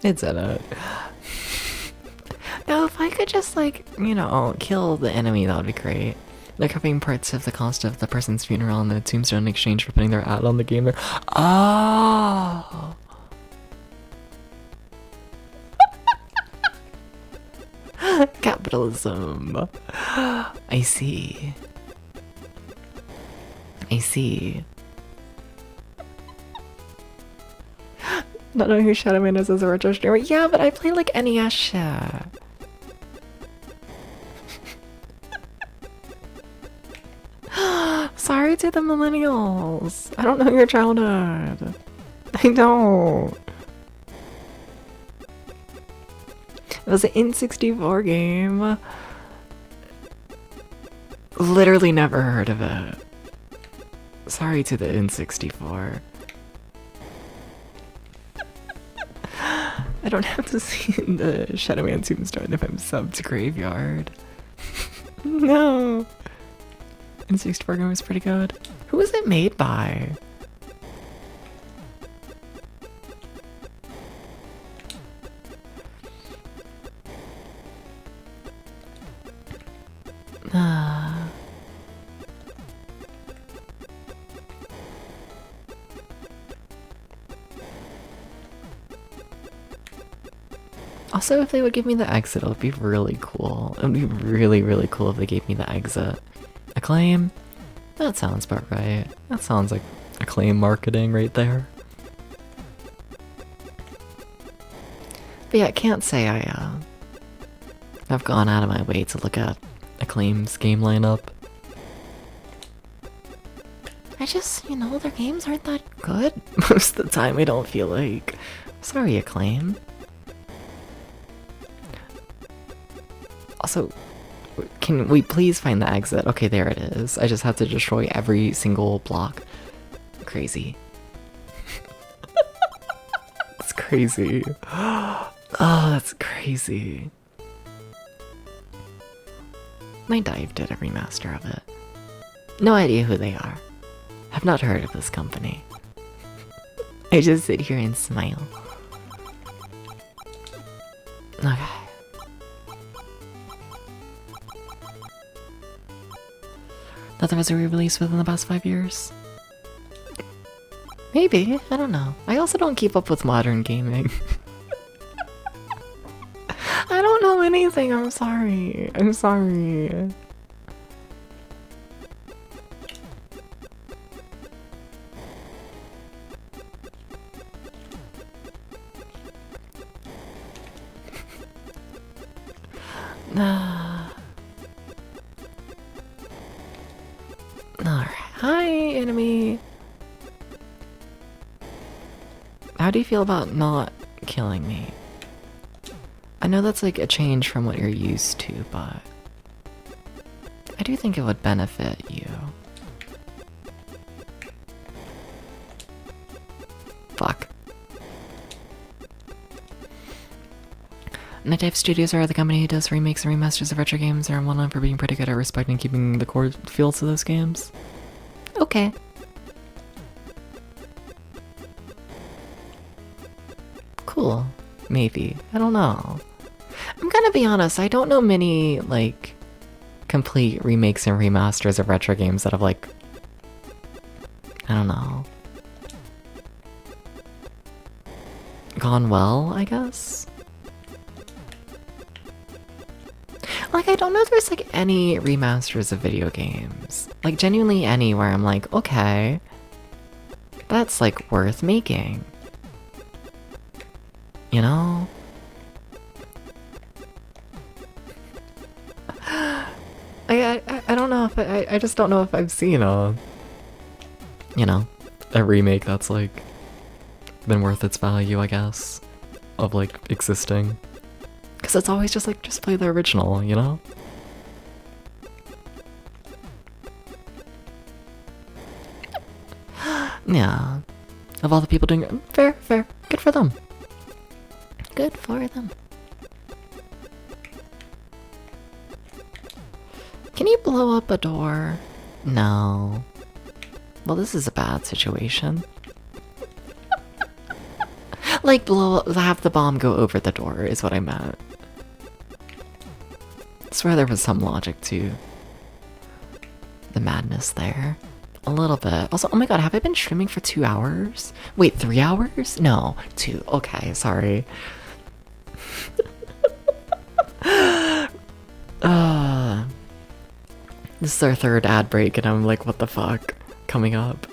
It said it. Now, if I could just, like, you know, kill the enemy, that would be great. They're covering parts of the cost of the person's funeral on the tombstone in exchange for putting their ad on the game there. Oh! Capitalism. I see. I see. Not knowing who Shadow Man is as a retro streamer. Yeah, but I play like NES shit. Sorry to the millennials. I don't know your childhood. I don't. It was an N64 game. Literally never heard of it. Sorry to the N64. I don't have to see the Shadow Man tombstone if I'm subbed to Graveyard. No. N64 game was pretty good. Who was it made by? Also, if they would give me the exit, it would be really cool. It would be really, really cool if they gave me the exit. Acclaim? That sounds about right. That sounds like Acclaim marketing right there. But yeah, I can't say I've gone out of my way to look at Acclaim's game lineup. I just, you know, their games aren't that good. Most of the time I don't feel like. Sorry, Acclaim. Also, can we please find the exit? Okay, there it is. I just have to destroy every single block. Crazy. That's crazy. Oh, that's crazy. My Dive did a remaster of it. No idea who they are. Have not heard of this company. I just sit here and smile. Okay. That there was a re-release within the past 5 years? Maybe, I don't know. I also don't keep up with modern gaming. I don't know anything, I'm sorry. I'm sorry. Alright, hi enemy. How do you feel about not killing me? I know that's like a change from what you're used to, but I do think it would benefit you. Fuck. Night Dive Studios are the company who does remakes and remasters of retro games. They're well known for being pretty good at respecting keeping the core feels to those games. Okay. Cool. Maybe. I don't know. I'm gonna be honest, I don't know many, like, complete remakes and remasters of retro games that have, like, I don't know, gone well, I guess? Like, I don't know if there's, like, any remasters of video games. Like, genuinely any where I'm like, okay, that's, like, worth making. You know? I don't know if I just don't know if I've seen a, you know, a remake that's, like, been worth its value, I guess, of, like, existing. Because it's always just, like, just play the original, you know? Yeah. Of all the people doing it, fair, fair. Good for them. Good for them. Can you blow up a door? No. Well, this is a bad situation. Like, have the bomb go over the door is what I meant. I swear there was some logic to the madness there. A little bit. Also, oh my god, have I been streaming for 2 hours? Wait, 3 hours? No, 2. Okay, sorry. This is our 3rd ad break, and I'm like, what the fuck? Coming up.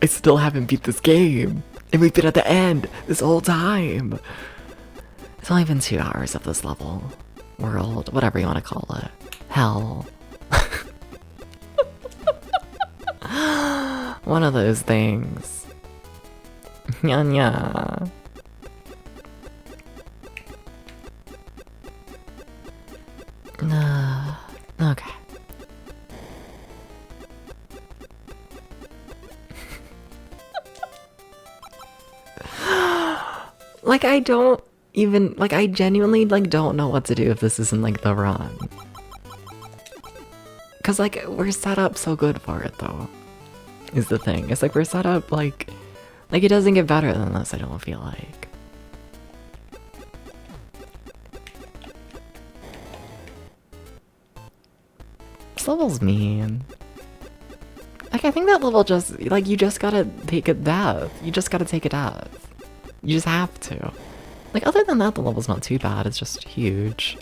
I still haven't beat this game. And we've been at the end this whole time. It's only been 2 hours of this level. World, whatever you want to call it. Hell. One of those things. Nya. Okay. Like, I don't even, like, I genuinely, like, don't know what to do if this isn't, like, the run. Cause, like, we're set up so good for it, though, is the thing. It's like, we're set up, like, it doesn't get better than this, I don't feel like. This level's mean. Like, I think that level just, like, you just gotta take a death. You just gotta take a death. You just have to. Like, other than that, the level's not too bad. It's just huge.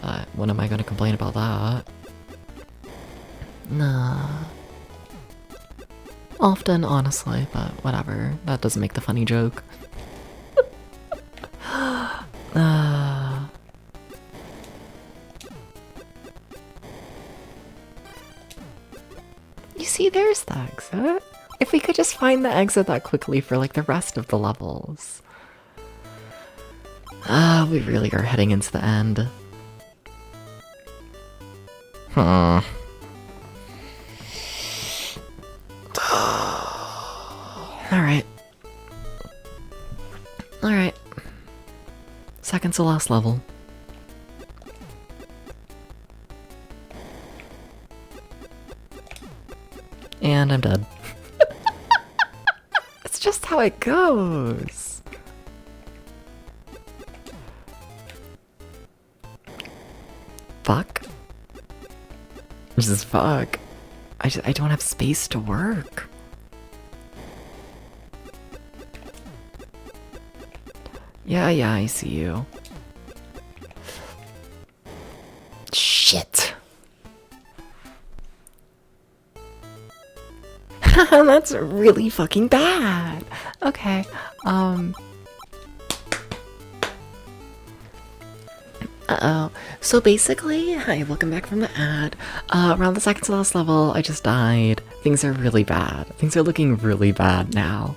But when am I gonna complain about that? Nah. Often, honestly, but whatever. That doesn't make the funny joke. You see, there's the exit. If we could just find the exit that quickly for, like, the rest of the levels. We really are heading into the end. Alright. Alright. Second to last level. And I'm dead. It's just how it goes. Fuck. Just fuck. I don't have space to work. Yeah, I see you. Shit. That's really fucking bad. Okay, uh-oh. So basically, hi, welcome back from the ad. Around the second to last level, I just died. Things are really bad. Things are looking really bad now.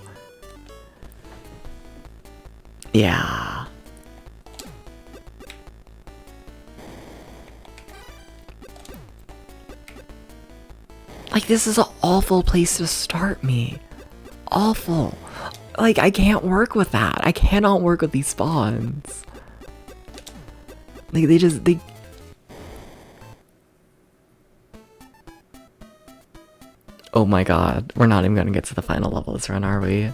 Yeah. Like, this is an awful place to start me. Awful. Like, I can't work with that. I cannot work with these spawns. Like, they... Oh my god. We're not even gonna get to the final level of this run, are we?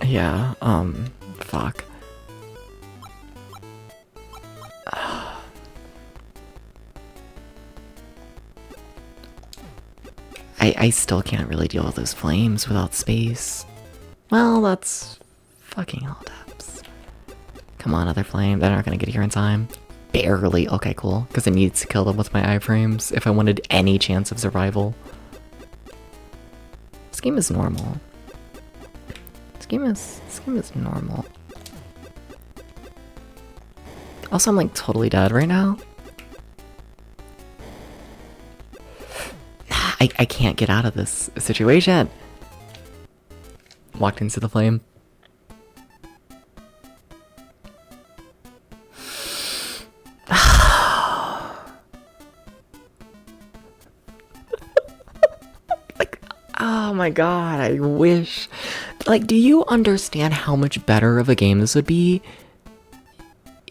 Yeah, fuck. I still can't really deal with those flames without space. Well, that's fucking hell depths. Come on, other flame. They're not gonna get here in time. Barely. Okay, cool. Because I need to kill them with my iframes if I wanted any chance of survival. This game is normal. This game is normal. Also, I'm like totally dead right now. I can't get out of this situation. Walked into the flame. Like, oh my god, I wish Like, do you understand how much better of a game this would be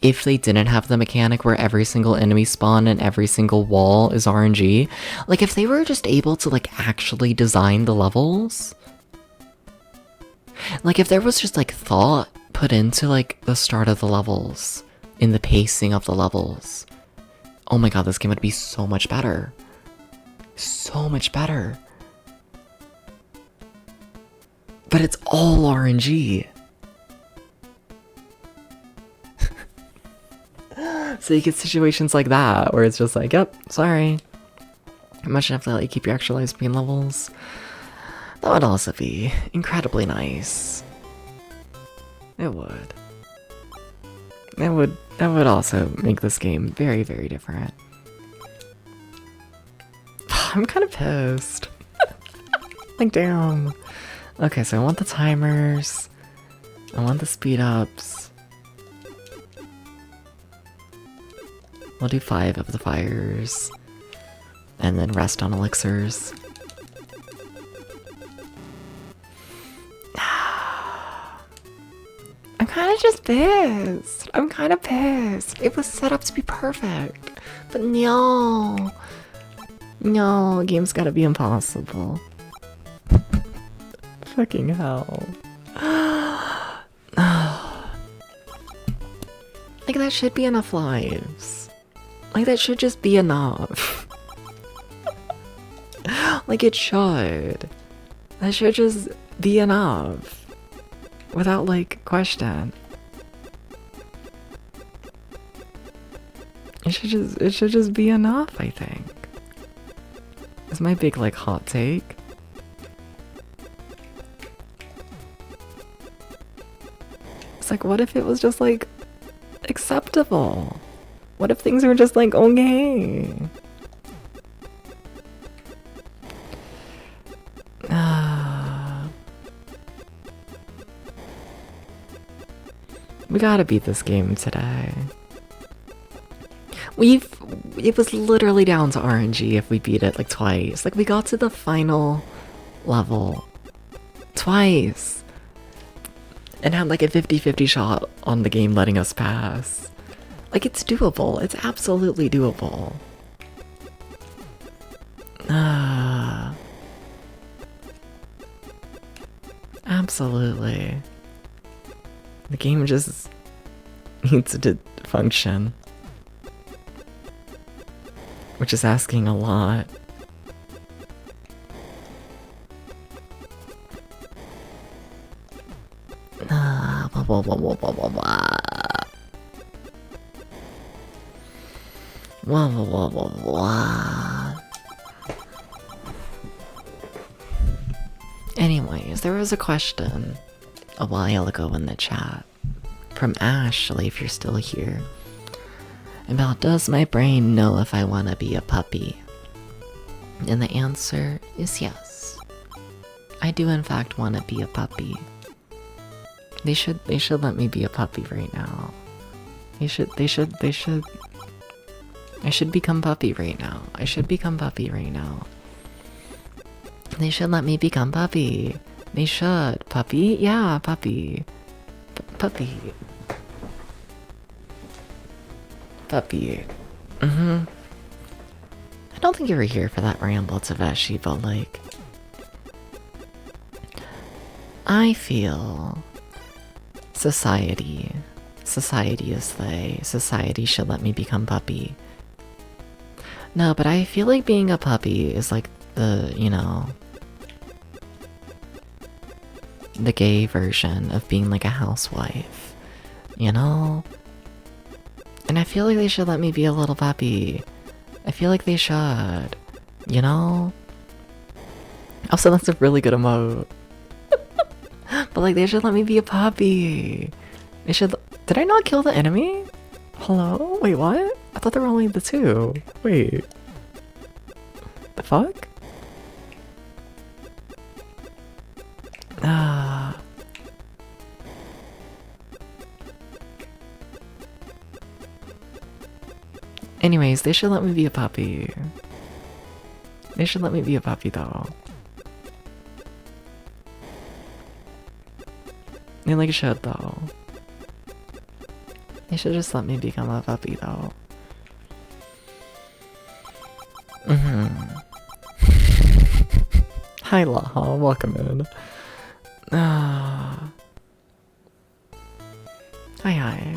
if they didn't have the mechanic where every single enemy spawn and every single wall is RNG? Like, if they were just able to, like, actually design the levels. Like, if there was just, like, thought put into, like, the start of the levels, in the pacing of the levels. Oh my god, this game would be so much better. So much better. But it's all RNG. So you get situations like that, where it's just like, yep, sorry. You might have to let you keep your extra life speed levels. That would also be incredibly nice. It would. That would also make this game very, very different. I'm kind of pissed. Like, damn. Okay, so I want the timers. I want the speed ups. We'll do 5 of the fires. And then rest on elixirs. I'm kind of just pissed. I'm kind of pissed. It was set up to be perfect. But no. No, game's gotta be impossible. Fucking hell. Like, that should be enough lives. Like, that should just be enough. Like, it should. That should just be enough. Without, like, question. It should just be enough, I think. It's my big, like, hot take. It's like, what if it was just, like, acceptable? What if things were just, like, okay? We gotta beat this game today. It was literally down to RNG if we beat it like twice. Like, we got to the final level twice and had like a 50-50 shot on the game letting us pass. Like, it's doable. It's absolutely doable. Absolutely. The game just needs to function. Which is asking a lot. Blah, blah, blah, blah, blah, blah. Blah, blah, blah, blah, blah. Anyways, there was a question a while ago in the chat from Ashley, if you're still here, about, does my brain know if I want to be a puppy? And the answer is yes. I do in fact want to be a puppy. They should let me be a puppy right now. I should become puppy right now. I should become puppy right now. They should let me become puppy. They should. Puppy? Yeah, puppy. Puppy. Puppy. I don't think you were here for that ramble, Taveshi, but like, I feel society is they. Society should let me become puppy. No, but I feel like being a puppy is like the, you know, the gay version of being like a housewife, you know? And I feel like they should let me be a little puppy. I feel like they should, you know? Also, that's a really good emote. But like, they should let me be a puppy. They should. Did I not kill the enemy? Hello? Wait, what? I thought there were only the two. Wait. The fuck? Anyways, they should let me be a puppy. They should let me be a puppy, though. They like should though. They should just let me become a puppy though. Hi Laha, welcome in. Hi.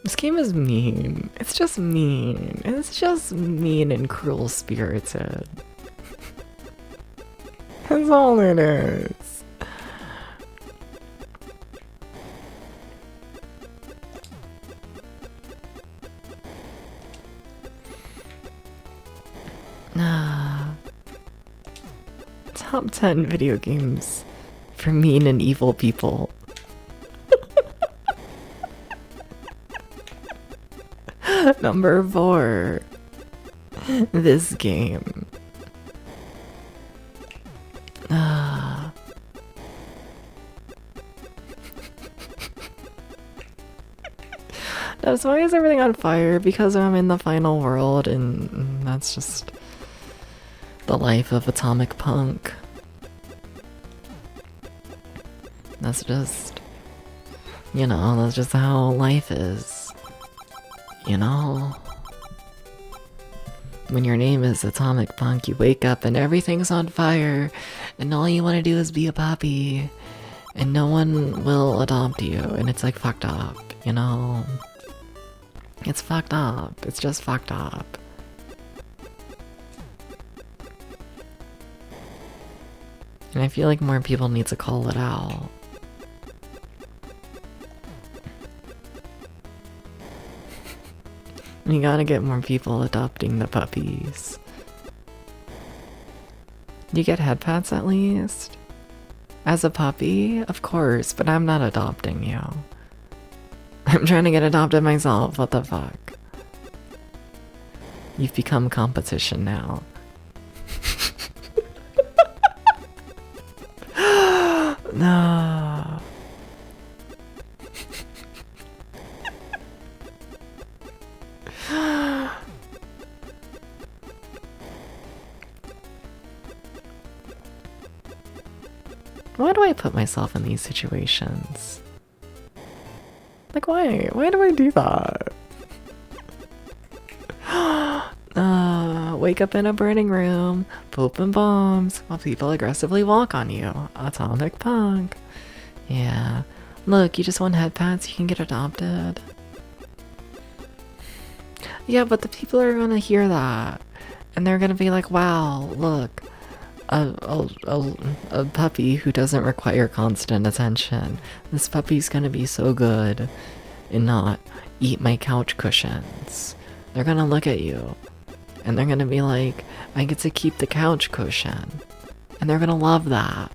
This game is mean. It's just mean. It's just mean and cruel spirited. That's all it is. Top 10 video games for mean and evil people. Number 4. This game. So why is everything on fire? Because I'm in the final world, and that's just the life of atomic punk. That's just, you know, that's just how life is. You know? When your name is Atomic Punk, you wake up and everything's on fire, and all you want to do is be a puppy, and no one will adopt you, and it's like fucked up, you know? It's fucked up. It's just fucked up. And I feel like more people need to call it out. You gotta get more people adopting the puppies. You get head pats at least? As a puppy? Of course, but I'm not adopting you. I'm trying to get adopted myself, what the fuck? You've become competition now. No. Why do I put myself in these situations? Like, why? Why do I do that? Wake up in a burning room, pooping bombs, while people aggressively walk on you. Atomic punk. Yeah. Look, you just want head pats, you can get adopted. Yeah, but the people are gonna hear that. And they're gonna be like, wow, look. A puppy who doesn't require constant attention. This puppy's gonna be so good and not eat my couch cushions. They're gonna look at you and they're gonna be like, I get to keep the couch cushion. And they're gonna love that.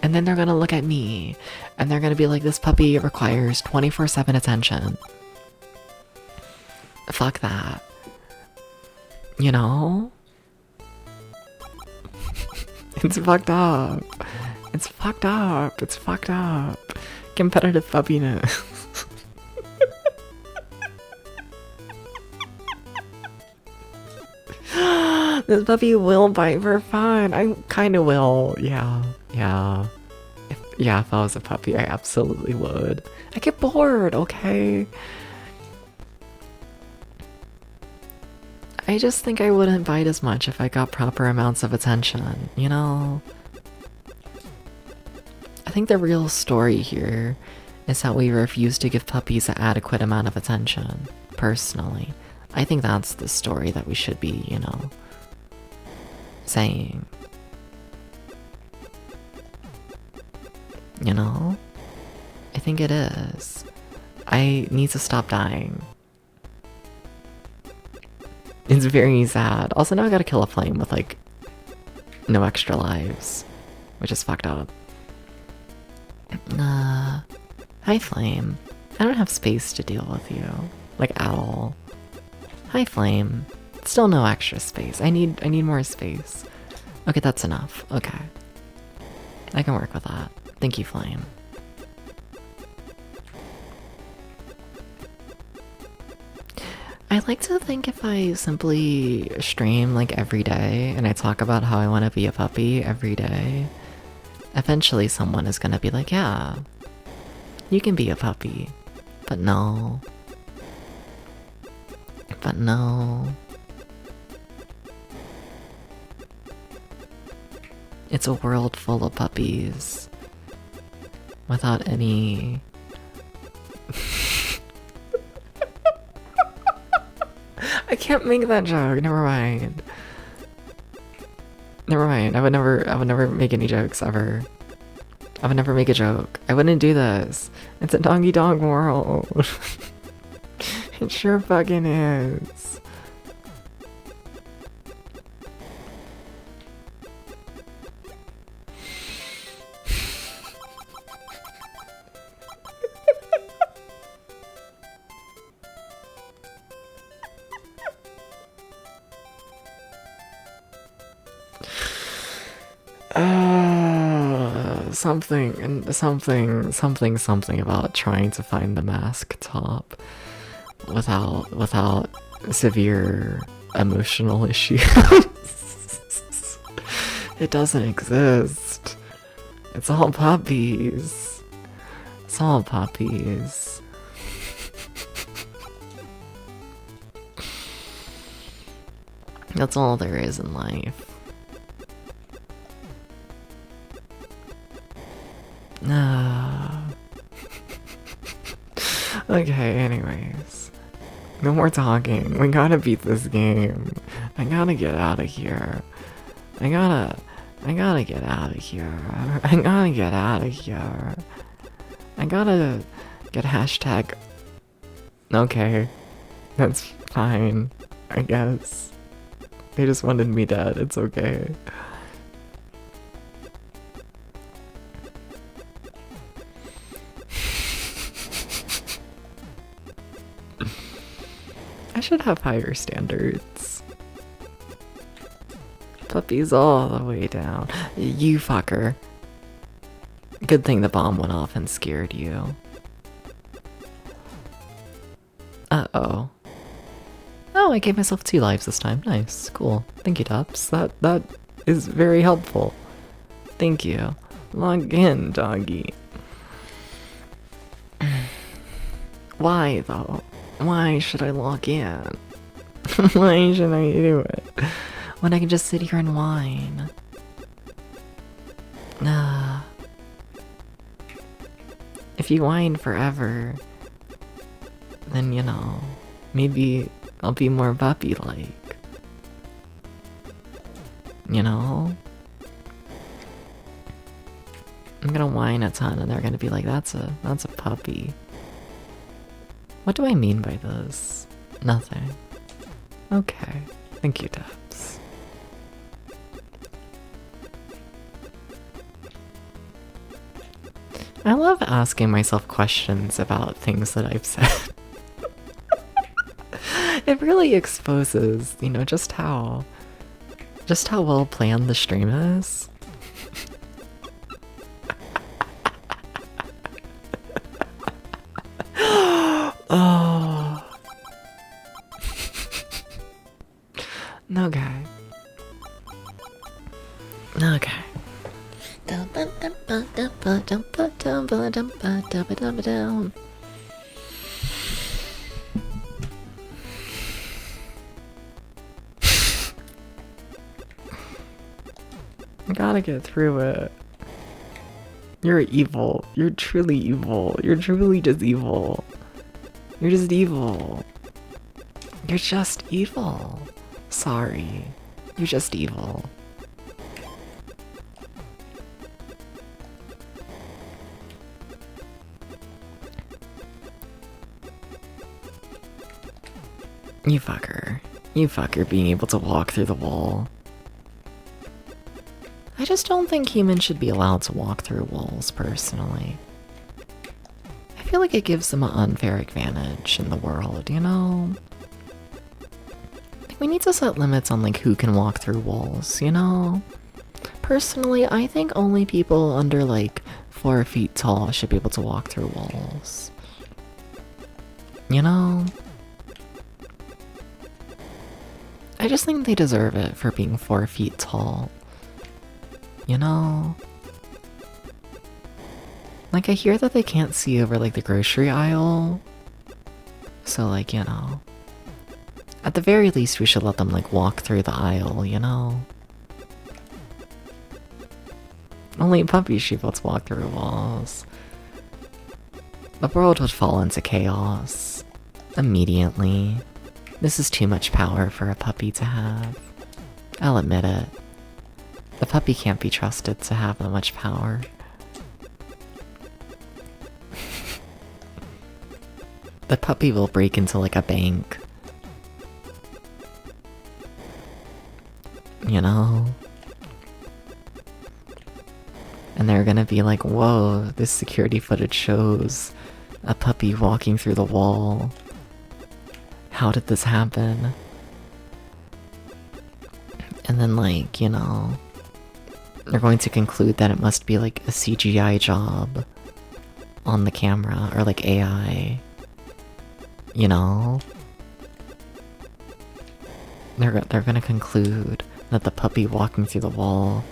And then they're gonna look at me and they're gonna be like, this puppy requires 24/7 attention. Fuck that. You know? It's fucked up. It's fucked up. It's fucked up. Competitive puppiness. This puppy will bite for fun. I kind of will. Yeah. If I was a puppy, I absolutely would. I get bored, okay? I just think I wouldn't bite as much if I got proper amounts of attention, you know? I think the real story here is how we refuse to give puppies an adequate amount of attention, personally. I think that's the story that we should be, you know, saying. You know? I think it is. I need to stop dying. It's very sad. Also, now I gotta kill a flame with, like, no extra lives, which is fucked up. Hi, Flame. I don't have space to deal with you, like, at all. Hi, Flame. Still no extra space. I need more space. Okay, that's enough. Okay. I can work with that. Thank you, Flame. I like to think if I simply stream like every day and I talk about how I want to be a puppy every day, Eventually someone is gonna be like, yeah, you can be a puppy. But no. But no. It's a world full of puppies. Without any... I can't make that joke, never mind. Never mind, I would never make any jokes ever. I would never make a joke. I wouldn't do this. It's a doggy dog world. It sure fucking is. Something about trying to find the mask top without severe emotional issues. It doesn't exist. It's all puppies. It's all puppies. That's all there is in life. Okay, anyways. No more talking. We gotta beat this game. I gotta get out of here. I gotta get out of here. I gotta get out of here. I gotta get hashtag. Okay. That's fine, I guess. They just wanted me dead. It's okay. I should have higher standards. Puppies all the way down. You fucker. Good thing the bomb went off and scared you. Uh-oh. Oh, I gave myself 2 lives this time. Nice. Cool. Thank you, Tops. That is very helpful. Thank you. Log in, doggy. Why, though? Why should I log in? Why should I do it? When I can just sit here and whine. If you whine forever, then, you know, maybe I'll be more puppy-like. You know? I'm gonna whine a ton and they're gonna be like, that's a puppy. What do I mean by this? Nothing. Okay. Thank you, Debs. I love asking myself questions about things that I've said. It really exposes, you know, just how well planned the stream is. Oh. Okay. Okay. I gotta get through it. You're evil. You're truly evil. You're truly just evil. You're just evil. You're just evil. Sorry. You're just evil. You fucker. You fucker being able to walk through the wall. I just don't think humans should be allowed to walk through walls, personally. I feel like it gives them an unfair advantage in the world, you know? We need to set limits on, like, who can walk through walls, you know? Personally, I think only people under, like, 4 feet tall should be able to walk through walls. You know? I just think they deserve it for being 4 feet tall. You know? Like, I hear that they can't see over, like, the grocery aisle. So, like, you know. At the very least, we should let them, like, walk through the aisle, you know? Only puppy sheeplets walk through walls. The world would fall into chaos. Immediately. This is too much power for a puppy to have. I'll admit it. The puppy can't be trusted to have that much power. The puppy will break into like a bank. You know? And they're gonna be like, whoa, this security footage shows a puppy walking through the wall. How did this happen? And then, like, you know, they're going to conclude that it must be like a CGI job on the camera, or like AI. You know? They're gonna conclude that the puppy walking through the wall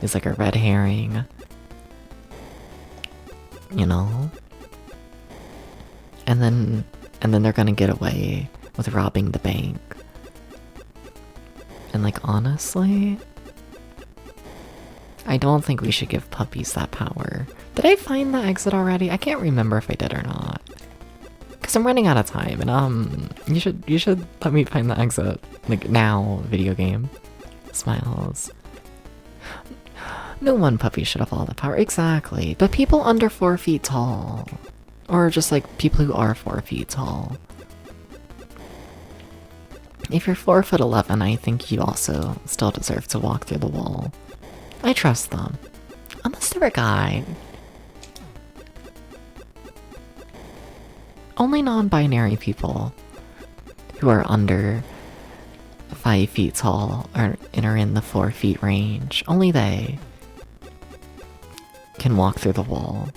is like a red herring. You know? And then they're gonna get away with robbing the bank. And like, honestly, I don't think we should give puppies that power. Did I find the exit already? I can't remember if I did or not. Cause I'm running out of time, and you should let me find the exit. Like, now, video game. Smiles. No one puppy should have all the power. Exactly. But people under 4 feet tall. Or just like people who are 4 feet tall. If you're 4'11", I think you also still deserve to walk through the wall. I trust them. Unless they're a guy. Only non-binary people who are under 5 feet tall are in the 4 feet range. Only they can walk through the wall.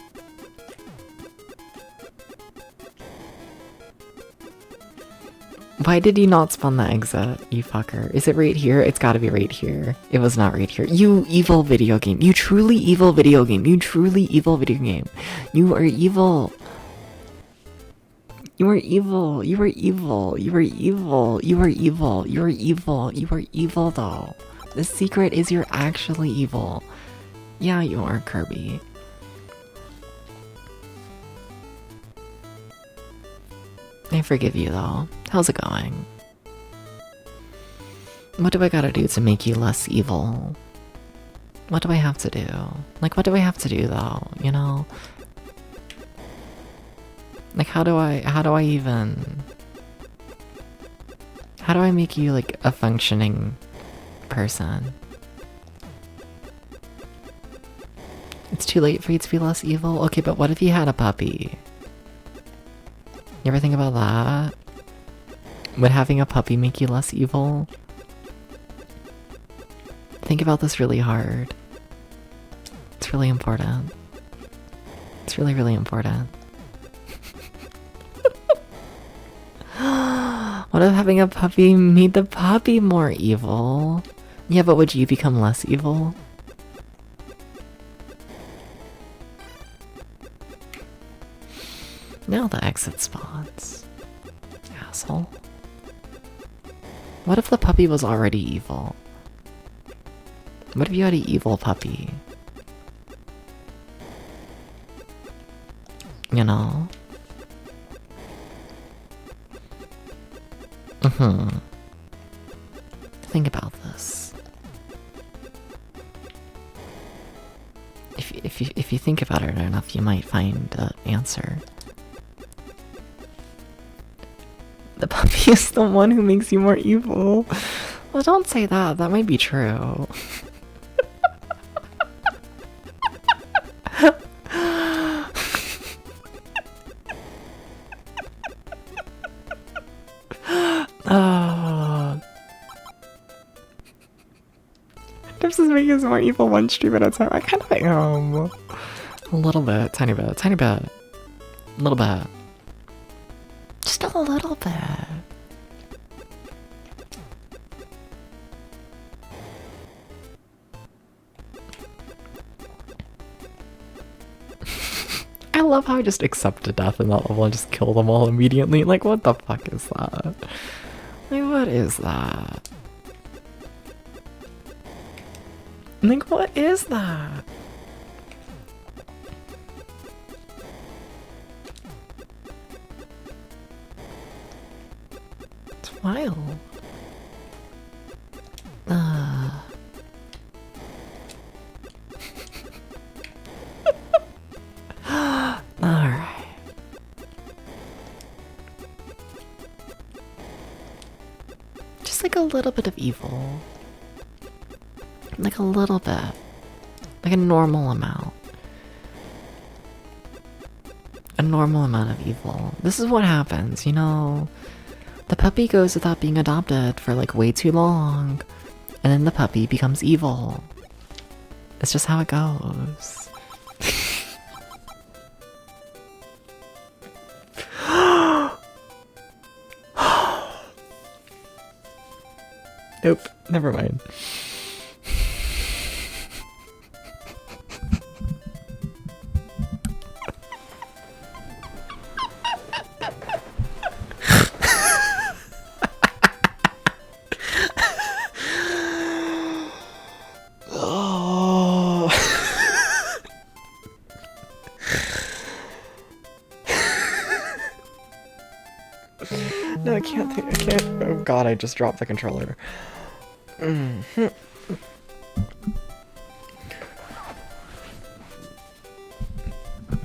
Why did you not spawn the exit, you fucker? Is it right here? It's gotta be right here. It was not right here. You evil video game. You truly evil video game. You truly evil video game. You are evil. You are evil. You are evil. You are evil. You are evil. You are evil. You are evil though. The secret is you're actually evil. Yeah, you are, Kirby. I forgive you though. How's it going? What do I gotta do to make you less evil? What do I have to do? Like, what do I have to do though, you know? Like, how do I make you like a functioning person? It's too late for you to be less evil? Okay, but what if you had a puppy? You ever think about that? Would having a puppy make you less evil? Think about this really hard. It's really important. It's really, really important. What if having a puppy made the puppy more evil? Yeah, but would you become less evil? Now the exit spots. Asshole. What if the puppy was already evil? What if you had an evil puppy? You know? Think about this. If you think about it enough, you might find the answer. The puppy is the one who makes you more evil. Well, don't say that. That might be true. This is making us more evil one stream at a time. I kind of am. A little bit. Tiny bit. Tiny bit. A little bit. Just a little bit. I love how I just accepted death in that level and just kill them all immediately. Like, what the fuck is that? Like, what is that? Like, what is that? It's wild. Alright. Just like a little bit of evil. Like a little bit. Like a normal amount. A normal amount of evil. This is what happens, you know? The puppy goes without being adopted for like way too long. And then the puppy becomes evil. It's just how it goes. Nope, never mind. Oh. No, I can't think. I can't. Oh god, I just dropped the controller.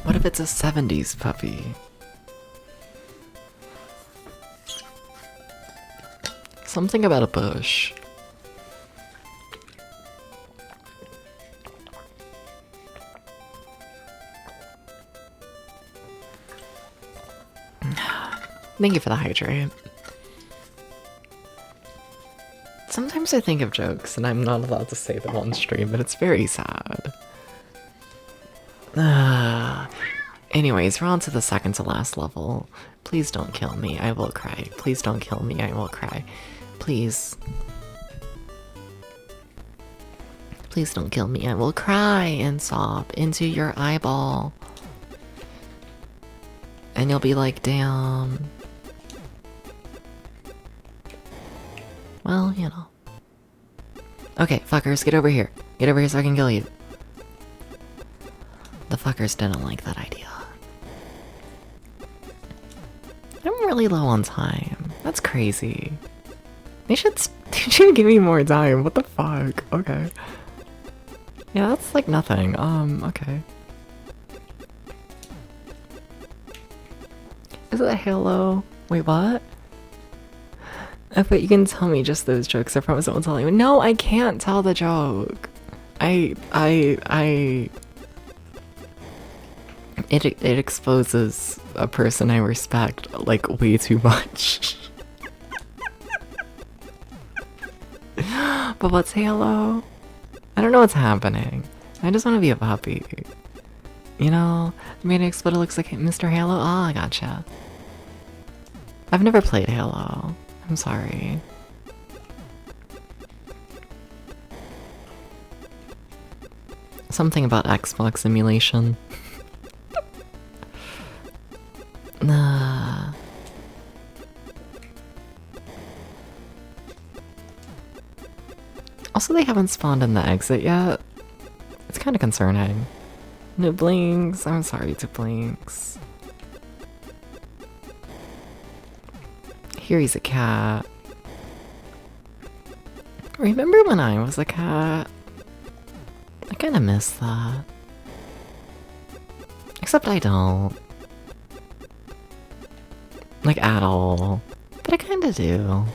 What if it's a 70s puppy? Something about a bush. Thank you for the hydrate. Sometimes I think of jokes and I'm not allowed to say them on stream, but it's very sad. Anyways, we're on to the second to last level. Please don't kill me, I will cry. Please don't kill me, I will cry. Please. Please don't kill me, I will cry and sob into your eyeball. And you'll be like, damn. Well, you know. Okay, fuckers, get over here. Get over here so I can kill you. The fuckers didn't like that idea. I'm really low on time. That's crazy. They should give me more time. What the fuck? Okay. Yeah, that's like nothing. Okay. Is it a Halo? Wait, what? But you can tell me just those jokes. I promise I won't tell you. No, I can't tell the joke. It exposes a person I respect like way too much. But what's Halo? I don't know what's happening. I just want to be a puppy. You know, made it explode. It looks like Mr. Halo. Oh, I gotcha. I've never played Halo. I'm sorry. Something about Xbox emulation. Nah. Also, they haven't spawned in the exit yet. It's kind of concerning. No blinks. I'm sorry to blinks. Here he's a cat. Remember when I was a cat? I kinda miss that. Except I don't. Like, at all. But I kinda do.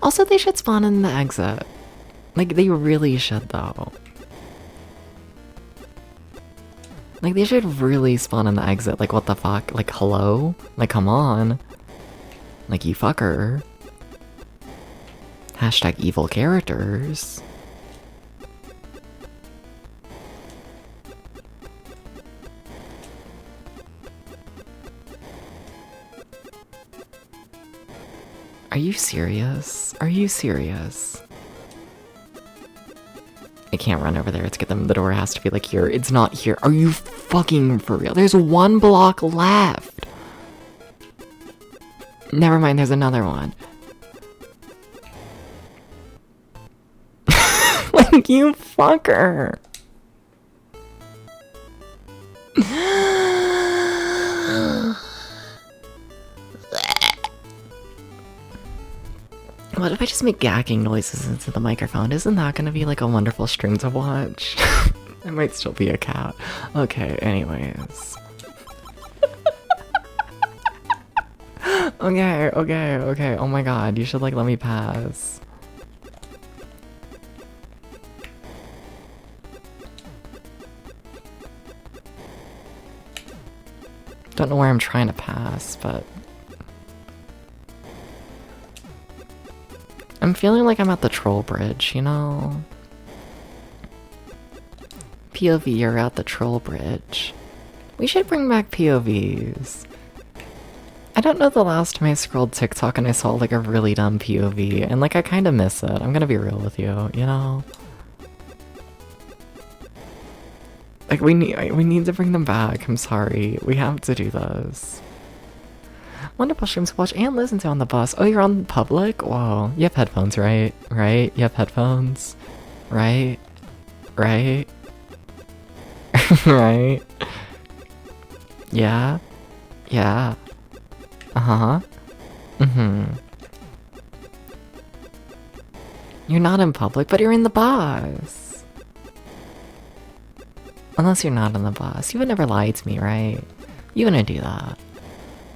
Also, they should spawn in the exit. Like, they really should, though. Like, they should really spawn in the exit. Like, what the fuck? Like, hello? Like, come on. Like, you fucker. Hashtag evil characters. Are you serious? Are you serious? I can't run over there to get them. The door has to be like here. It's not here. Are you fucking for real? There's one block left. Never mind, there's another one. Like, you fucker. What if I just make gagging noises into the microphone? Isn't that gonna be like a wonderful stream to watch? I might still be a cat. Okay, anyways. Okay. Oh my god, you should like let me pass. Don't know where I'm trying to pass, but I'm feeling like I'm at the troll bridge, you know? POV, you're at the troll bridge. We should bring back POVs. I don't know the last time I scrolled TikTok and I saw like a really dumb POV, and like I kinda miss it. I'm gonna be real with you, you know? Like we need to bring them back. I'm sorry. We have to do this. Wonderful streams to watch and listen to on the bus. Oh, you're on public? Whoa. You have headphones, right? Right? You have headphones? Right? Right? Right? Yeah? Yeah. Uh-huh. Mm-hmm. You're not in public, but you're in the bus. Unless you're not in the bus. You would never lie to me, right? You wouldn't do that.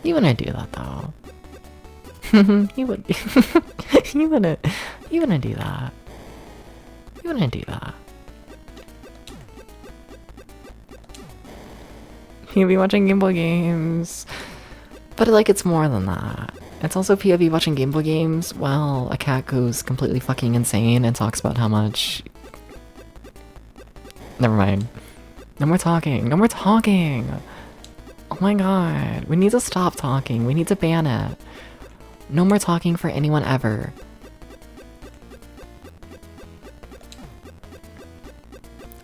You wouldn't do that, though. You would. You wouldn't do that. You wouldn't do that. You'd be watching Gameboy games. But like, it's more than that. It's also POV watching Gameboy games while a cat goes completely fucking insane and talks about how much... Never mind. No more talking. No more talking! Oh my god. We need to stop talking. We need to ban it. No more talking for anyone ever.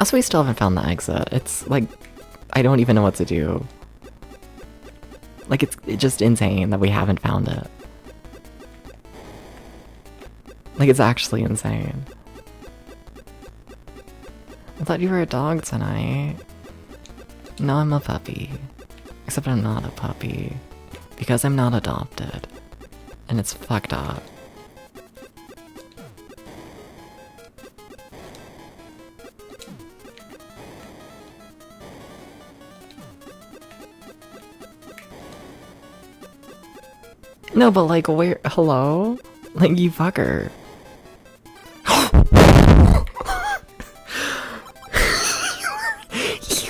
Also, we still haven't found the exit. It's like... I don't even know what to do. Like, it's just insane that we haven't found it. Like, it's actually insane. I thought you were a dog tonight. No, I'm a puppy. Except I'm not a puppy. Because I'm not adopted. And it's fucked up. No, but like, where? Hello? Like, you fucker.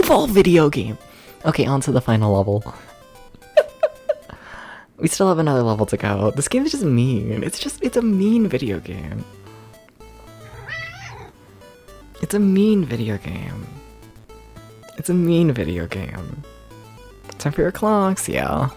Evil video game. Okay, on to the final level. We still have another level to go. This game is just mean. It's a mean video game. It's a mean video game. It's a mean video game. Time for your clocks, yeah.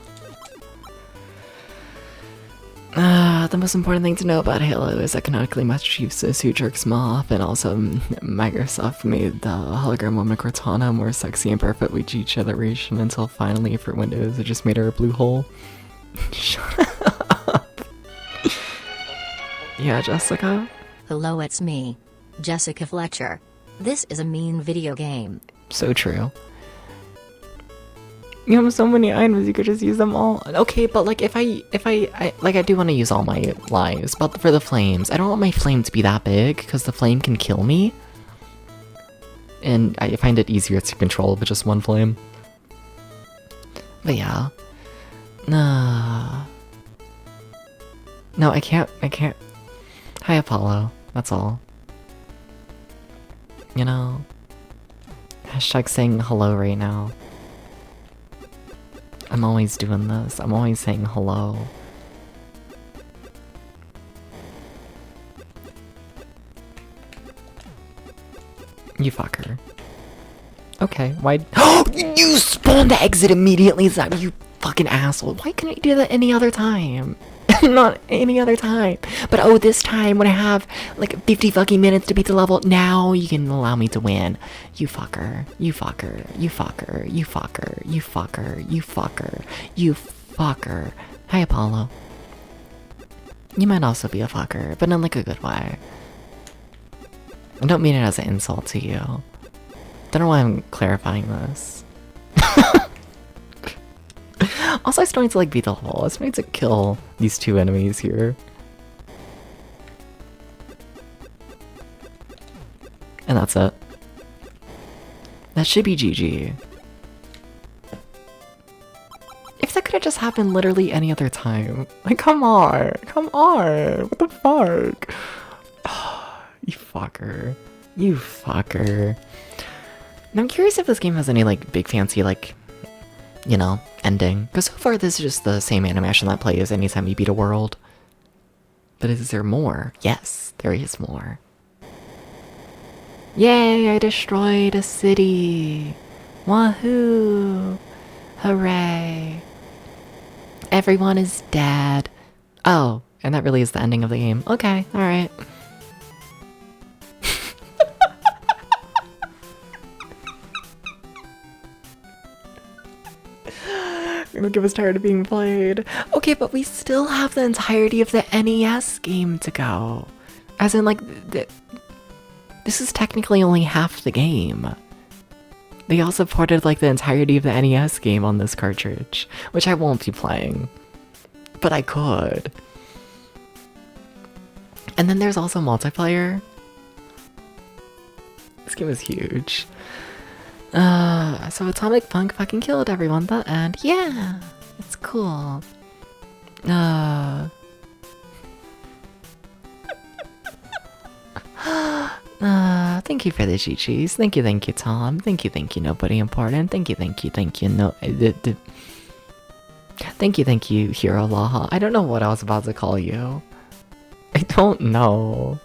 The most important thing to know about Halo is economically Massachusetts who jerks them off, and also Microsoft made the hologram woman Cortana more sexy and perfect with each iteration until finally for Windows it just made her a blue hole. Shut up. Yeah, Jessica? Hello, it's me, Jessica Fletcher. This is a mean video game. So true. You have so many items, you could just use them all. Okay, but like if I do want to use all my lives, but for the flames, I don't want my flame to be that big because the flame can kill me. And I find it easier to control with just one flame. But yeah. No, I can't. Hi, Apollo. That's all. You know? Hashtag saying hello right now. I'm always doing this. I'm always saying hello. You fucker. Okay, why? You spawned the exit immediately, Zach, you fucking asshole. Why couldn't you do that any other time? Not any other time. But oh, this time when I have like 50 fucking minutes to beat the level, now you can allow me to win. You fucker. You fucker. You fucker. You fucker. You fucker. You fucker. You fucker. Hi, Apollo. You might also be a fucker, but in like a good way. I don't mean it as an insult to you. Don't know why I'm clarifying this. Also, I still need to like beat the level. I still need to kill these two enemies here. And that's it. That should be GG. If that could have just happened literally any other time. Like, come on. Come on. What the fuck? You fucker. You fucker. Now I'm curious if this game has any like big fancy like, you know, ending. Because so far this is just the same animation that plays anytime you beat a world. But is there more? Yes, there is more. Yay, I destroyed a city. Wahoo. Hooray. Everyone is dead. Oh, and that really is the ending of the game. Okay, alright. You're gonna give us tired of being played. Okay, but we still have the entirety of the NES game to go. As in, like, this is technically only half the game. They also ported, like, the entirety of the NES game on this cartridge, which I won't be playing. But I could. And then there's also multiplayer. This game is huge. So Atomic Punk fucking killed everyone, and yeah, it's cool. Thank you for the GGs. Thank you, Tom. Thank you, nobody important. Thank you, no. Thank you, Hero Laha. I don't know what I was about to call you. I don't know.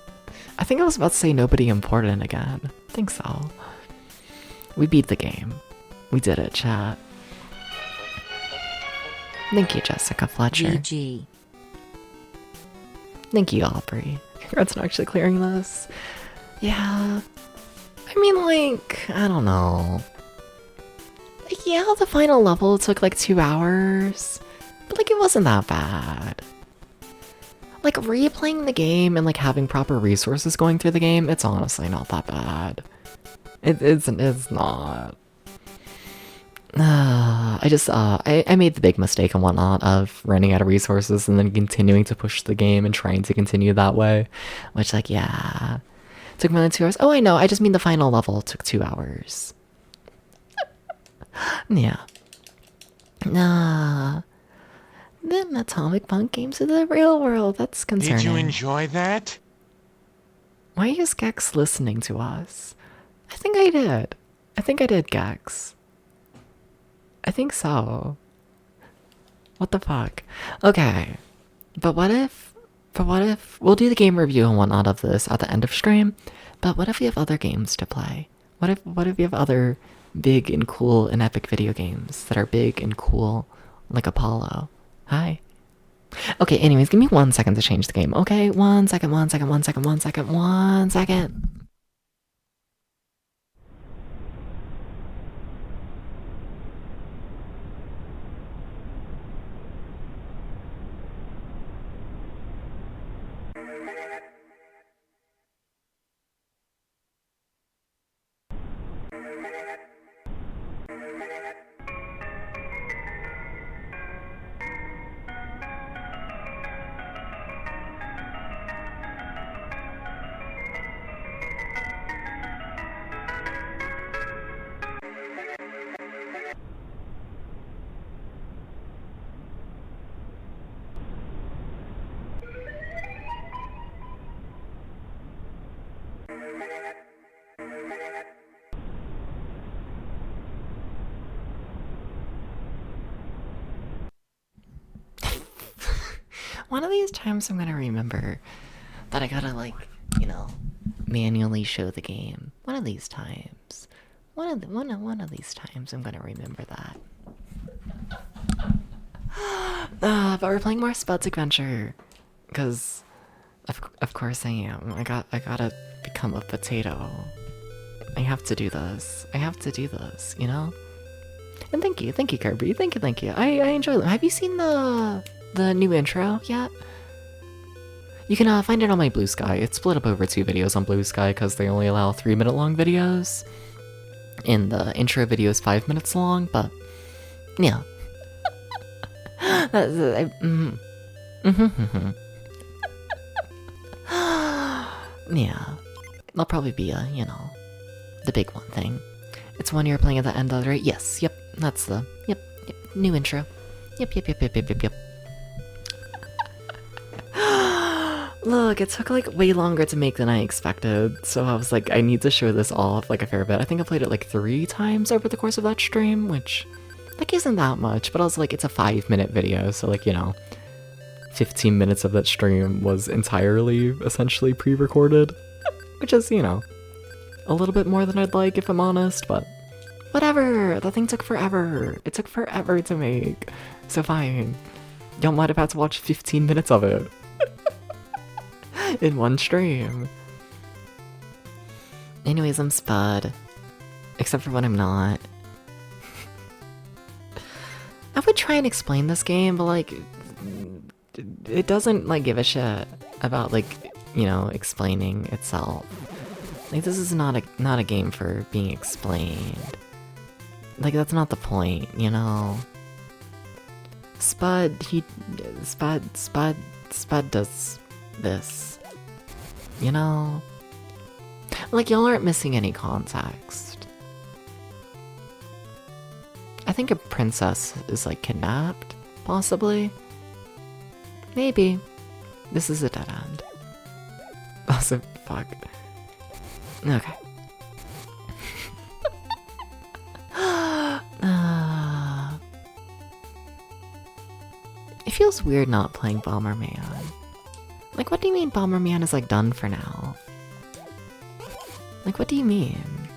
I think I was about to say nobody important again. I think so. We beat the game. We did it, chat. Thank you, Jessica Fletcher. GG. Thank you, Aubrey. Congrats on actually clearing this. Yeah. I mean, like, I don't know. Yeah, the final level took like 2 hours. But like, it wasn't that bad. Like, replaying the game and like having proper resources going through the game, it's honestly not that bad. It's not. I made the big mistake and whatnot of running out of resources and then continuing to push the game and trying to continue that way. Which, like, yeah. Took more than 2 hours. Oh, I know. I just mean the final level took 2 hours. Yeah. Nah. Then Atomic Punk came to the real world. That's concerning. Did you enjoy that? Why is Gex listening to us? I think I did. I think I did, Gex. I think so. What the fuck? Okay. But what if we'll do the game review and whatnot of this at the end of stream, but what if we have other games to play? What if we have other big and cool and epic video games that are big and cool, like Apollo? Hi. Okay, anyways, give me 1 second to change the game. Okay, 1 second. One of these times I'm gonna remember that I gotta, like, you know, manually show the game. One of these times. One of these times I'm gonna remember that. But we're playing more Spud's Adventure. Because, of course I am. I gotta become a potato. I have to do this. I have to do this, you know? And thank you, Kirby. Thank you. I enjoy them. Have you seen the new intro yet? You can find it on my Blue Sky. It's split up over 2 videos on Blue Sky because they only allow 3-minute long videos. And the intro video is 5 minutes long, but yeah. Yeah, that'll probably be the big one thing. It's one you're playing at the end of the right? Yes, yep, that's the, yep, new intro. Yep. Look, it took like way longer to make than I expected, so I was like, I need to show this off like a fair bit. I think I played it like 3 times over the course of that stream, which like isn't that much, but also like it's a 5-minute video, so like, 15 minutes of that stream was entirely essentially pre-recorded, which is, a little bit more than I'd like if I'm honest, but whatever, the thing took forever. It took forever to make, so fine. Y'all might have had to watch 15 minutes of it. In one stream. Anyways, I'm Spud. Except for when I'm not. I would try and explain this game, but like, it doesn't like give a shit about like, explaining itself. Like, this is not a game for being explained. Like, that's not the point, Spud does this. Like, y'all aren't missing any context. I think a princess is like kidnapped, possibly. Maybe. This is a dead end. Also, fuck. Okay. It feels weird not playing Bomberman. Like, what do you mean Bomberman is like done for now? Like, what do you mean?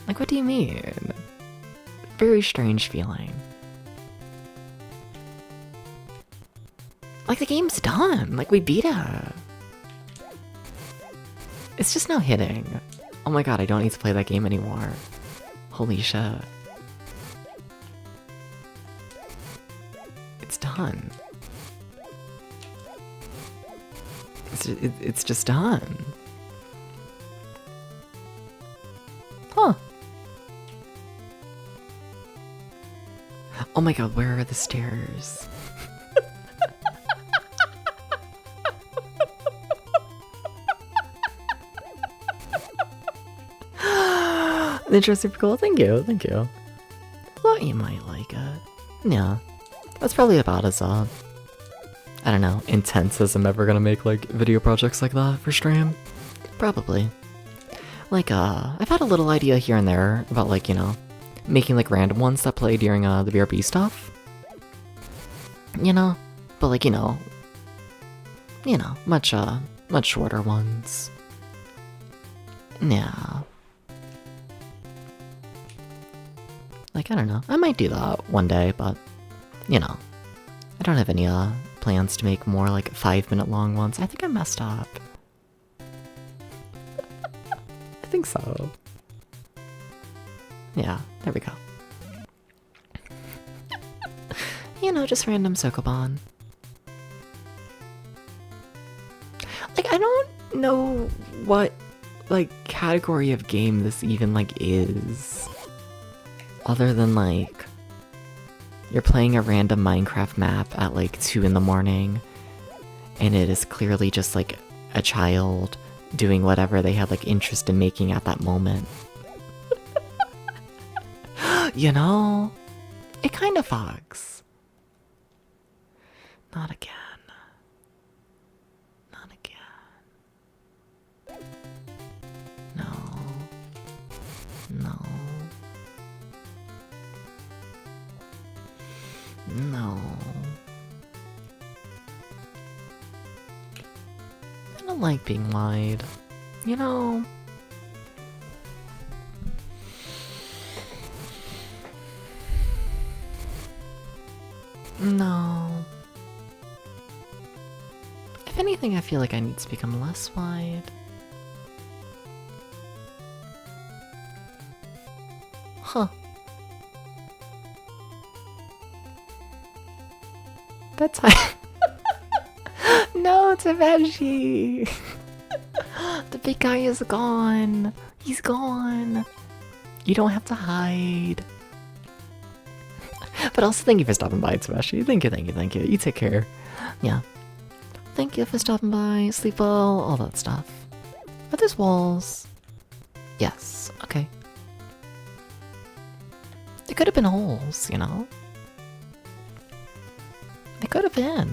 Like, what do you mean? Very strange feeling. Like, the game's done. Like, we beat it. It's just now hitting. Oh my god, I don't need to play that game anymore. Holy shit. It's done. It's just done. Huh. Oh my god, where are the stairs? The intro's super cool. Thank you. Thought you might like it. Yeah. That's probably about as I don't know, intense as I'm ever gonna make like video projects like that for stream. Probably. Like, I've had a little idea here and there about like, making like random ones that play during the BRB stuff. But like, much shorter ones. Yeah. Like, I don't know. I might do that one day, but, I don't have any plans to make more like 5-minute long ones. I think I messed up. I think so. Yeah, there we go. Just random Sokoban. Like, I don't know what, like, category of game this even, like, is. Other than, like, you're playing a random Minecraft map at, like, 2 in the morning, and it is clearly just, like, a child doing whatever they had, like, interest in making at that moment. It kind of fucks. Not again. Not again. No. No. No. I don't like being lied. No. If anything, I feel like I need to become less wide. Huh. That's high. No, it's a veggie. The big guy is gone. He's gone. You don't have to hide. But also, thank you for stopping by, Tsubashi. Thank you, thank you, thank you. You take care. Yeah. Thank you for stopping by. Sleep well, all that stuff. Are there walls? Yes. Okay. There could have been holes, you know? They could have been.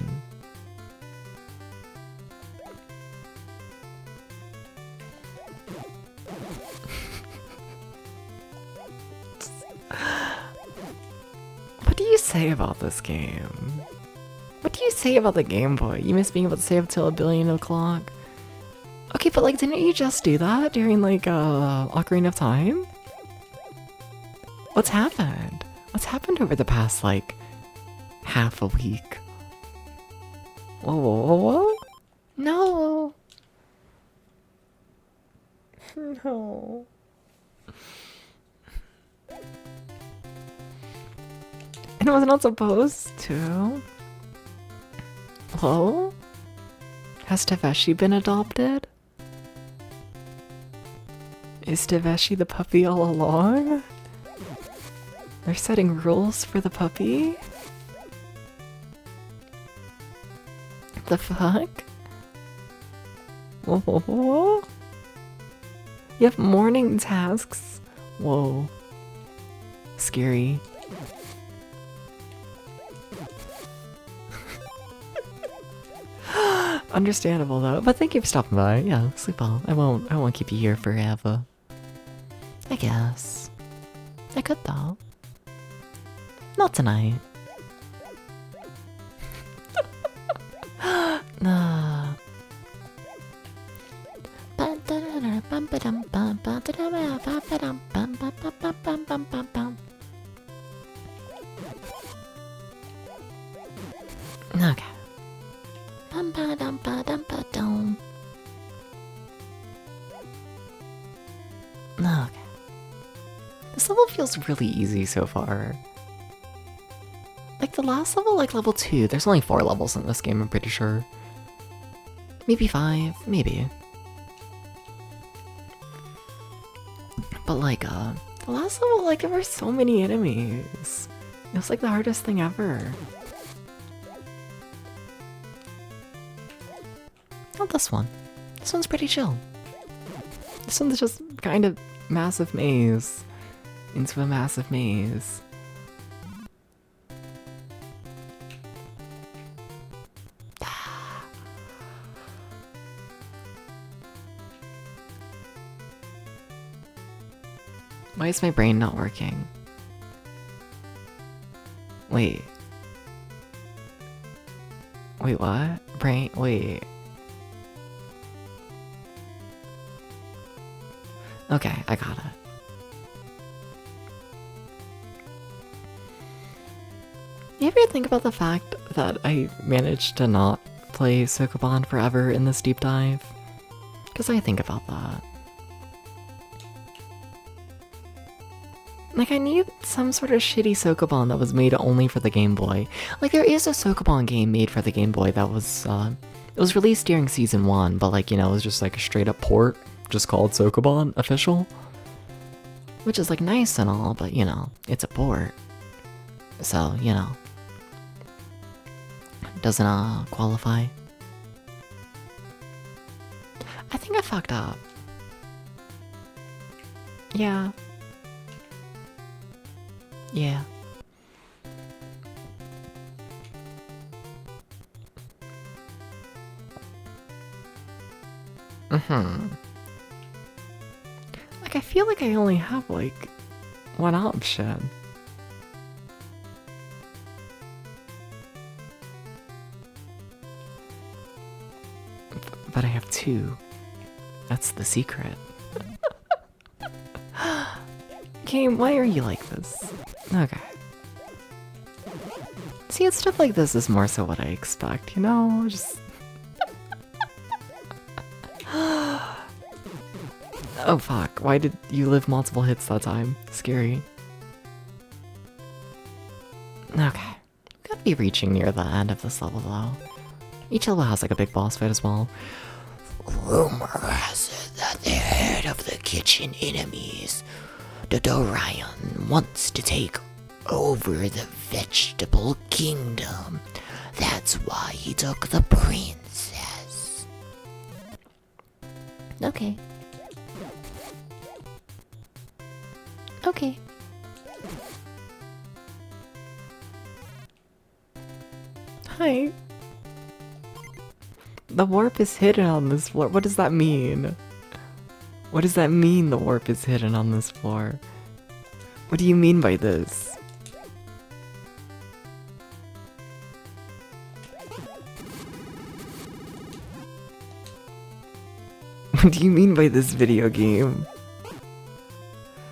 What do you say about this game? What do you say about the Game Boy? You miss being able to stay up till 1,000,000,000 o'clock? Okay, but like, didn't you just do that during like Ocarina of Time? What's happened? What's happened over the past like half a week? Whoa, whoa, whoa, whoa? No. No. And it was not supposed to. Hello? Has Taveshi been adopted? Is Taveshi the puppy all along? They're setting rules for the puppy? The fuck? Whoa, whoa, whoa. You have morning tasks? Whoa. Scary. Understandable though, but thank you for stopping by. Yeah, sleep well. I won't keep you here forever. I guess. I could though. Not tonight. Nah. Okay. Okay. This level feels really easy so far. Like the last level, like level 2, there's only 4 levels in this game, I'm pretty sure. Maybe 5, maybe. But like, the last level, like there were so many enemies. It was like the hardest thing ever. Not this one. This one's pretty chill. This one's just kind of massive maze into a massive maze. Why is my brain not working? Wait. Wait, what? Brain, wait. Okay, I got it. You ever think about the fact that I managed to not play Sokoban forever in this deep dive? Because I think about that. Like, I need some sort of shitty Sokoban that was made only for the Game Boy. Like, there is a Sokoban game made for the Game Boy that was, it was released during Season 1, but like, you know, it was just like a straight up port, just called Sokoban Official. Which is like nice and all, but you know, it's a port. So, you know. Doesn't, qualify. I think I fucked up. Yeah. Yeah. Like, I feel like I only have, like, one option. But I have 2. That's the secret. Game, why are you like this? Okay. See, it's stuff like this is more so what I expect, you know? Just... Oh fuck, why did you live multiple hits that time? Scary. Okay. Gotta be reaching near the end of this level though. Each level has like a big boss fight as well. Rumor has it that the head of the kitchen enemies, the Dorian, wants to take over the vegetable kingdom. That's why he took the princess. Okay. Okay. Hi. The warp is hidden on this floor. What does that mean? What does that mean, the warp is hidden on this floor? What do you mean by this? What do you mean by this video game?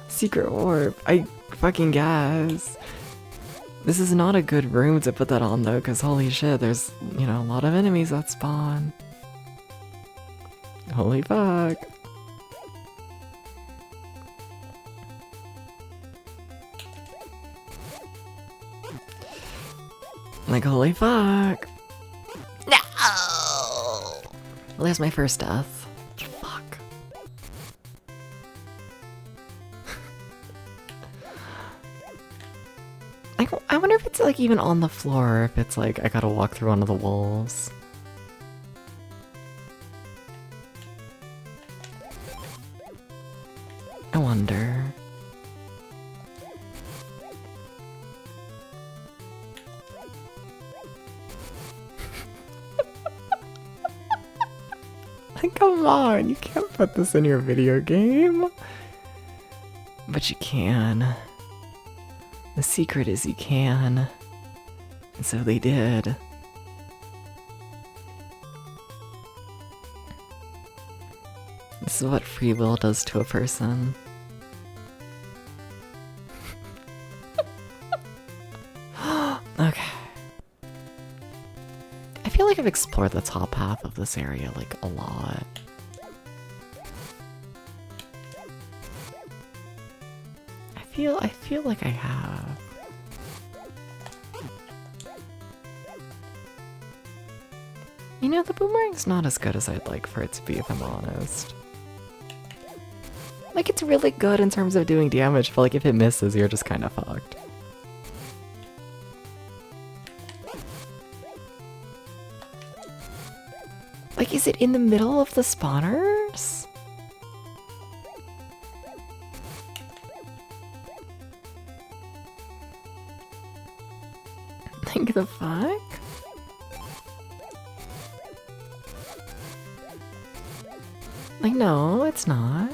Secret warp. I fucking guess. This is not a good room to put that on though, because holy shit, there's, you know, a lot of enemies that spawn. Holy fuck. Like, holy fuck. No! Well, there's my first death. Fuck. I wonder if it's like even on the floor, or if it's like I gotta walk through one of the walls. I wonder. Like, come on, you can't put this in your video game. But you can. The secret is you can. And so they did. This is what free will does to a person. Okay. I feel like I've explored the top half of this area, like, a lot. I feel like I have. You know, the boomerang's not as good as I'd like for it to be, if I'm honest. Like, it's really good in terms of doing damage, but like, if it misses, you're just kind of fucked. Like, is it in the middle of the spawners? Like, the fuck? Like, no, it's not.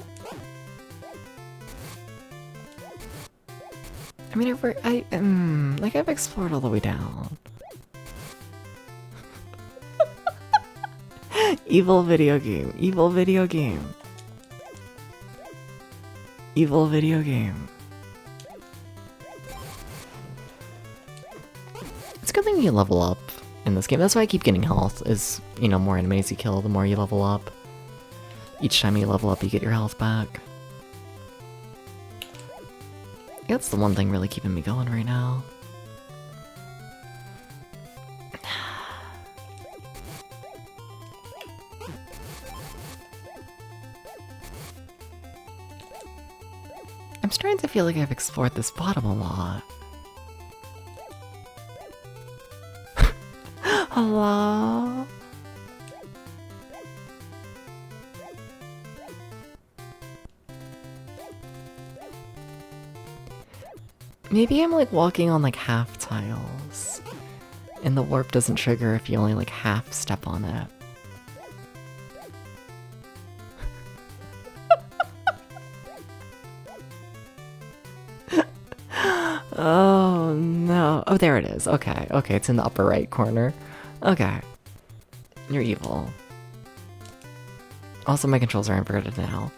I mean, like, I've explored all the way down. Evil video game. Evil video game. Evil video game. It's a good thing you level up in this game. That's why I keep getting health, is, you know, more enemies you kill, the more you level up. Each time you level up, you get your health back. That's the one thing really keeping me going right now. I'm starting to feel like I've explored this bottom a lot. Hello? Maybe I'm like walking on like half tiles, and the warp doesn't trigger if you only like half step on it. Oh no. Oh, there it is. Okay, okay, it's in the upper right corner. Okay. You're evil. Also, my controls are inverted now.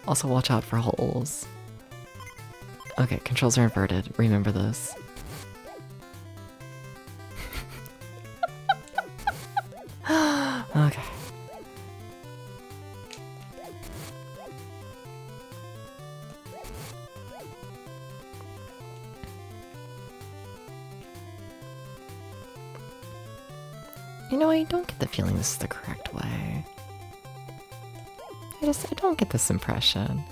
Also, watch out for holes. Okay, controls are inverted. Remember this. Okay. You know, I don't get the feeling this is the correct way. I don't get this impression.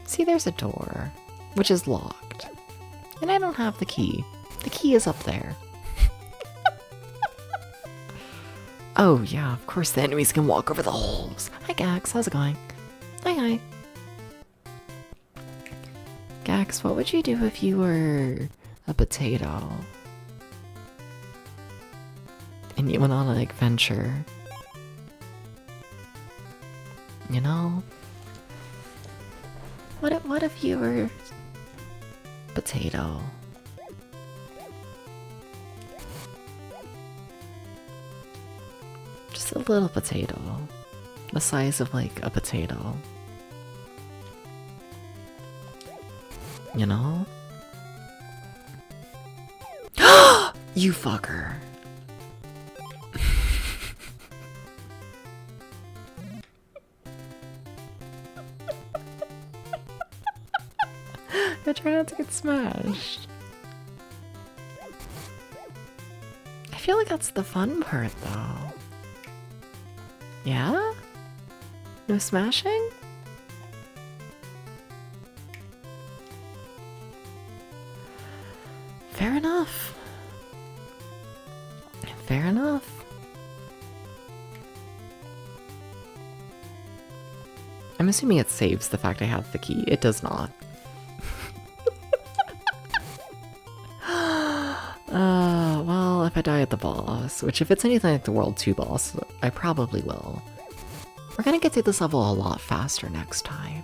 See, there's a door, which is locked. And I don't have the key. The key is up there. Oh, yeah, of course the enemies can walk over the holes. Hi, Gax, how's it going? Hi. Gax, what would you do if you were a potato? And you went on an adventure. You know? What if you were potato? Just a little potato. The size of like a potato. You know? You fucker. I try not to get smashed. I feel like that's the fun part though. Yeah? No smashing? Fair enough. Fair enough. I'm assuming it saves the fact I have the key. It does not. Well, if I die at the boss, which if it's anything like the World 2 boss, I probably will. We're gonna get through this level a lot faster next time.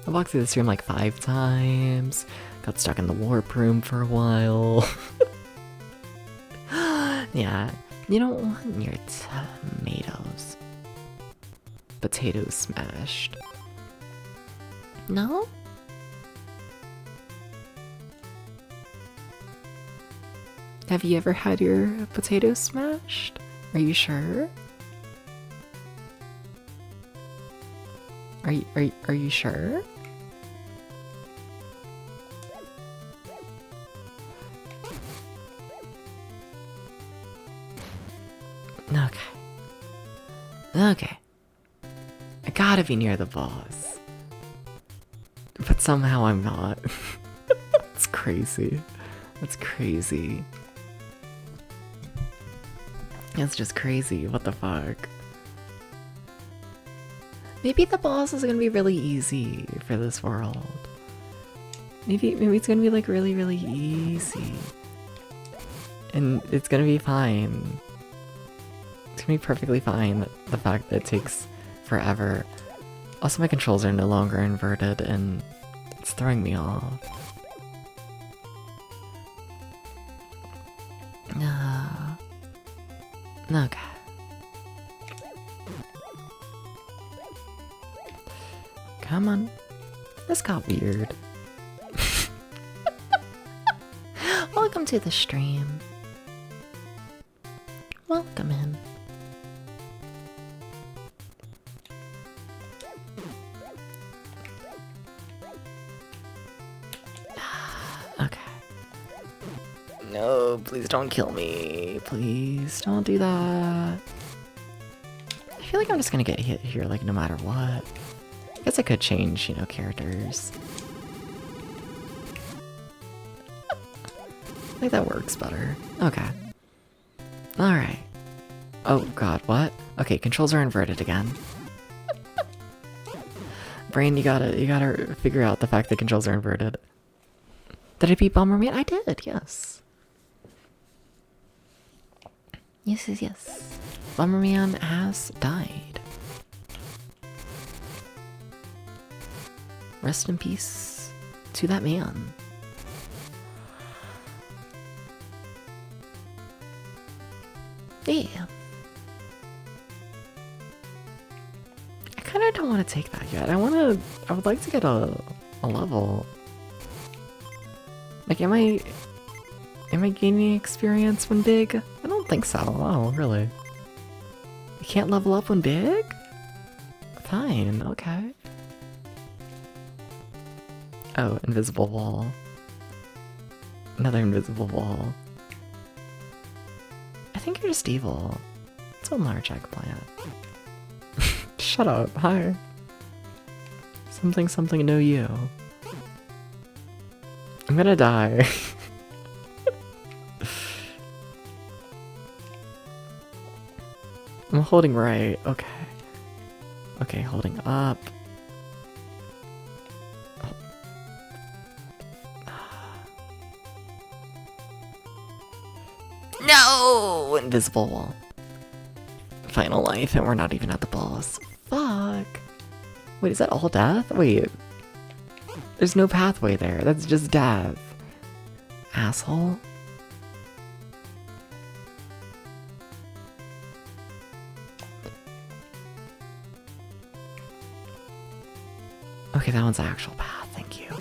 I walked through this room like 5 times, got stuck in the warp room for a while. Yeah, you don't want your tomatoes. Potatoes smashed. No? Have you ever had your potatoes smashed? Are you sure? Are you sure? Okay. I gotta be near the boss. But somehow I'm not. That's crazy. That's crazy. That's just crazy. What the fuck? Maybe the boss is gonna be really easy for this world. Maybe it's gonna be like really, really easy. And it's gonna be fine. It's gonna be perfectly fine, the fact that it takes forever. Also, my controls are no longer inverted and it's throwing me off. Okay. Come on. This got weird. Welcome to the stream. Welcome in. Okay. No, please don't kill me. Please don't do that. I feel like I'm just gonna get hit here, like, no matter what. I guess I could change, you know, characters. I think that works better. Okay. Alright. Oh god, what? Okay, controls are inverted again. Brain, you gotta figure out the fact that controls are inverted. Did I beat Bomberman? I did, yes. Yes. Bomberman has died. Rest in peace to that man. Yeah. I kinda don't want to take that yet. I would like to get a level. Like, am I gaining experience when big? I don't think so. Oh, really? You can't level up when big? Fine, okay. Oh, invisible wall. Another invisible wall. I think you're just evil. It's a large eggplant. Shut up, hi. Something no you. I'm gonna die. I'm holding right, okay. Okay, holding up. No! Invisible wall. Final life, and we're not even at the boss. Fuck. Wait, is that all death? Wait. There's no pathway there. That's just death. Asshole. Okay, that one's the actual path. Thank you.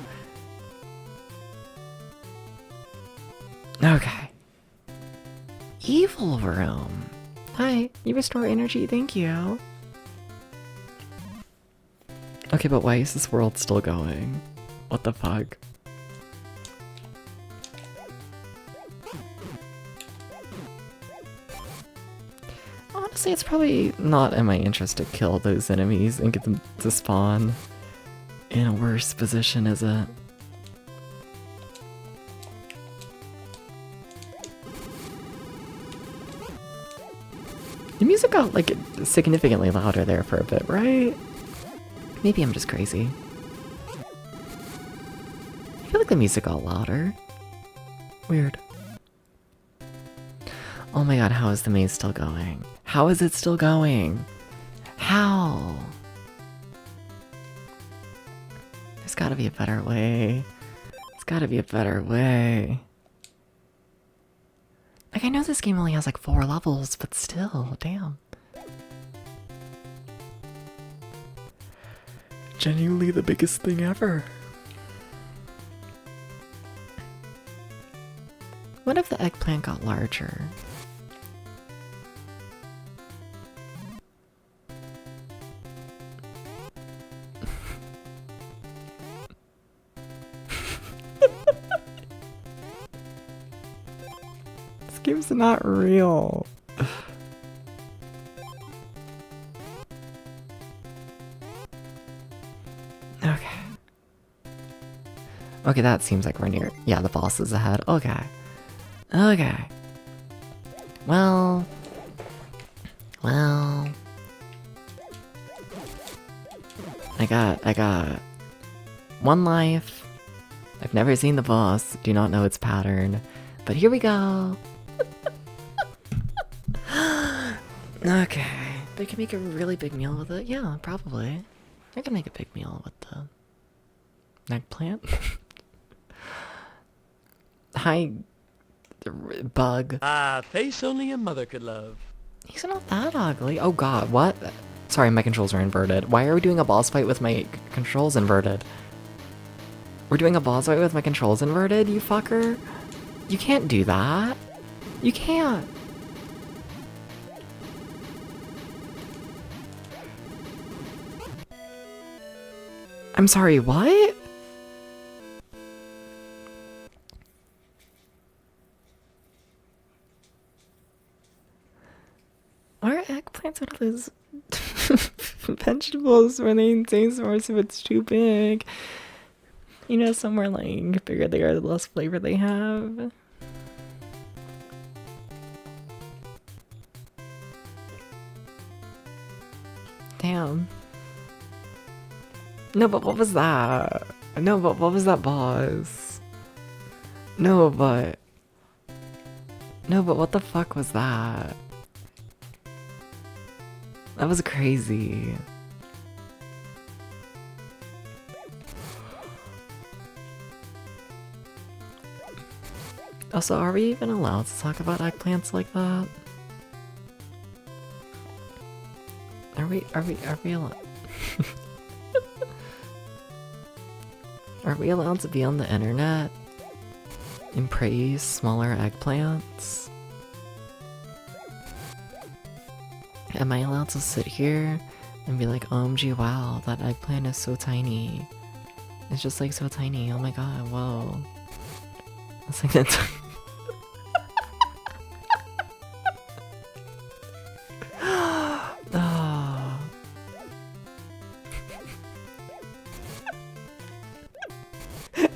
Okay. Evil room. Hi, you restore energy, thank you. Okay, but why is this world still going? What the fuck? Honestly, it's probably not in my interest to kill those enemies and get them to spawn in a worse position, is it? The music got, like, significantly louder there for a bit, right? Maybe I'm just crazy. I feel like the music got louder. Weird. Oh my god, how is the maze still going? How is it still going? How? There's gotta be a better way. There's gotta be a better way. Like, I know this game only has like 4 levels, but still, damn. Genuinely the biggest thing ever. What if the eggplant got larger? This game's not real. Okay. Okay, that seems like we're near. Yeah, the boss is ahead. Okay. Okay. Well. I got 1 life. I've never seen the boss, do not know its pattern. But here we go. Okay. They can make a really big meal with it. Yeah, probably. I can make a big meal with the eggplant. Hi, bug. Ah, face only a mother could love. He's not that ugly. Oh god, what? Sorry, my controls are inverted. Why are we doing a boss fight with my controls inverted? We're doing a boss fight with my controls inverted, you fucker? You can't do that. You can't. I'm sorry, what? Why are eggplants one of those vegetables where they taste worse if it's too big? You know, somewhere like bigger they are, the less flavor they have. Damn. No, but what was that? No, but what was that boss? No, but what the fuck was that? That was crazy. Also, are we even allowed to talk about eggplants like that? Are we allowed? Are we allowed to be on the internet and praise smaller eggplants? Am I allowed to sit here and be like, OMG, wow, that eggplant is so tiny. It's just like so tiny. Oh my god, whoa. It's like that. Oh.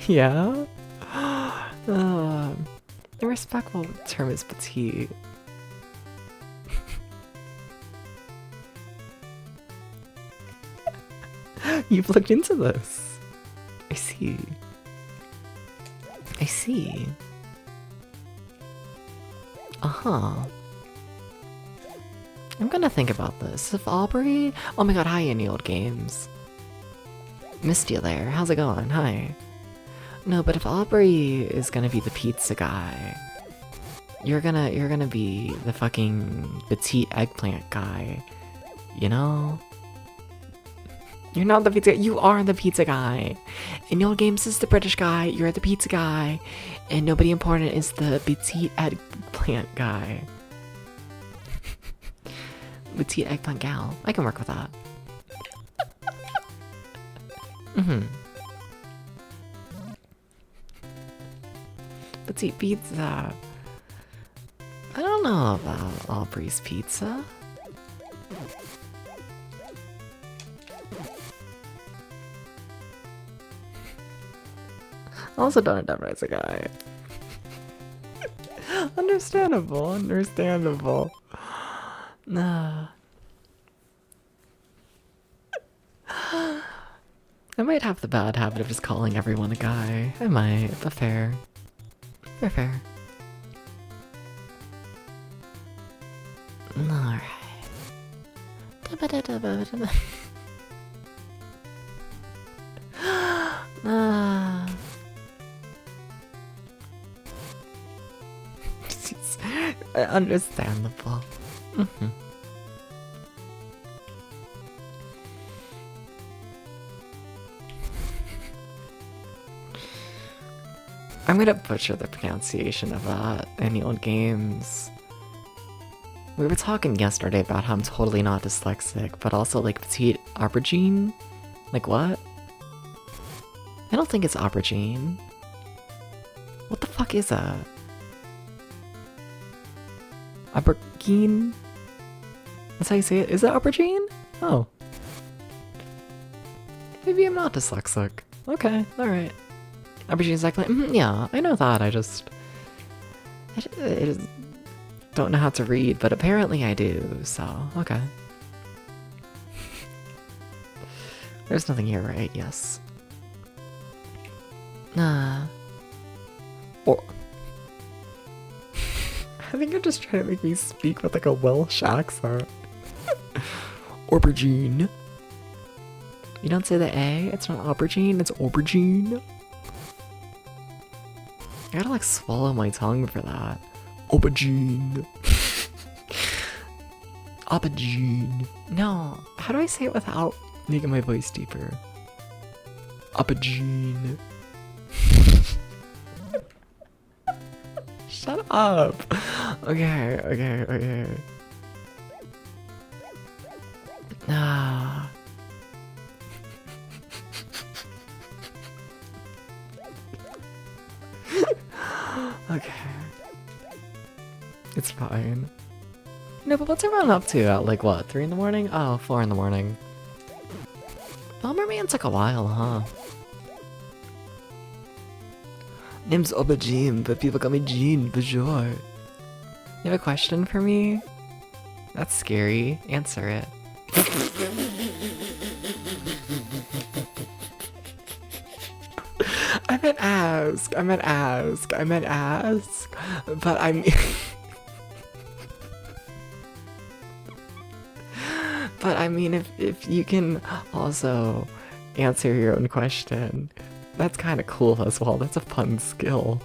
Yeah? The respectful term is petite. You've looked into this. I see. I see. Uh-huh. I'm gonna think about this. If Aubrey... Oh my god, hi, any old games. Missed you there. How's it going? Hi. No, but if Aubrey is gonna be the pizza guy, you're gonna be the fucking petite eggplant guy. You know? You're not the pizza guy. You are the pizza guy. In old games is the British guy. You're the pizza guy. And nobody important is the petite eggplant guy. Petite eggplant gal. I can work with that. Petite pizza. I don't know about Aubrey's pizza. I also don't identify as a guy. Understandable, understandable. Nah. I might have the bad habit of just calling everyone a guy. I might, but fair. Fair, fair. Alright. Understandable. I'm gonna butcher the pronunciation of that in old games. We were talking yesterday about how I'm totally not dyslexic, but also like petite aubergine? Like what? I don't think it's aubergine. What the fuck is that? Aubergine? That's how you say it? Is it aubergine? Oh. Maybe I'm not dyslexic. Okay, alright. Aubergine's eggplant? Yeah, I know that, I just don't know how to read, but apparently I do, so, okay. There's nothing here, right? Yes. Or... I think you're just trying to make me speak with like a Welsh accent. Aubergine. You don't say the A? It's not aubergine, it's aubergine. I gotta like swallow my tongue for that. Aubergine. Aubergine. No, how do I say it without making my voice deeper? Aubergine. Shut up. Okay, okay, okay. Ah. Okay. It's fine. No, but what's everyone up to at like what, 3 in the morning? Oh, 4 in the morning. Bomberman took a while, huh? Name's Aubergine, but people call me Jean, bonjour. You have a question for me? That's scary. Answer it. I meant ask. I meant ask. I meant ask. But I mean... But I mean, if you can also answer your own question, that's kind of cool as well. That's a fun skill.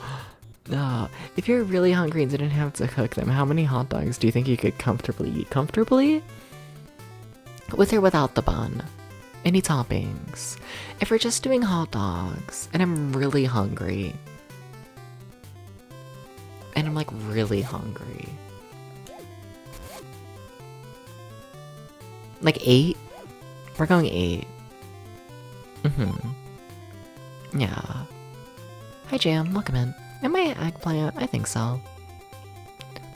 If you're really hungry and didn't have to cook them, how many hot dogs do you think you could comfortably eat? Comfortably? With or without the bun? Any toppings? If we're just doing hot dogs, and I'm really hungry, and I'm like really hungry, Like 8? We're going 8. Yeah. Hi, Jam. Welcome in. Am I eggplant? I think so.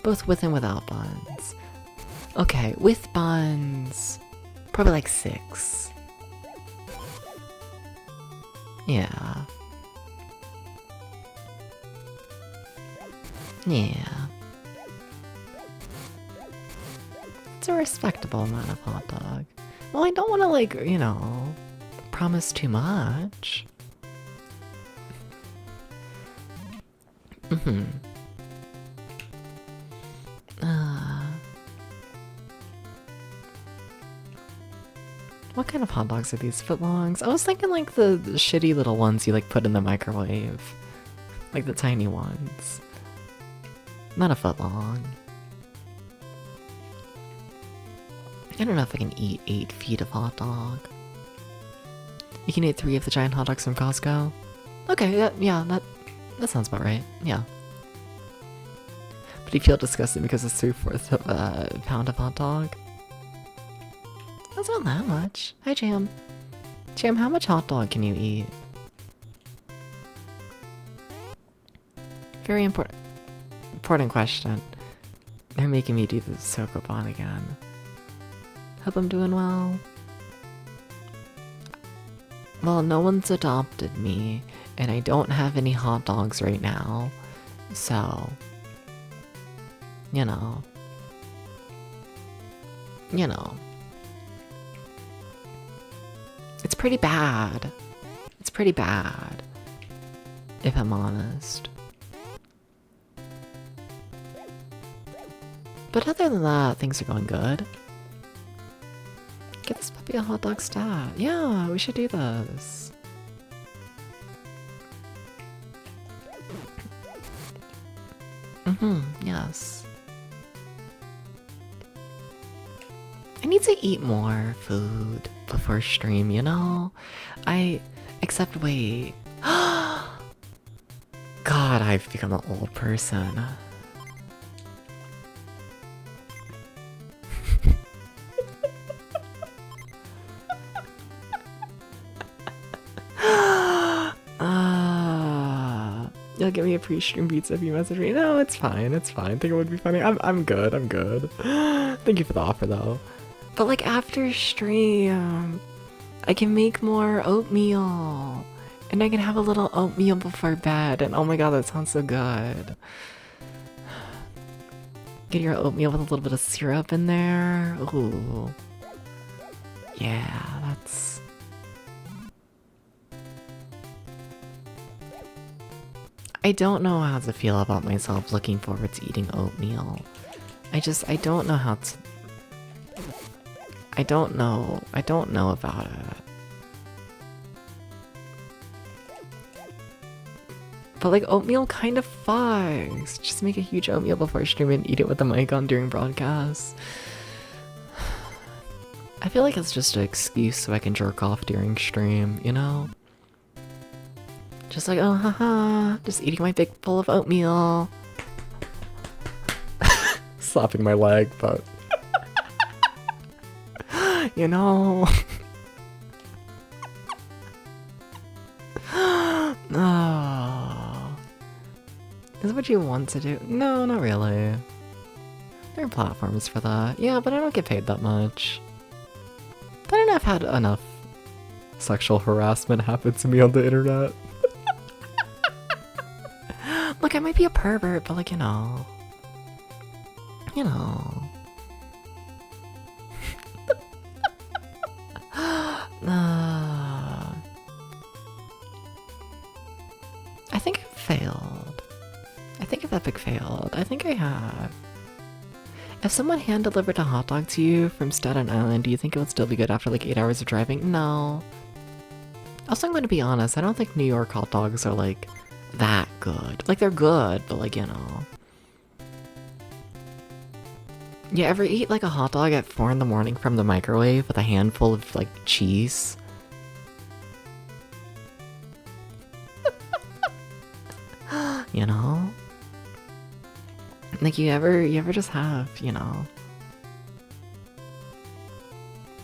Both with and without buns. Okay, with buns. Probably like 6. Yeah. Yeah. It's a respectable amount of hot dog. Well, I don't want to, like, you know, promise too much. What kind of hot dogs are these? Footlongs? I was thinking like the shitty little ones you like put in the microwave. Like the tiny ones. Not a foot long. I don't know if I can eat 8 feet of hot dog. You can eat 3 of the giant hot dogs from Costco? Okay, yeah, that sounds about right. Yeah. But you feel disgusted because it's 3/4 of a pound of hot dog? That's not that much. Hi, Jam. Jam, how much hot dog can you eat? Very important question. They're making me do the Sokoban again. Hope I'm doing well. Well, no one's adopted me, and I don't have any hot dogs right now, so, you know. It's pretty bad. It's pretty bad, if I'm honest. But other than that, things are going good. Get this puppy a hot dog stat. Yeah, we should do this. Yes. I need to eat more food before stream, you know? Except wait. God, I've become an old person. You'll give me a pre-stream pizza if you message me. No, it's fine, it's fine. Think it would be funny. I'm good, I'm good. Thank you for the offer though. But like after stream, I can make more oatmeal. And I can have a little oatmeal before bed. And oh my god, that sounds so good. Get your oatmeal with a little bit of syrup in there. Ooh. Yeah, that's... I don't know how to feel about myself looking forward to eating oatmeal. I don't know how to... I don't know about it. But like oatmeal kind of fucks. Just make a huge oatmeal before stream and eat it with the mic on during broadcast. I feel like it's just an excuse so I can jerk off during stream, you know? Just like, oh haha, just eating my big bowl of oatmeal. Slapping my leg, but... you know... Oh. Is that what you want to do? No, not really. There are platforms for that. Yeah, but I don't get paid that much. But I know I've had enough sexual harassment happen to me on the internet. Look, I might be a pervert, but like, you know. You know. I think I failed. I think I've epic failed. I think I have. If someone hand-delivered a hot dog to you from Staten Island, do you think it would still be good after like 8 hours of driving? No. Also, I'm going to be honest, I don't think New York hot dogs are like that good. Like, they're good, but like, you know. You ever eat like a hot dog at 4 in the morning from the microwave with a handful of like cheese? You know? Like you ever just have, you know,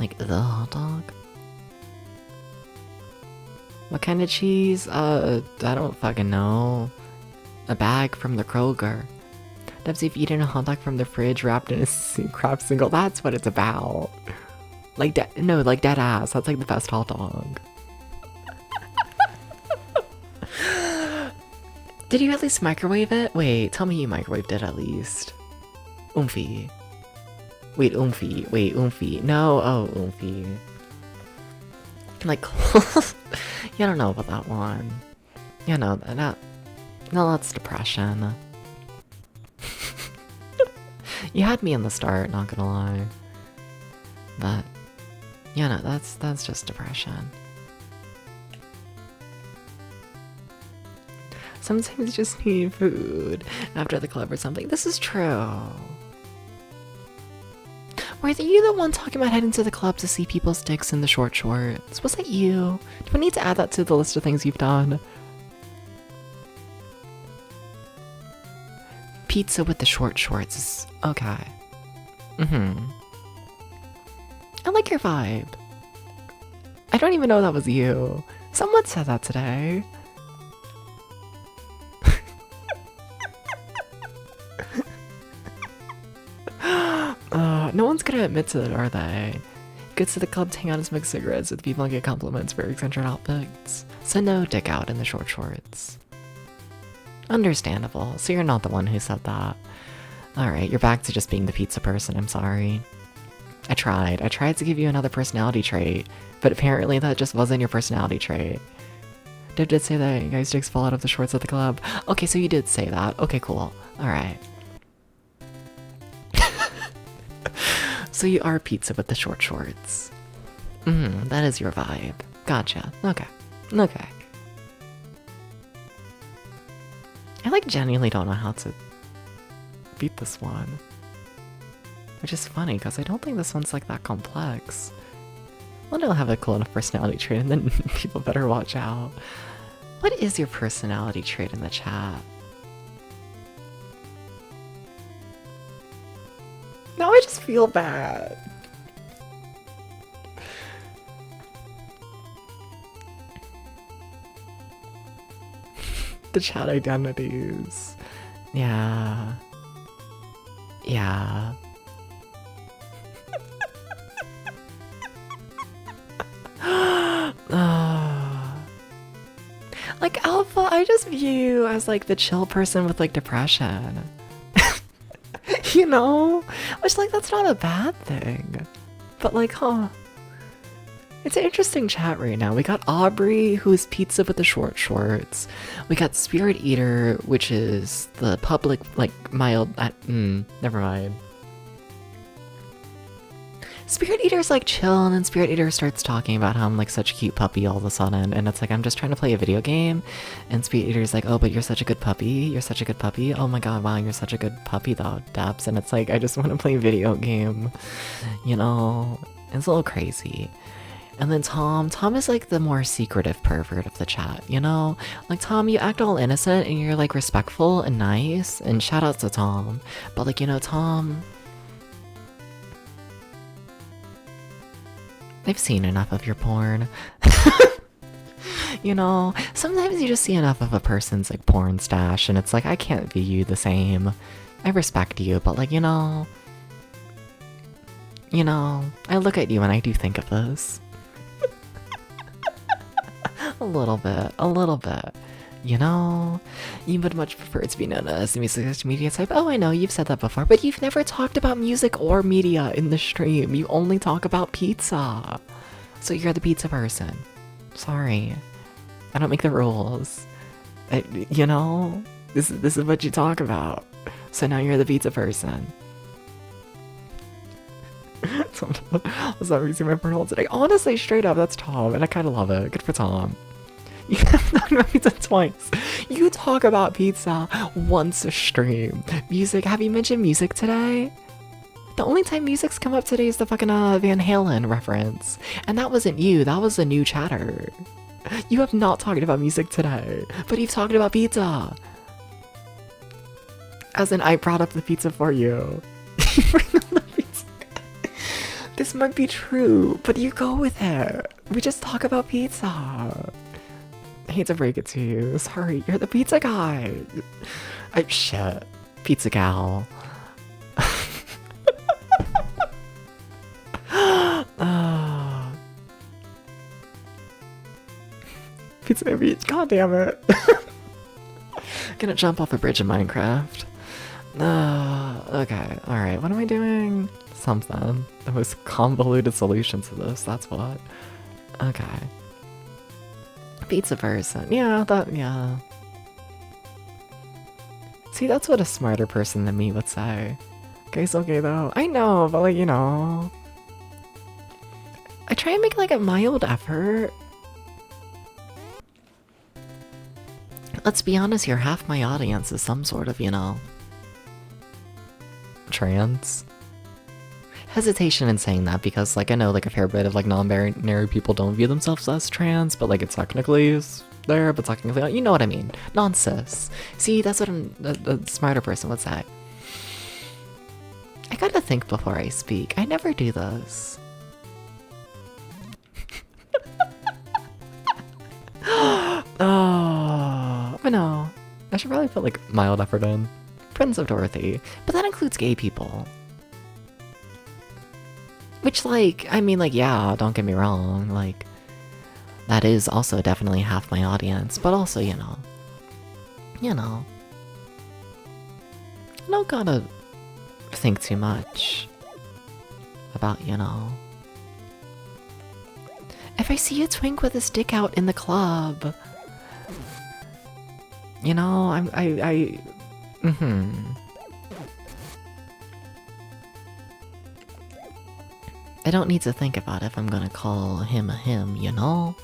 Like the hot dog? What kind of cheese? I don't fucking know. A bag from the Kroger. Dubs, you've eaten a hot dog from the fridge wrapped in a crab single. That's what it's about. Like, no, like dead ass. That's like the best hot dog. Did you at least microwave it? Wait, tell me you microwaved it at least. Oomphy. Wait, oomphy. Wait, oomphy. No, oh, oomphy. Like, you don't know about that one. You know, no, that's depression. You had me in the start, not gonna lie. But, you know, that's just depression. Sometimes you just need food after the club or something. This is true. Were you the one talking about heading to the club to see people's dicks in the short shorts? Was that you? Do I need to add that to the list of things you've done? Pizza with the short shorts is okay. I like your vibe. I don't even know that was you. Someone said that today. No one's gonna admit to it, are they? Gets to the club to hang out and smoke cigarettes with people and get compliments for eccentric outfits. So no dick out in the short shorts. Understandable. So you're not the one who said that. Alright, you're back to just being the pizza person, I'm sorry. I tried to give you another personality trait, but apparently that just wasn't your personality trait. Dib did say that you guys' dicks fall out of the shorts at the club. Okay, so you did say that. Okay, cool. Alright. So you are pizza with the short shorts. That is your vibe. Gotcha. Okay. I like genuinely don't know how to beat this one. Which is funny, because I don't think this one's like that complex. Well, I'll have a cool enough personality trait, and then people better watch out. What is your personality trait in the chat? Now I just feel bad. The chat identities. Yeah. Like Alpha, I just view you as like the chill person with like depression. You know? Which, like, that's not a bad thing. But, like, it's an interesting chat right now. We got Aubrey, who's pizza with the short shorts. We got Spirit Eater, which is the public, like, mild... never mind. Spirit Eater's, like, chill, and then Spirit Eater starts talking about how I'm, like, such a cute puppy all of a sudden. And it's like, I'm just trying to play a video game. And Spirit Eater's like, oh, but you're such a good puppy. You're such a good puppy. Oh my god, wow, you're such a good puppy, though, Daps. And it's like, I just want to play a video game. You know? It's a little crazy. And then Tom is, like, the more secretive pervert of the chat, you know? Like, Tom, you act all innocent, and you're, like, respectful and nice. And shout outs to Tom. But, like, you know, Tom... I've seen enough of your porn. You know, sometimes you just see enough of a person's like porn stash and it's like, I can't view you the same. I respect you, but like, you know, I look at you and I do think of this. A little bit. You know, you would much prefer to be known as the music media type. Oh, I know, you've said that before, but you've never talked about music or media in the stream. You only talk about pizza. So you're the pizza person. Sorry. I don't make the rules. You know, this is what you talk about. So now you're the pizza person. I was not using my portal today. Honestly, straight up, that's Tom, and I kind of love it. Good for Tom. You have talked about pizza twice. You talk about pizza once a stream. Music, have you mentioned music today? The only time music's come up today is the fucking Van Halen reference. And that wasn't you, that was a new chatter. You have not talked about music today, but you've talked about pizza. As in, I brought up the pizza for you. You bring up the pizza. This might be true, but you go with it. We just talk about pizza. I hate to break it to you. Sorry, you're the pizza guy. Shit. Pizza gal. Pizza baby. God damn it. Gonna jump off a bridge in Minecraft. Okay, alright, what am I doing? Something. The most convoluted solution to this, that's what. Okay. Pizza person. Yeah. See, that's what a smarter person than me would say. Guy's okay though. I know, but like, you know. I try and make like a mild effort. Let's be honest here, half my audience is some sort of, you know, trans. Hesitation in saying that because, like, I know, like, a fair bit of, like, non-binary people don't view themselves as trans, but, like, it's technically there, but technically, you know what I mean. Non-cis. See, that's what a smarter person would say. I gotta think before I speak. I never do this. Oh, I know. I should probably put, like, mild effort in. Friends of Dorothy. But that includes gay people. Which, like, I mean, like, yeah, don't get me wrong, like, that is also definitely half my audience, but also, you know, I don't gotta think too much about, you know. If I see a twink with his dick out in the club, you know, I don't need to think about if I'm gonna call him a him, you know?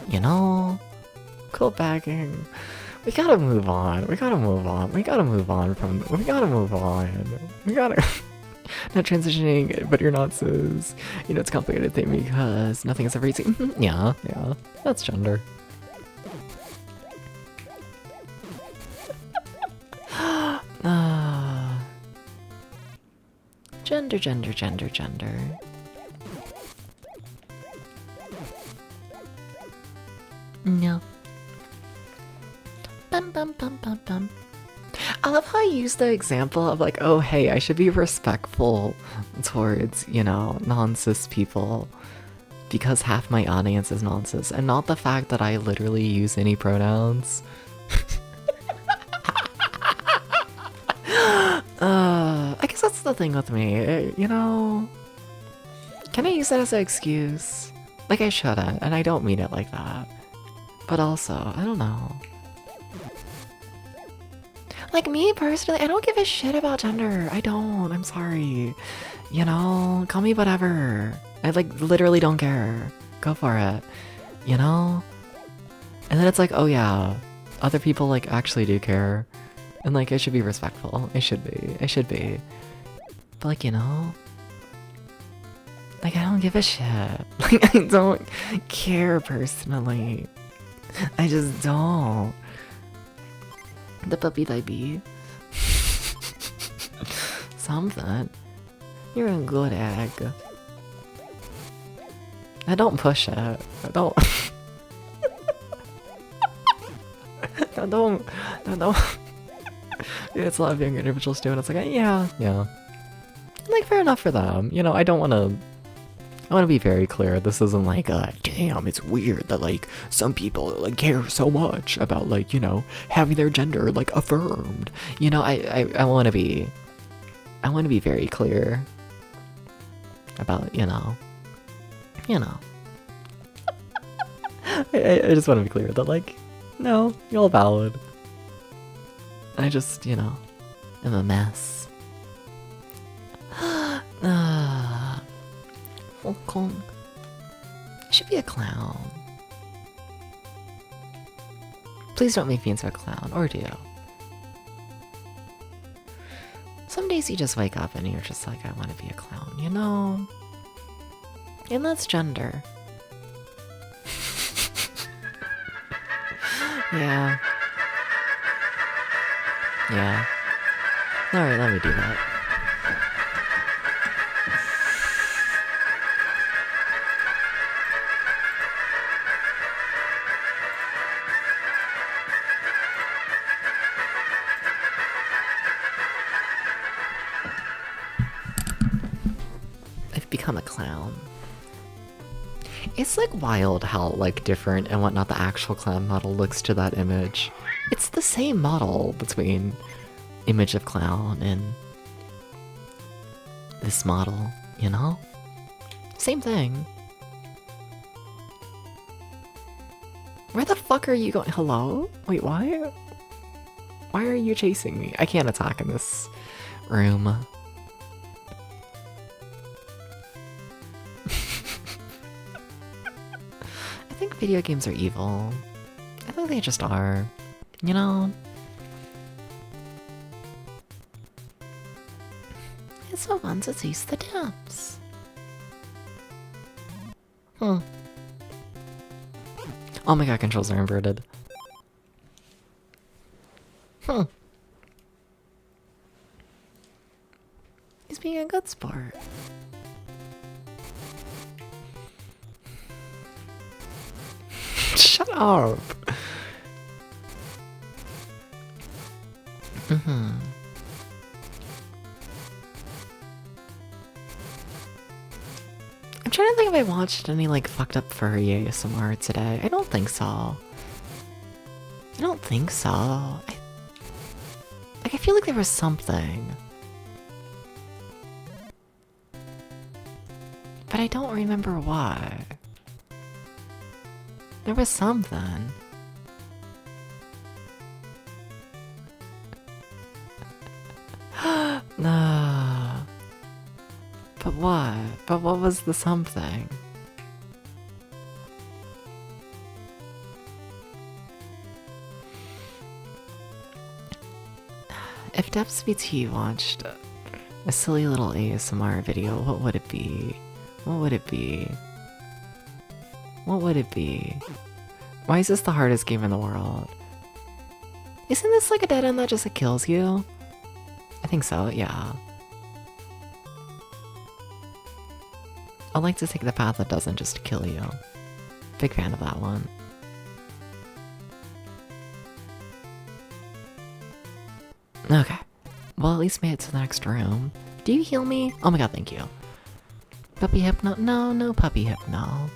You know? Cool bagging. We gotta move on. Not transitioning, but you're not cis. You know, it's a complicated thing because nothing is ever easy. Yeah, that's gender. Gender. No. Bum. I love how I use the example of like, oh hey, I should be respectful towards, you know, non-cis people because half my audience is non-cis, and not the fact that I literally use any pronouns. I guess that's the thing with me, you know? Can I use that as an excuse? Like I shouldn't, and I don't mean it like that. But also, I don't know. Like me personally, I don't give a shit about gender. I don't, I'm sorry. You know, call me whatever. I like literally don't care. Go for it. You know? And then it's like, oh yeah, other people like actually do care. And like, I should be respectful. I should be. But like, you know? Like, I don't give a shit. Like, I don't care personally. I just don't. The puppy baby. Something. You're a good egg. I don't push it. I don't. I don't. Yeah, it's a lot of young individuals doing it. It's like, yeah. Like, fair enough for them. You know, I want to be very clear. This isn't like, damn, it's weird that, like, some people, like, care so much about, like, you know, having their gender, like, affirmed. You know, I want to be very clear about, you know. I just want to be clear that, like, no, you're all valid. I just, you know, am a mess. Hong Kong. I should be a clown. Please don't make me into a clown, or do. Some days you just wake up and you're just like, I want to be a clown, you know? And that's gender. Yeah. Alright, let me do that. become a clown. It's like wild how like different and whatnot the actual clown model looks to that image. It's the same model between image of clown and this model, you know? Same thing. Where the fuck are you going? Hello? Wait, why? Why are you chasing me? I can't attack in this room. I think video games are evil. I think they just are. You know? It's so fun to taste the depths. Oh my god, controls are inverted. He's being a good sport. Shut up. I'm trying to think if I watched any like fucked up furry ASMR today. I don't think so. I don't think so. I feel like there was something. But I don't remember why. There was something. No. But what? But what was the something? If DepthsBT watched a silly little ASMR video, what would it be? What would it be? What would it be? Why is this the hardest game in the world? Isn't this like a dead end that just like, kills you? I think so, yeah. I like to take the path that doesn't just kill you. Big fan of that one. Okay. Well, at least made it to the next room. Do you heal me? Oh my god, thank you. Puppy Hypno? No, no Puppy Hypno. I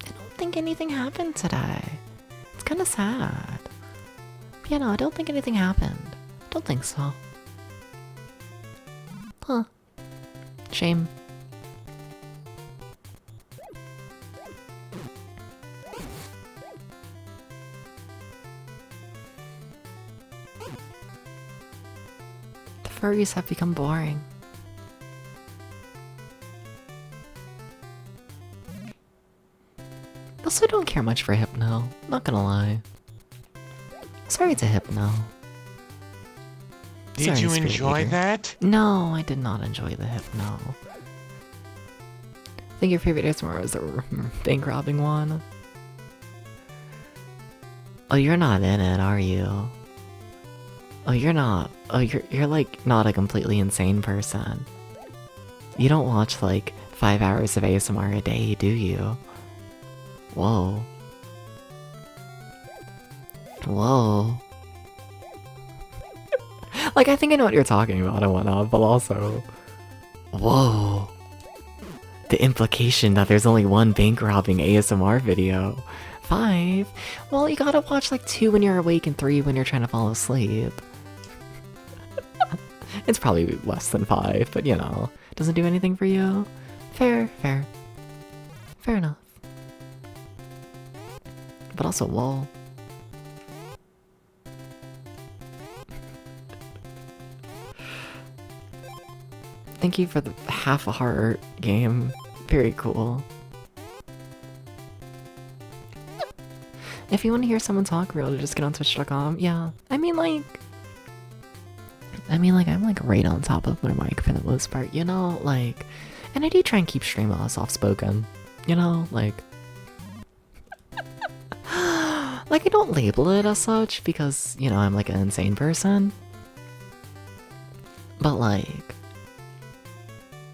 don't think anything happened today. It's kind of sad. Yeah, no, I don't think anything happened. Don't think so. Huh. Shame. The furries have become boring. Also, I don't care much for Hypno, not gonna lie. Sorry to Hypno. Did you enjoy that? No, I did not enjoy the Hypno. I think your favorite ASMR was the bank robbing one. Oh, you're not in it, are you? Oh, you're not. Oh, you're like not a completely insane person. You don't watch like 5 hours of ASMR a day, do you? Whoa. Whoa. Like, I think I know what you're talking about and whatnot, but also... Whoa. The implication that there's only one bank robbing ASMR video. 5? Well, you gotta watch like 2 when you're awake and 3 when you're trying to fall asleep. It's probably less than 5, but you know, doesn't do anything for you. Fair, fair. Fair enough. But also, whoa. Thank you for the half a heart game. Very cool. If you want to hear someone talk real, just get on twitch.com. Yeah. I mean like I'm like right on top of my mic for the most part, you know? Like, and I do try and keep stream soft spoken. You know, like like I don't label it as such because, you know, I'm like an insane person. But like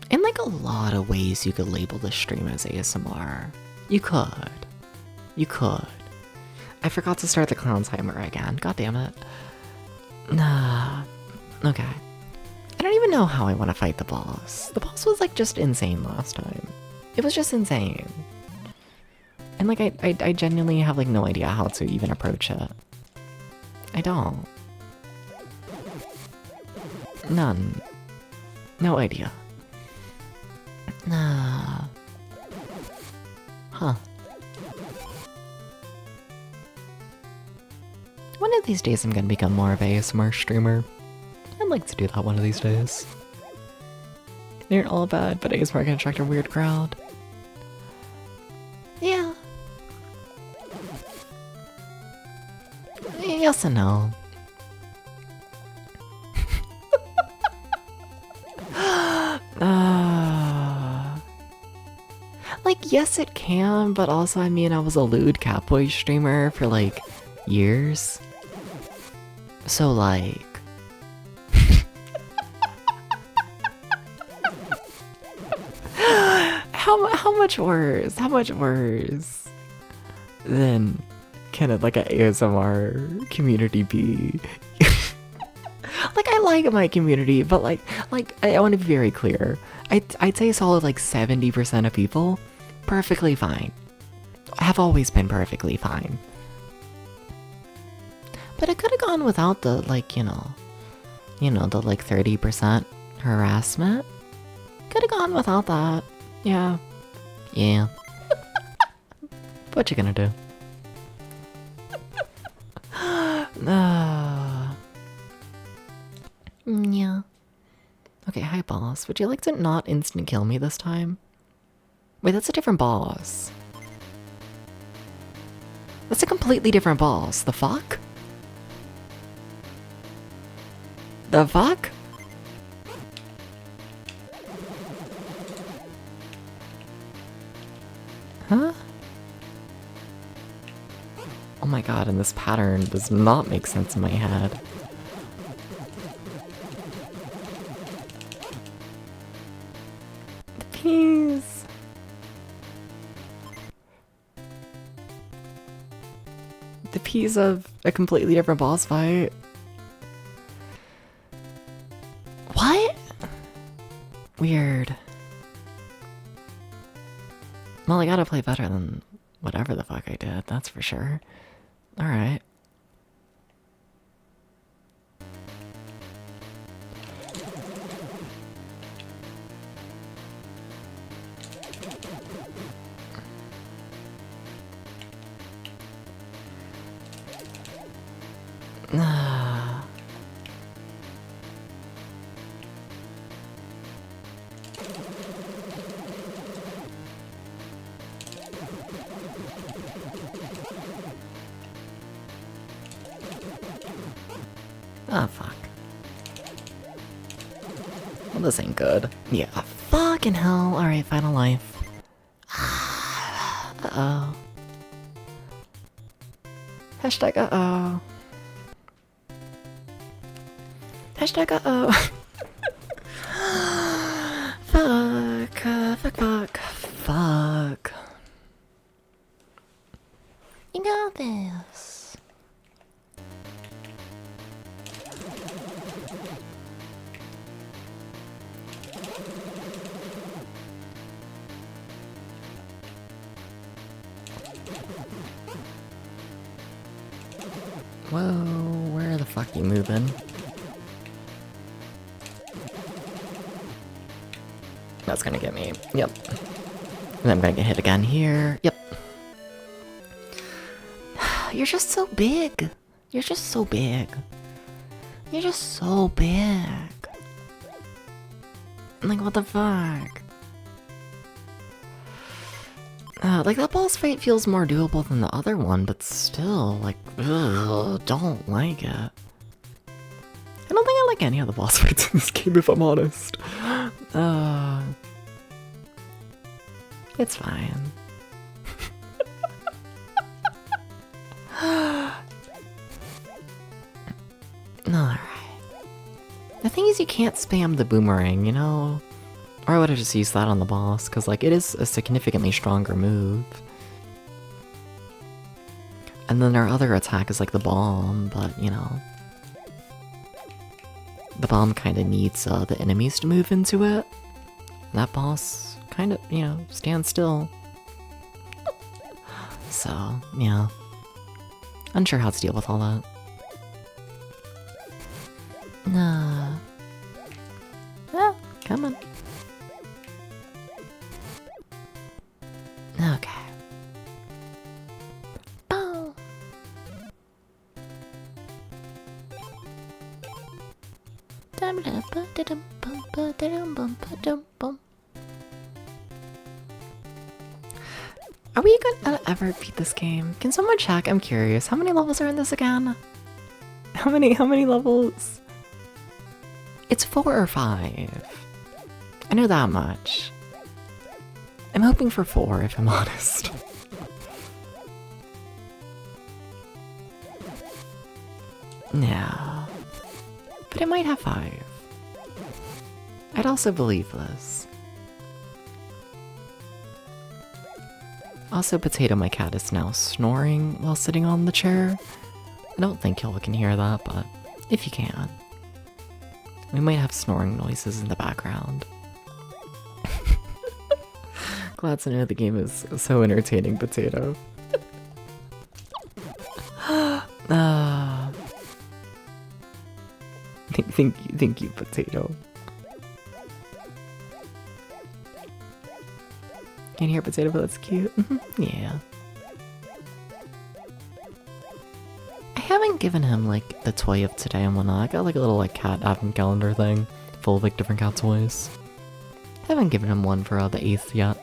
in like a lot of ways you could label this stream as ASMR. You could. You could. I forgot to start the clown timer again. God damn it. Nah. Okay. I don't even know how I want to fight the boss. The boss was like just insane last time. It was just insane. And like I genuinely have like no idea how to even approach it. I don't. None. No idea. Nah. Huh. One of these days I'm gonna become more of a ASMR streamer. I'd like to do that one of these days. They aren't all bad, but ASMR can attract a weird crowd. Yeah. Yes and no. Like, yes it can, but also, I mean, I was a lewd Catboy streamer for, like, years. So, like... how much worse? How much worse than can it, like, an ASMR community be? Like, I like my community, but, like, I want to be very clear. I'd say a solid, like, 70% of people, perfectly fine. Have always been perfectly fine. But it could have gone without the, like, the, like, 30% harassment. Could have gone without that. Yeah. Yeah. What you gonna do? Yeah. Okay, hi boss. Would you like to not instant kill me this time? Wait, that's a different boss. That's a completely different boss. The fuck? The fuck? Huh? Oh my god, and this pattern does not make sense in my head. The peas. The peas of a completely different boss fight. What? Weird. Well, I gotta play better than whatever the fuck I did, that's for sure. Alright. Ah, fuck. Well, this ain't good. Yeah, fucking hell. Alright, final life. Uh-oh. Hashtag uh-oh. Hashtag uh-oh. Fuck. Fuck. You got this. Whoa, where the fuck you moving? That's gonna get me. Yep. And I'm gonna get hit again here. Yep. You're just so big. You're just so big. You're just so big. Like, what the fuck? Like, that boss fight feels more doable than the other one, but still, like, ugh, don't like it. I don't think I like any of the boss fights in this game, if I'm honest. It's fine. Alright. The thing is, you can't spam the boomerang, you know? Or I would've just used that on the boss, because, like, it is a significantly stronger move. And then our other attack is, like, the bomb, but, you know. the bomb kind of needs the enemies to move into it. And that boss kind of, you know, stands still. So, yeah. Unsure how to deal with all that. Nah. Oh, come on. Okay. Boom. Are we gonna ever beat this game? Can someone check? I'm curious. How many levels are in this again? How many levels? It's 4 or 5. I know that much. I'm hoping for 4, if I'm honest. No. But it might have 5. I'd also believe this. Also, Potato, my cat, is now snoring while sitting on the chair. I don't think y'all can hear that, but if you can. We might have snoring noises in the background. Glad to know the game is so entertaining, Potato. Thank you, Potato. Can't hear Potato, but that's cute. Yeah. I haven't given him, like, the toy of today and whatnot. I got, like, a little, like, cat advent calendar thing full of, like, different cat toys. Haven't given him one for the 8th yet.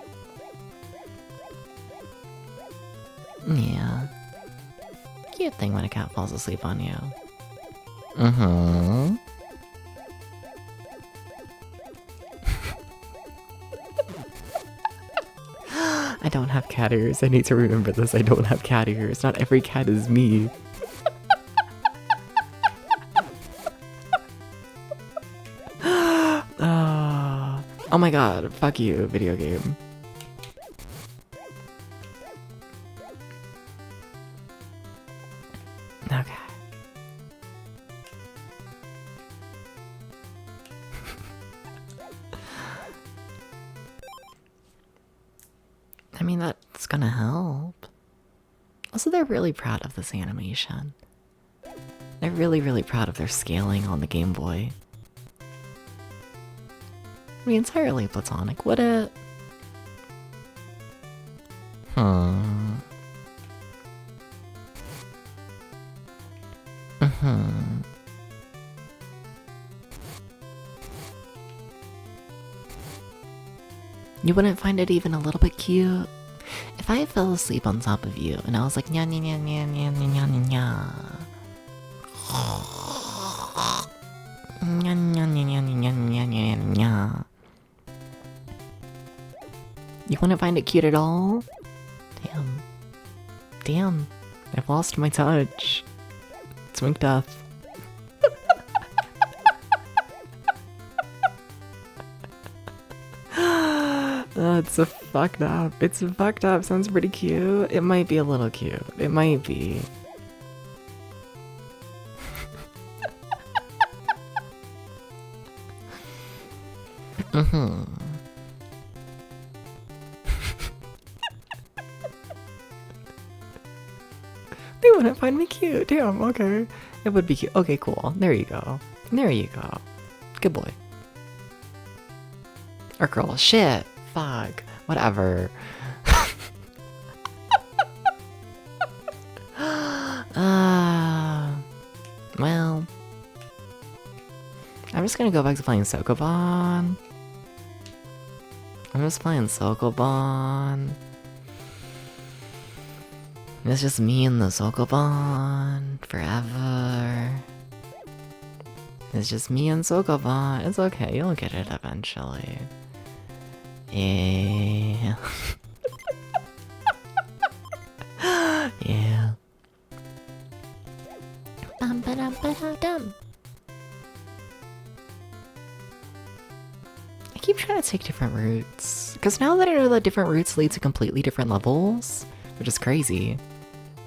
Yeah. Cute thing when a cat falls asleep on you. Mm-hmm. I don't have cat ears. I need to remember this. I don't have cat ears. Not every cat is me. Oh my god, fuck you, video game. Okay. I mean, that's gonna help. Also, they're really proud of this animation. They're really, really proud of their scaling on the Game Boy. I mean, entirely platonic, would it? You wouldn't find it even a little bit cute? If I fell asleep on top of you and I was like, nya nya nya nya nya nya nya nya. Nya nya nya nya nya nya nya nya. You wouldn't find it cute at all? Damn. Damn. I've lost my touch. It's wink death. It's a fucked up. It's fucked up. Sounds pretty cute. It might be a little cute. It might be. They wouldn't find me cute. Damn, okay. It would be cute. Okay, cool. There you go. There you go. Good boy. Or girl. Shit. Fuck. Whatever. Well. I'm just gonna go back to playing Sokoban. I'm just playing Sokoban. It's just me and the Sokoban forever. It's just me and Sokoban. It's okay, you'll get it eventually. Yeah. Yeah. I keep trying to take different routes. Because now that I know that different routes lead to completely different levels, which is crazy.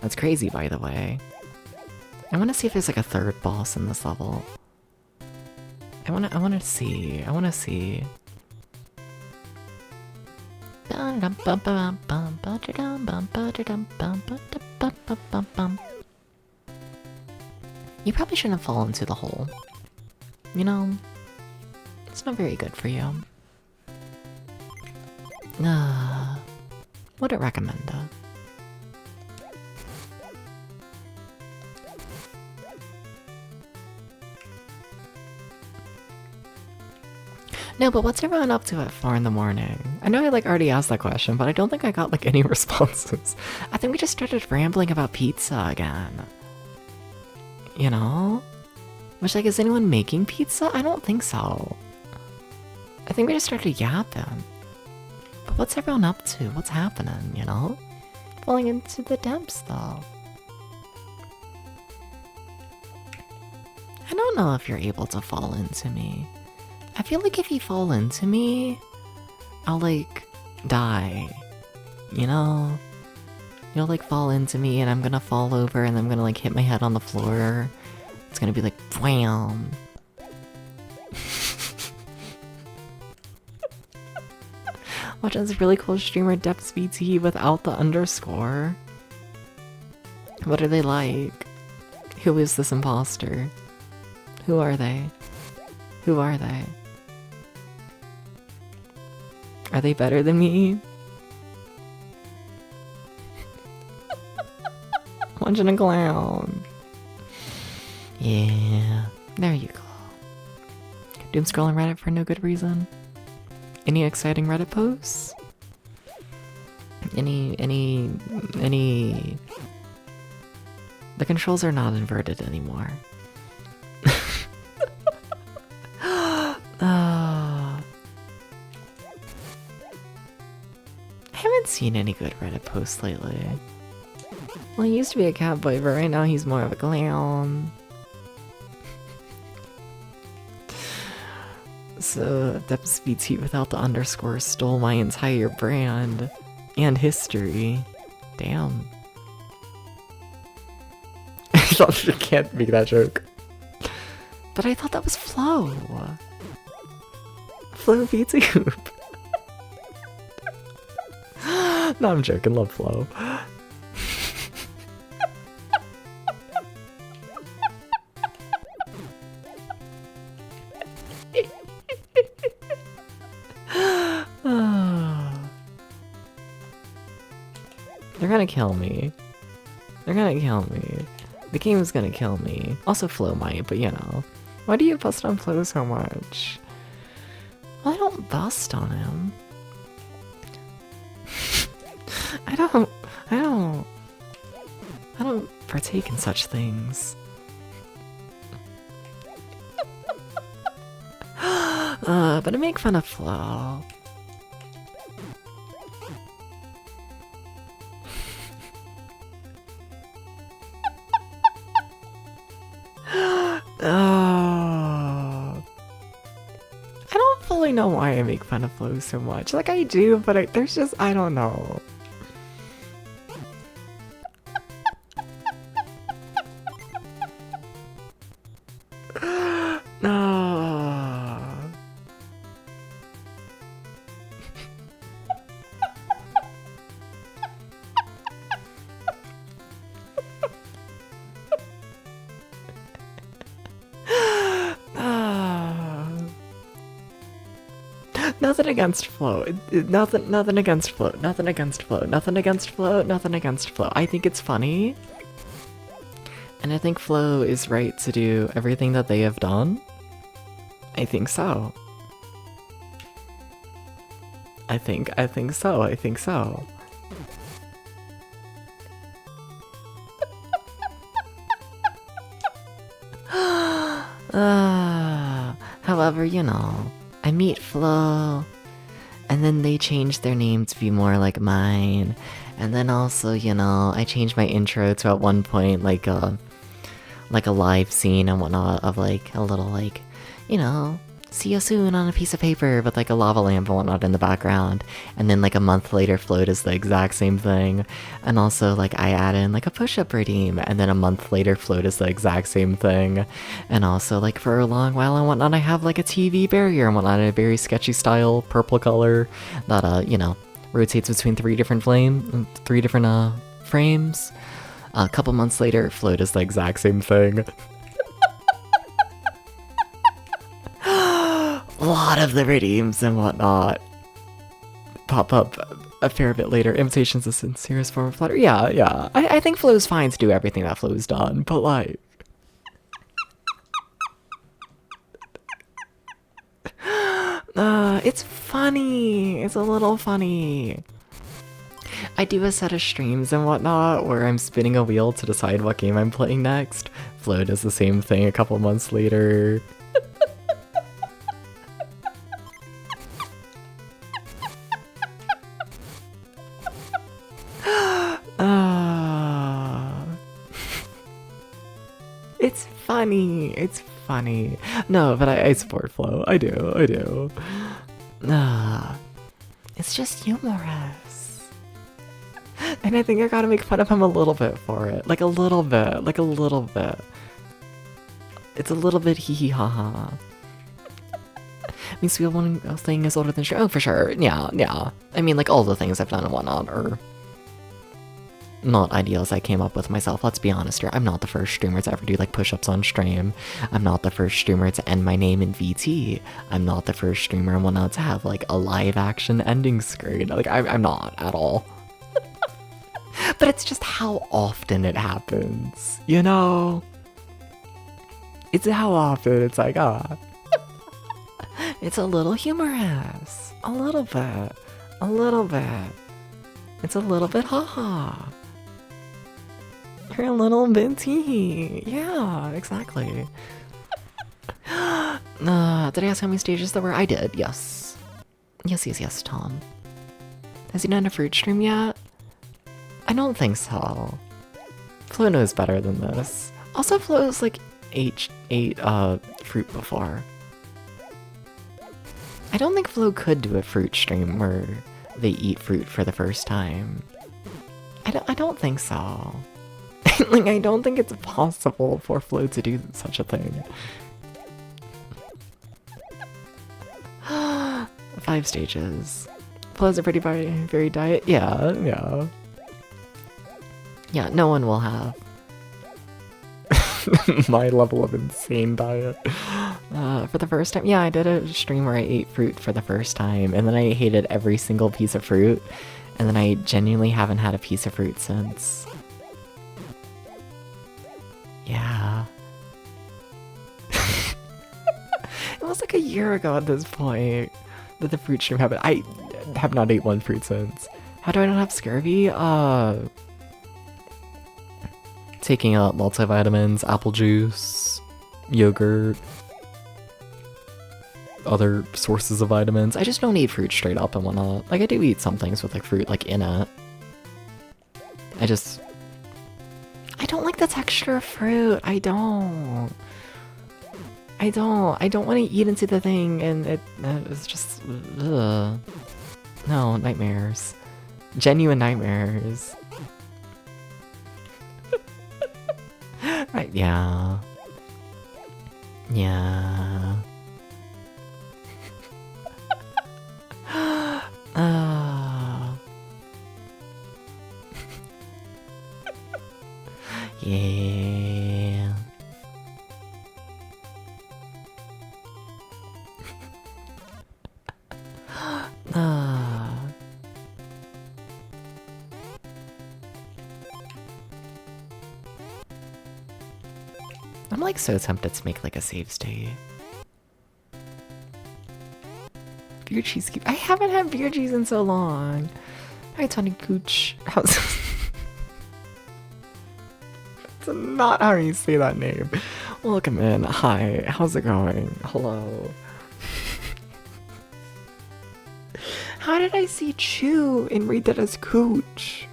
That's crazy, by the way. I want to see if there's like a third boss in this level. I wanna see. I wanna see. You probably shouldn't fall into the hole. You know, it's not very good for you. Would it recommend that? No, but what's everyone up to at 4 in the morning? I know I like already asked that question, but I don't think I got like any responses. I think we just started rambling about pizza again. You know? Which, like, is anyone making pizza? I don't think so. I think we just started yapping. But what's everyone up to? What's happening, you know? Falling into the depths, though. I don't know if you're able to fall into me. I feel like if you fall into me, I'll, like, die. You know? You'll, like, fall into me and I'm gonna fall over and I'm gonna, like, hit my head on the floor. It's gonna be like, wham! Watch this really cool streamer Depths VT without the underscore. What are they like? Who is this imposter? Who are they? Who are they? Are they better than me? Watching a clown. Yeah, there you go. Doom scrolling Reddit for no good reason. Any exciting Reddit posts? Any... The controls are not inverted anymore. I haven't seen any good Reddit posts lately. Well, he used to be a cowboy, but right now he's more of a clown. So, Depths VT without the underscore stole my entire brand and history. Damn. I thought you can't make that joke. But I thought that was Flo. Flo VTube. No, I'm joking. Love Flo. They're gonna kill me. They're gonna kill me. The game is gonna kill me. Also Flo might, but you know. Why do you bust on Flo so much? Well, I don't bust on him. I don't partake in such things. But I make fun of Flo. I don't fully know why I make fun of Flo so much. Like, I do, but there's just, I don't know. Nothing against Flo. Nothing against Flo. Nothing against Flo. Nothing against Flo. Nothing against Flo. I think it's funny. And I think Flo is right to do everything that they have done. I think so. I think so. I think so. However, you know, I meet Flo, and then they change their name to be more like mine, and then also, you know, I changed my intro to at one point like a live scene and whatnot of like a little like, you know, see you soon on a piece of paper with like a lava lamp and whatnot in the background. And then like a month later, float is the exact same thing. And also like I add in like a push-up redeem, and then a month later, float is the exact same thing. And also like for a long while and whatnot, I have like a TV barrier and whatnot in a very sketchy style, purple color that you know, rotates between three different frames. A couple months later, float is the exact same thing. A lot of the redeems and whatnot pop up a fair bit later. Imitation's a sincerest form of flattery. Yeah. I think Flow's fine to do everything that Flow's done, but like... it's funny. It's a little funny. I do a set of streams and whatnot where I'm spinning a wheel to decide what game I'm playing next. Flo does the same thing a couple months later. It's funny. It's funny. No, but I support Flo. I do. It's just humorous. And I think I gotta make fun of him a little bit for it. Like a little bit. It's a little bit hee hee ha ha. Means one thing is older than sure. Oh, for sure. Yeah. I mean, like all the things I've done and whatnot are not ideals I came up with myself. Let's be honest here. I'm not the first streamer to ever do like push-ups on stream. I'm not the first streamer to end my name in VT. I'm not the first streamer and whatnot to have like a live action ending screen. Like I'm not at all. But it's just how often it happens, you know? It's how often it's like, it's a little humorous. A little bit. It's a little bit haha. You're a little bit tee. Yeah, exactly. Did I ask how many stages there were? I did, yes. Yes, Tom. Has he done a fruit stream yet? I don't think so. Flo knows better than this. Also, Flo's like ate fruit before. I don't think Flo could do a fruit stream where they eat fruit for the first time. I don't think so. Like, I don't think it's possible for Flo to do such a thing. 5 stages. Flo's a pretty varied diet. Yeah. Yeah, no one will have my level of insane diet. For the first time, yeah, I did a stream where I ate fruit for the first time, and then I hated every single piece of fruit, and then I genuinely haven't had a piece of fruit since. Yeah. It was like a year ago at this point that the fruit stream happened. I have not ate one fruit since. How do I not have scurvy? Taking out multivitamins, apple juice, yogurt, other sources of vitamins. I just don't eat fruit straight up and whatnot. Like, I do eat some things with like fruit like in it. I don't like the texture of fruit. I don't want to eat into the thing, and it's just, ugh. No, nightmares. Genuine nightmares. Right, yeah. Yeah. Yeah. I'm like so tempted to make like a save state. Beer cheese cube. I haven't had beer cheese in so long. Hi, Tony Cooch. How's That's not how you say that name. Welcome in. Hi. How's it going? Hello. How did I see Chew and read that as Cooch?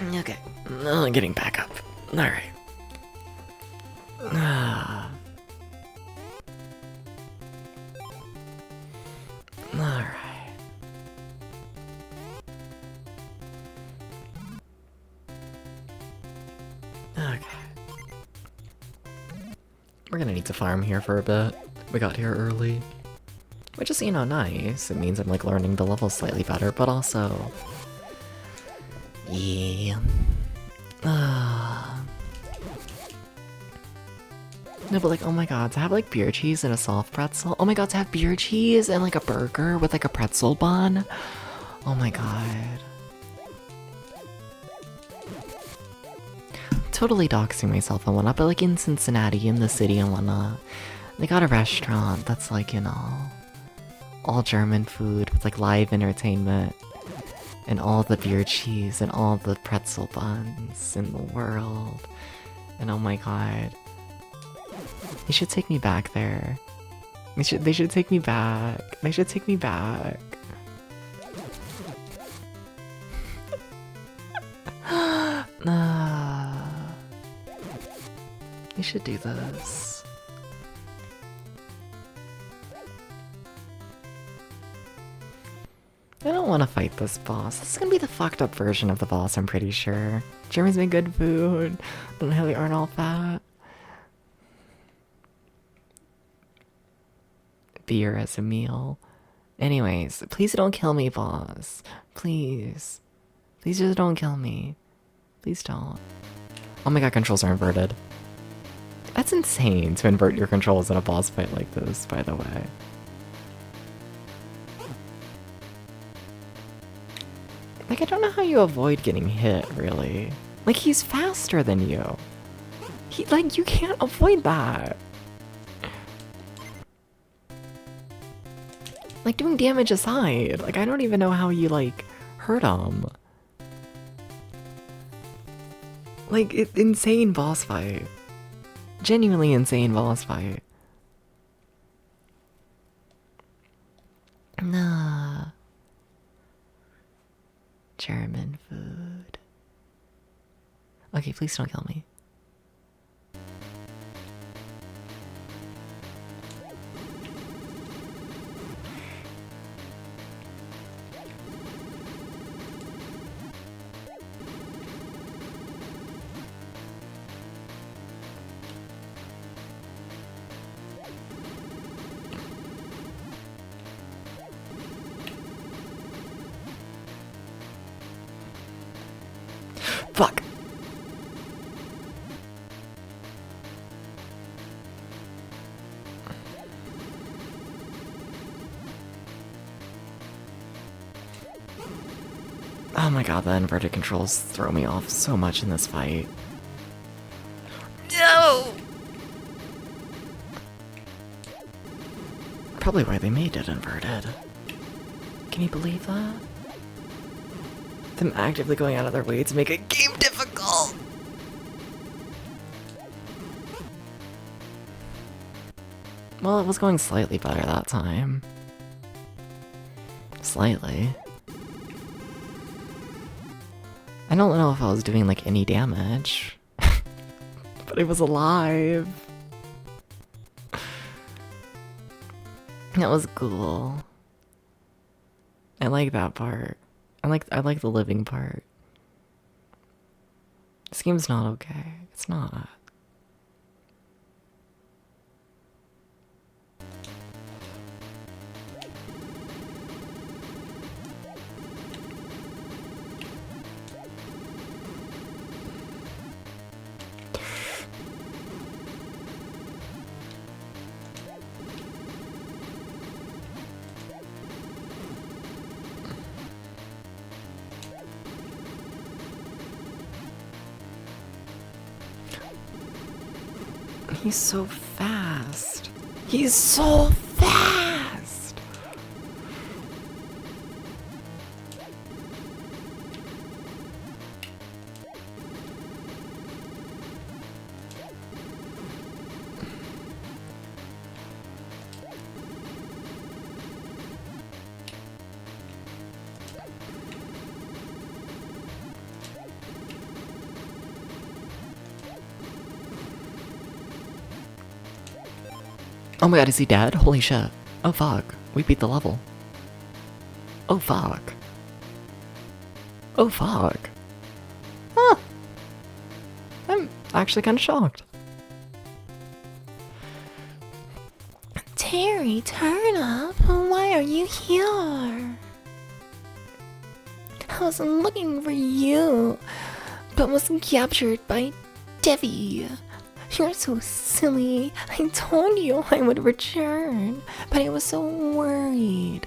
Okay, getting back up. Alright. Alright. Okay. We're gonna need to farm here for a bit. We got here early. Which is, you know, nice. It means I'm like learning the levels slightly better, but also... Yeah. No, but like, oh my god, to have like beer cheese and a soft pretzel. Oh my god, to have beer cheese and like a burger with like a pretzel bun. Oh my god. Totally doxing myself and whatnot, but like in Cincinnati, in the city and whatnot, they got a restaurant that's like, you know, all German food with like live entertainment and all the beer cheese and all the pretzel buns in the world. And oh my god. They should take me back there. They should take me back. They should take me back. We should do this. I don't want to fight this boss. This is gonna be the fucked up version of the boss, I'm pretty sure. Germans make good food. Don't know how they aren't all fat. Beer as a meal. Anyways, please don't kill me, boss. Please. Please just don't kill me. Please don't. Oh my god, controls are inverted. That's insane to invert your controls in a boss fight like this, by the way. Like, I don't know how you avoid getting hit, really. Like, he's faster than you. Like, you can't avoid that. Like, doing damage aside, like, I don't even know how you, like, hurt him. Like, insane boss fight. Genuinely insane boss fight. Nah. German food. Okay, please don't kill me. Fuck. Oh my god, the inverted controls throw me off so much in this fight. No! Probably why they made it inverted. Can you believe that? Them actively going out of their way to make a game difficult! Well, it was going slightly better that time. Slightly. I don't know if I was doing like any damage. But it was alive. That was cool. I like that part. I like the living part. This game's not okay. It's not. He's so fast. He's so fast. Oh my god, is he dead? Holy shit. Oh fuck. We beat the level. Oh fuck. Oh fuck. Huh. I'm actually kind of shocked. Terry, turn up. Why are you here? I was looking for you, but was captured by Devi. You're so silly. I told you I would return, but I was so worried.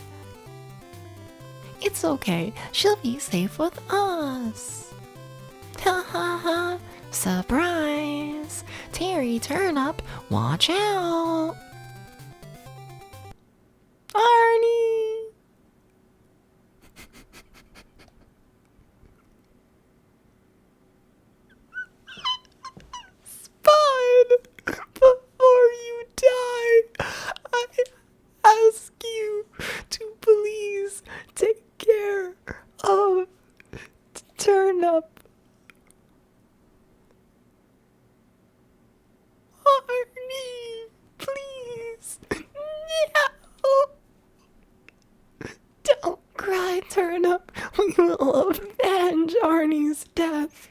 It's okay. She'll be safe with us. Ha ha ha. Surprise. Terry, turn up. Watch out. Arnie. Spud, before you die, I ask you to please take care of Turnip. Arnie, please. No. Don't cry, Turnip. We will avenge Arnie's death.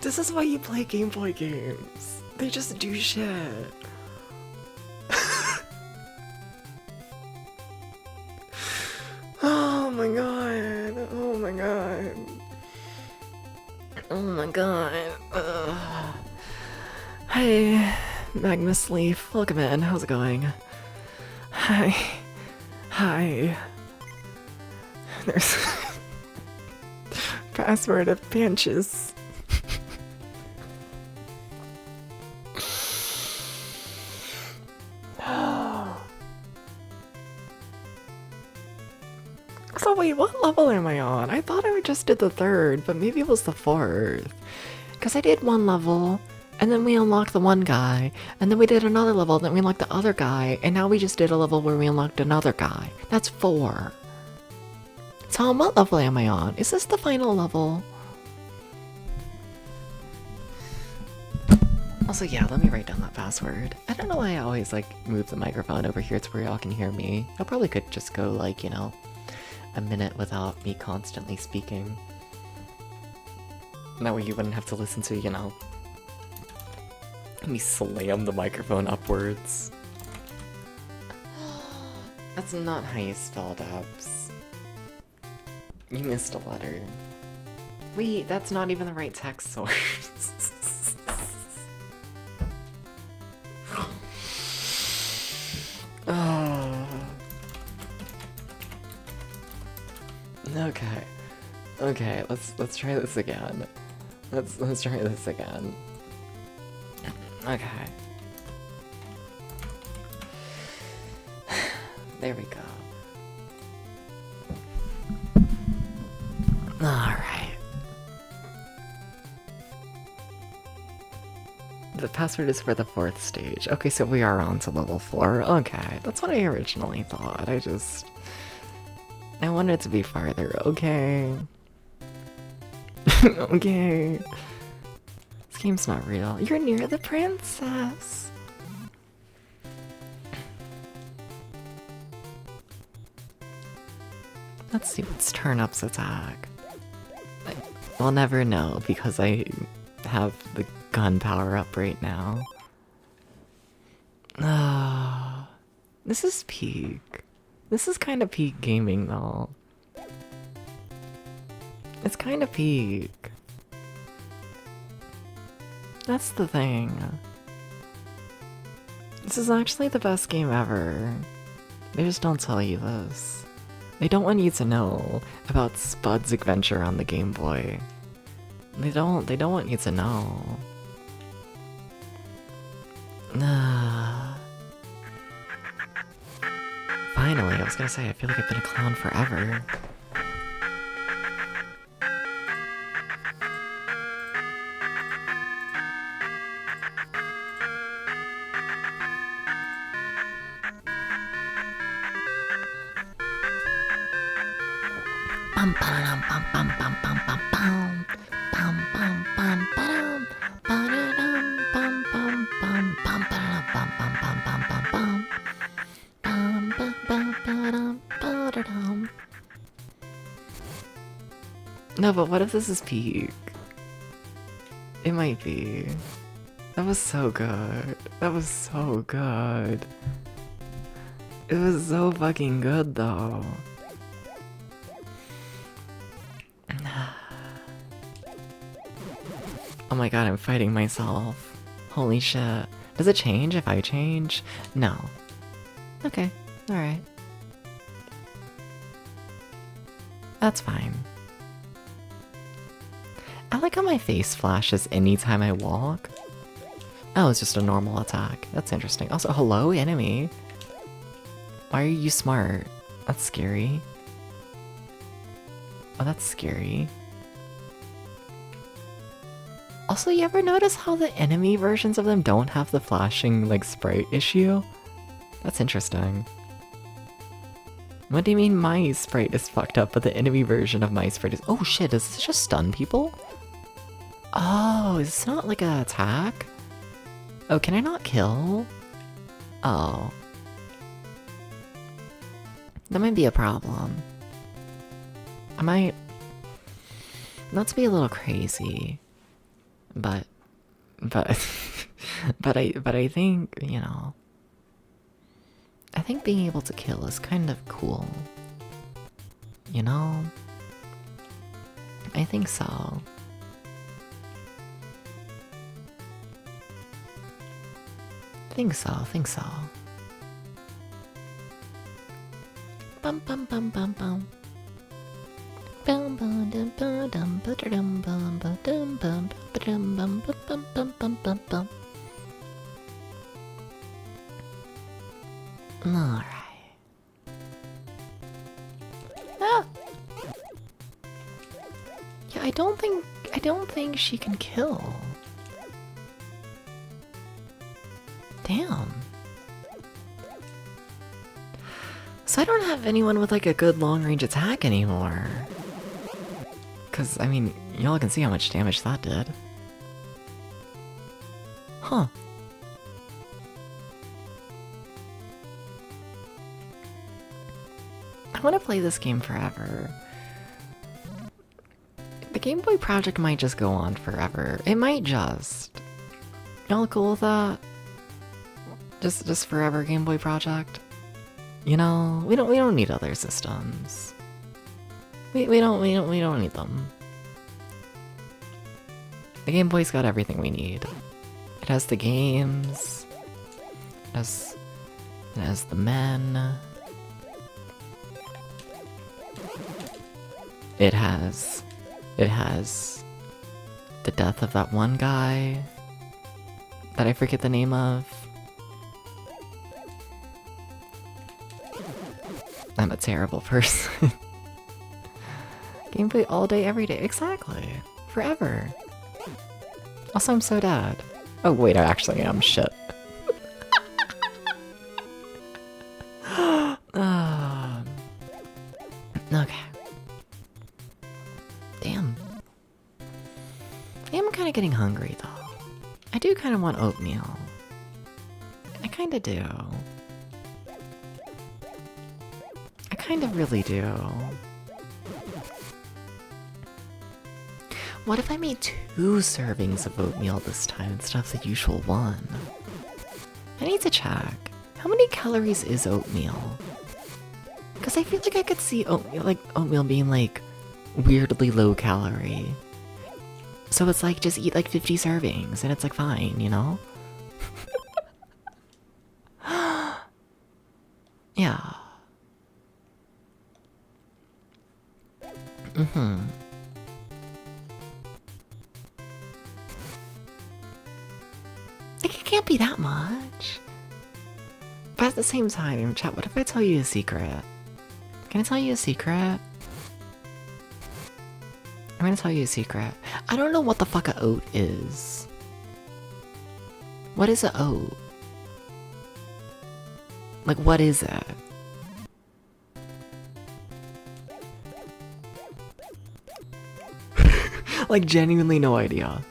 This is why you play Game Boy games. They just do shit. Oh my god. Oh my god. Oh my god. Hi, Magnus Leaf. Welcome in. How's it going? Hi. Hi. There's password of Pinches. So wait, what level am I on? I thought I just did the third, but maybe it was the fourth. Because I did one level, and then we unlocked the one guy, and then we did another level, and then we unlocked the other guy, and now we just did a level where we unlocked another guy. That's 4. Tom, what level am I on? Is this the final level? Also, yeah, let me write down that password. I don't know why I always, like, move the microphone over here to where y'all can hear me. I probably could just go, like, you know, a minute without me constantly speaking. That way you wouldn't have to listen to, you know, me slam the microphone upwards. That's not how you spell dubs. You missed a letter. Wait, that's not even the right text source. Oh. Okay. Okay, let's try this again. Let's try this again. Okay. There we go. Alright. The password is for the 4th stage. Okay, so we are on to level 4. Okay, that's what I originally thought. I wanted to be farther. Okay. Okay. This game's not real. You're near the princess. Let's see what's Turnip's attack. We'll never know because I have the gun power up right now. This is peak. This is kind of peak gaming though. It's kind of peak. That's the thing. This is actually the best game ever. They just don't tell you this. They don't want you to know about Spud's adventure on the Game Boy. They don't want you to know. finally. I was gonna say, I feel like I've been a clown forever. Bum bum bum bum bum bum bum bum bum bum bum ba-dum ba-da-dum bum bum bum bum ba-da-dum bum bum bum bum bum bum bum ba-dum ba-da-dum. No, but what if this is peak? It might be. That was so good. That was so good. It was so fucking good though. Oh my god, I'm fighting myself. Holy shit. Does it change if I change? No. Okay, alright. That's fine. I like how my face flashes anytime I walk. Oh, it's just a normal attack. That's interesting. Also, hello, enemy. Why are you smart? That's scary. Oh, that's scary. Also, you ever notice how the enemy versions of them don't have the flashing, like, sprite issue? That's interesting. What do you mean my sprite is fucked up, but the enemy version of my sprite is— oh shit, does this just stun people? Oh, is this not like an attack? Oh, can I not kill? Oh. That might be a problem. I might— not to be a little crazy, but but I think, you know, I think being able to kill is kind of cool. You know? I think so. Think so. Bum bum bum bum bum. Bum bum dum bum dum ba-da-dum bum ba-dum bum ba-dum bum bum bum bum bum bum. Alright. Ah! Yeah, I don't think she can kill. Damn. So I don't have anyone with like a good long-range attack anymore. Cause, I mean, y'all can see how much damage that did. Huh. I want to play this game forever. The Game Boy project might just go on forever. It might just. Y'all cool with that? Just forever Game Boy project? You know, we don't need other systems. We don't need them. The Game Boy's got everything we need. It has the games. It has the men. It has the death of that one guy that I forget the name of. I'm a terrible person. Game Boy all day, every day. Exactly. Forever. Also, I'm so dead. Oh, wait, I actually am. Shit. Okay. Damn. I am kind of getting hungry, though. I do kind of want oatmeal. I kind of do. I kind of really do. What if I made 2 servings of oatmeal this time instead of the usual 1? I need to check. How many calories is oatmeal? Because I feel like I could see oatmeal being like weirdly low calorie. So it's like just eat like 50 servings and it's like fine, you know? Yeah. Like, it can't be that much. But at the same time, chat, what if I tell you a secret? Can I tell you a secret? I'm gonna tell you a secret. I don't know what the fuck a oat is. What is a oat? Like, what is it? Like, genuinely no idea.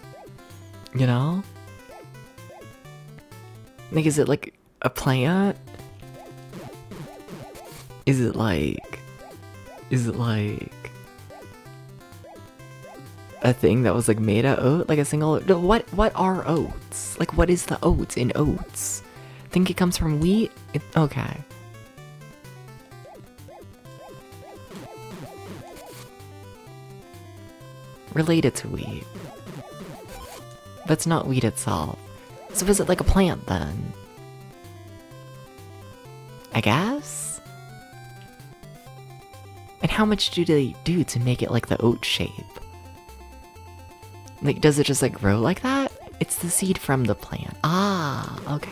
You know? Like, is it like a plant? Is it like a thing that was like made of oat? Like a single, no, what are oats? Like, what is the oats in oats? Think it comes from wheat? Okay. Related to wheat. But it's not wheat itself. So is it like a plant then? I guess? And how much do they do to make it like the oat shape? Like, does it just like grow like that? It's the seed from the plant. Ah, okay.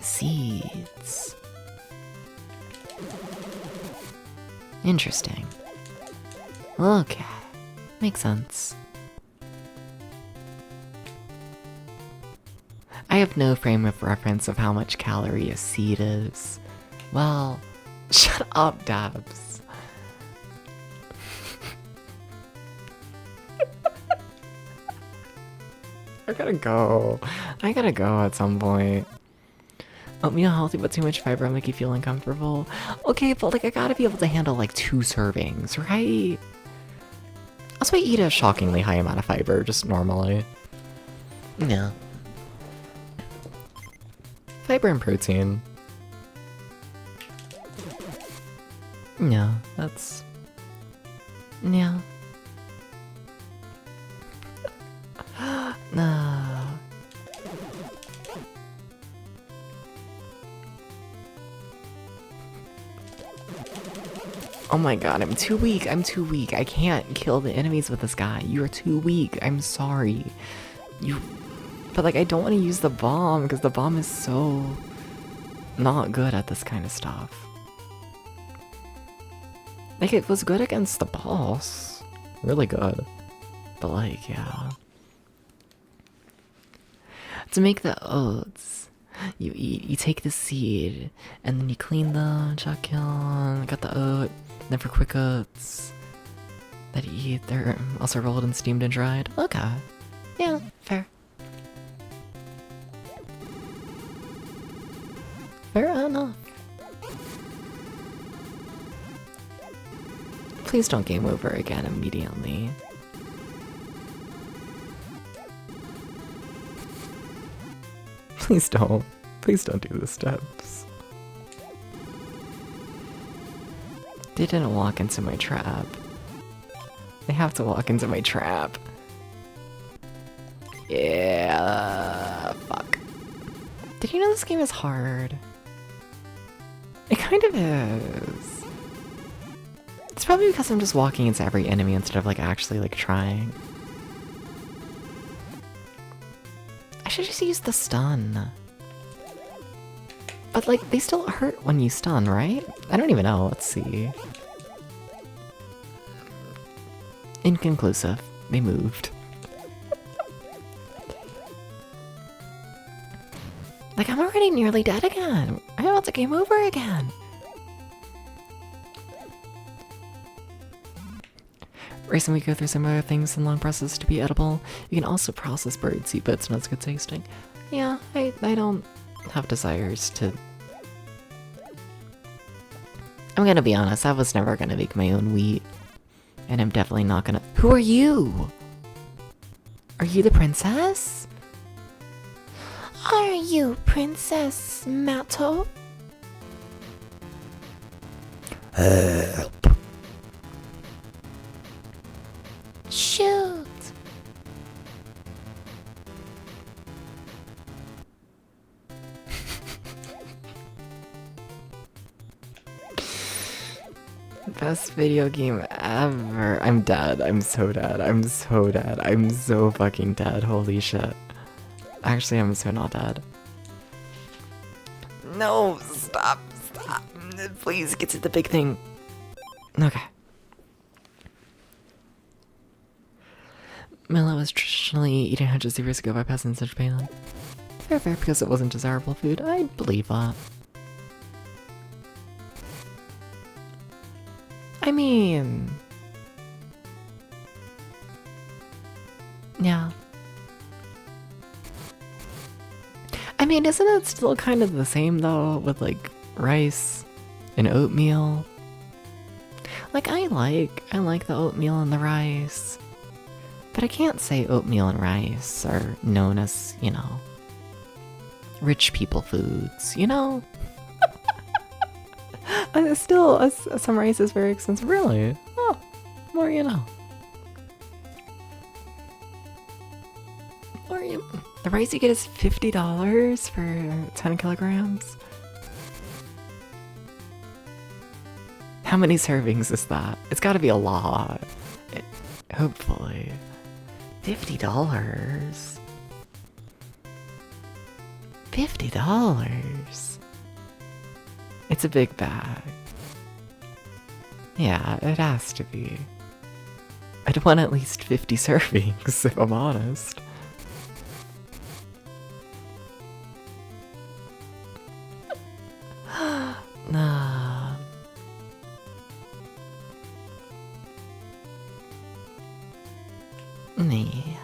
Seeds. Interesting. Okay. Makes sense. I have no frame of reference of how much calorie a seed is. Well, shut up, Dabs. I gotta go. I gotta go at some point. Oatmeal healthy, but too much fiber will make you feel uncomfortable. Okay, but like I gotta be able to handle like 2 servings, right? Also, I eat a shockingly high amount of fiber, just normally. Yeah. Fiber and protein. Yeah, that's... Yeah. Nah. Oh my god, I'm too weak. I'm too weak. I can't kill the enemies with this guy. You're too weak. I'm sorry. But like, I don't want to use the bomb because the bomb is so not good at this kind of stuff. Like, it was good against the boss. Really good. But like, yeah. To make the oats, you take the seed, and then you clean them, chuck on, got the oat. Then for quick oats that you eat, they're also rolled and steamed and dried. Okay. Yeah, fair. Fair enough. Please don't game over again immediately. Please don't. Please don't do the steps. They didn't walk into my trap. They have to walk into my trap. Yeah, fuck. Did you know this game is hard? It kind of is. It's probably because I'm just walking into every enemy instead of like actually like trying. I should just use the stun. But like, they still hurt when you stun, right? I don't even know, let's see. Inconclusive. They moved. Like, I'm already nearly dead again. I'm about to game over again. Racing, we go through similar things in long processes to be edible. You can also process buried seed bits and it's good tasting. Yeah, I don't have desires to... I'm gonna be honest, I was never gonna make my own wheat. And I'm definitely not gonna... Who are you? Are you the princess? Are you Princess Matto? Help. Shoot. Best video game ever. I'm dead. I'm so dead. I'm so dead. I'm so fucking dead. Holy shit. Actually, I'm so not dead. No, stop, stop. Please, get to the big thing. Okay. Mila was traditionally eaten hundreds of years ago by peasants in Japan. Fair, because it wasn't desirable food. I believe that. I mean... yeah. I mean, isn't it still kind of the same though, with like rice and oatmeal? Like I like the oatmeal and the rice, but I can't say oatmeal and rice are known as, you know, rich people foods, you know? Still, some rice is very expensive. Really? Oh, more you know. Or you, the rice you get is $50 for 10 kilograms? How many servings is that? It's gotta be a lot. Hopefully. $50. $50. It's a big bag. Yeah, it has to be. I'd want at least 50 servings, if I'm honest. Nah. Nee.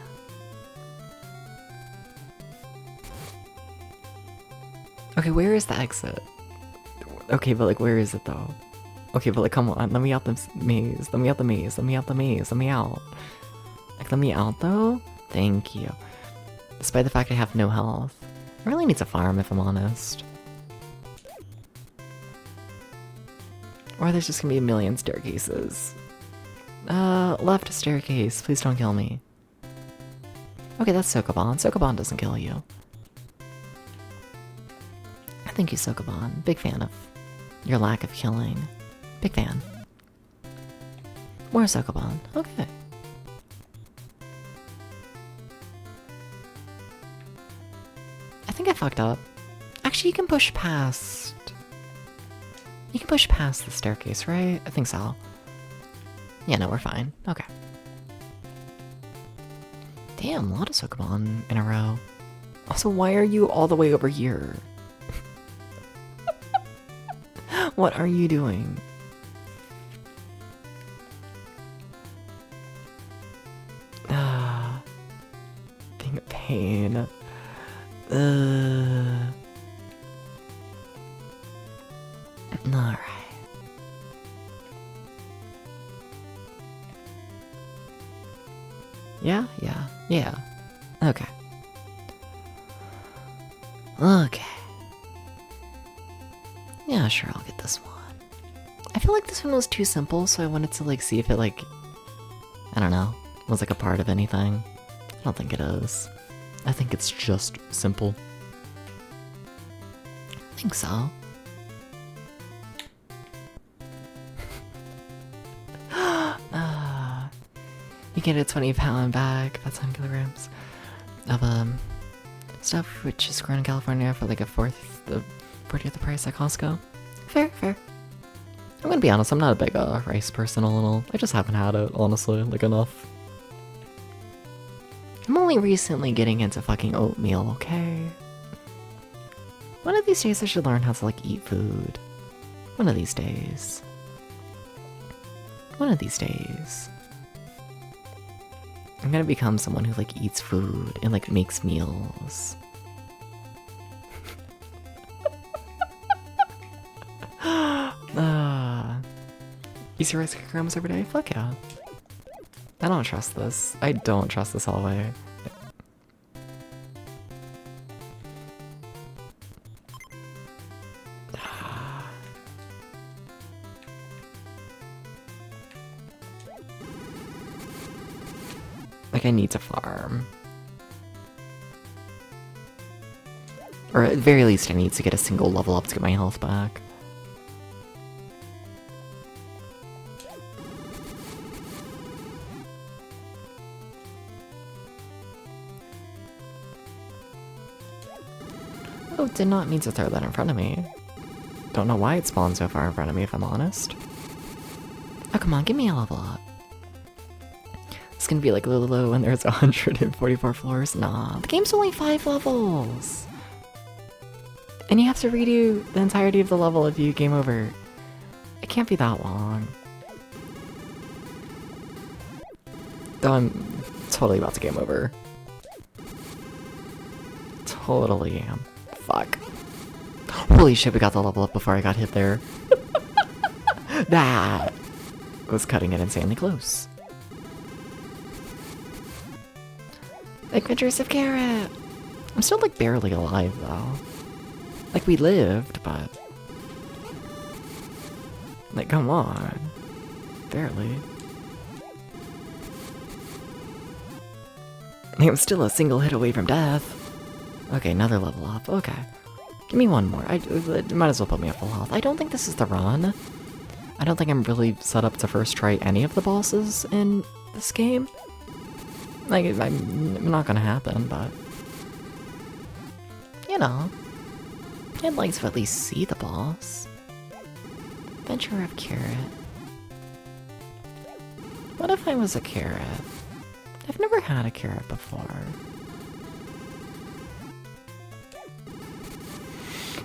Okay, where is the exit? Okay, but like, where is it though? Okay, but like, come on, let me out the maze. Let me out the maze. Let me out the maze. Let me out. Like, let me out though? Thank you. Despite the fact I have no health. I really need to farm if I'm honest. Or there's just gonna be a million staircases. Left staircase. Please don't kill me. Okay, that's Sokoban. Sokoban doesn't kill you. Thank you, Sokoban. Big fan of your lack of killing. Big fan. More Sokoban. Okay. I think I fucked up. Actually, you can push past... You can push past the staircase, right? I think so. Yeah, no, we're fine. Okay. Damn, a lot of Sokoban in a row. Also, why are you all the way over here? What are you doing? Being a pain. Alright. Yeah. Okay. Yeah, sure, I'll get this one. I feel like this one was too simple, so I wanted to like see if it like, I don't know, was like a part of anything. I don't think it is. I think it's just simple. I think so. You get a 20-pound bag, about 10 kilograms of stuff, which is grown in California for like a fourth of the price at Costco. Fair. I'm gonna be honest, I'm not a big rice person all in all. I just haven't had it, honestly, like enough. I'm only recently getting into fucking oatmeal, okay? One of these days I should learn how to like eat food. One of these days. One of these days. I'm gonna become someone who like eats food and like makes meals. You see rice grams every day? Fuck yeah. I don't trust this. I don't trust this hallway. Like, I need to farm. Or at the very least, I need to get a single level up to get my health back. also did not mean to throw that in front of me. Don't know why it spawned so far in front of me, if I'm honest. Oh, come on, give me a level up. It's gonna be like Lulu when there's 144 floors. Nah, the game's only 5 levels. And you have to redo the entirety of the level if you game over. It can't be that long. Though I'm totally about to game over. Totally am. Fuck. Holy shit, we got the level up before I got hit there. That was cutting it insanely close. Adventures of Carrot! I'm still like barely alive though. Like we lived, but... Like come on. Barely. I'm still a single hit away from death. Okay, another level up. Okay. Give me one more. I might as well put me at full health. I don't think this is the run. I don't think I'm really set up to first try any of the bosses in this game. Like, I'm not gonna happen, but... You know. I'd like to at least see the boss. Adventure of Carrot. What if I was a carrot? I've never had a carrot before.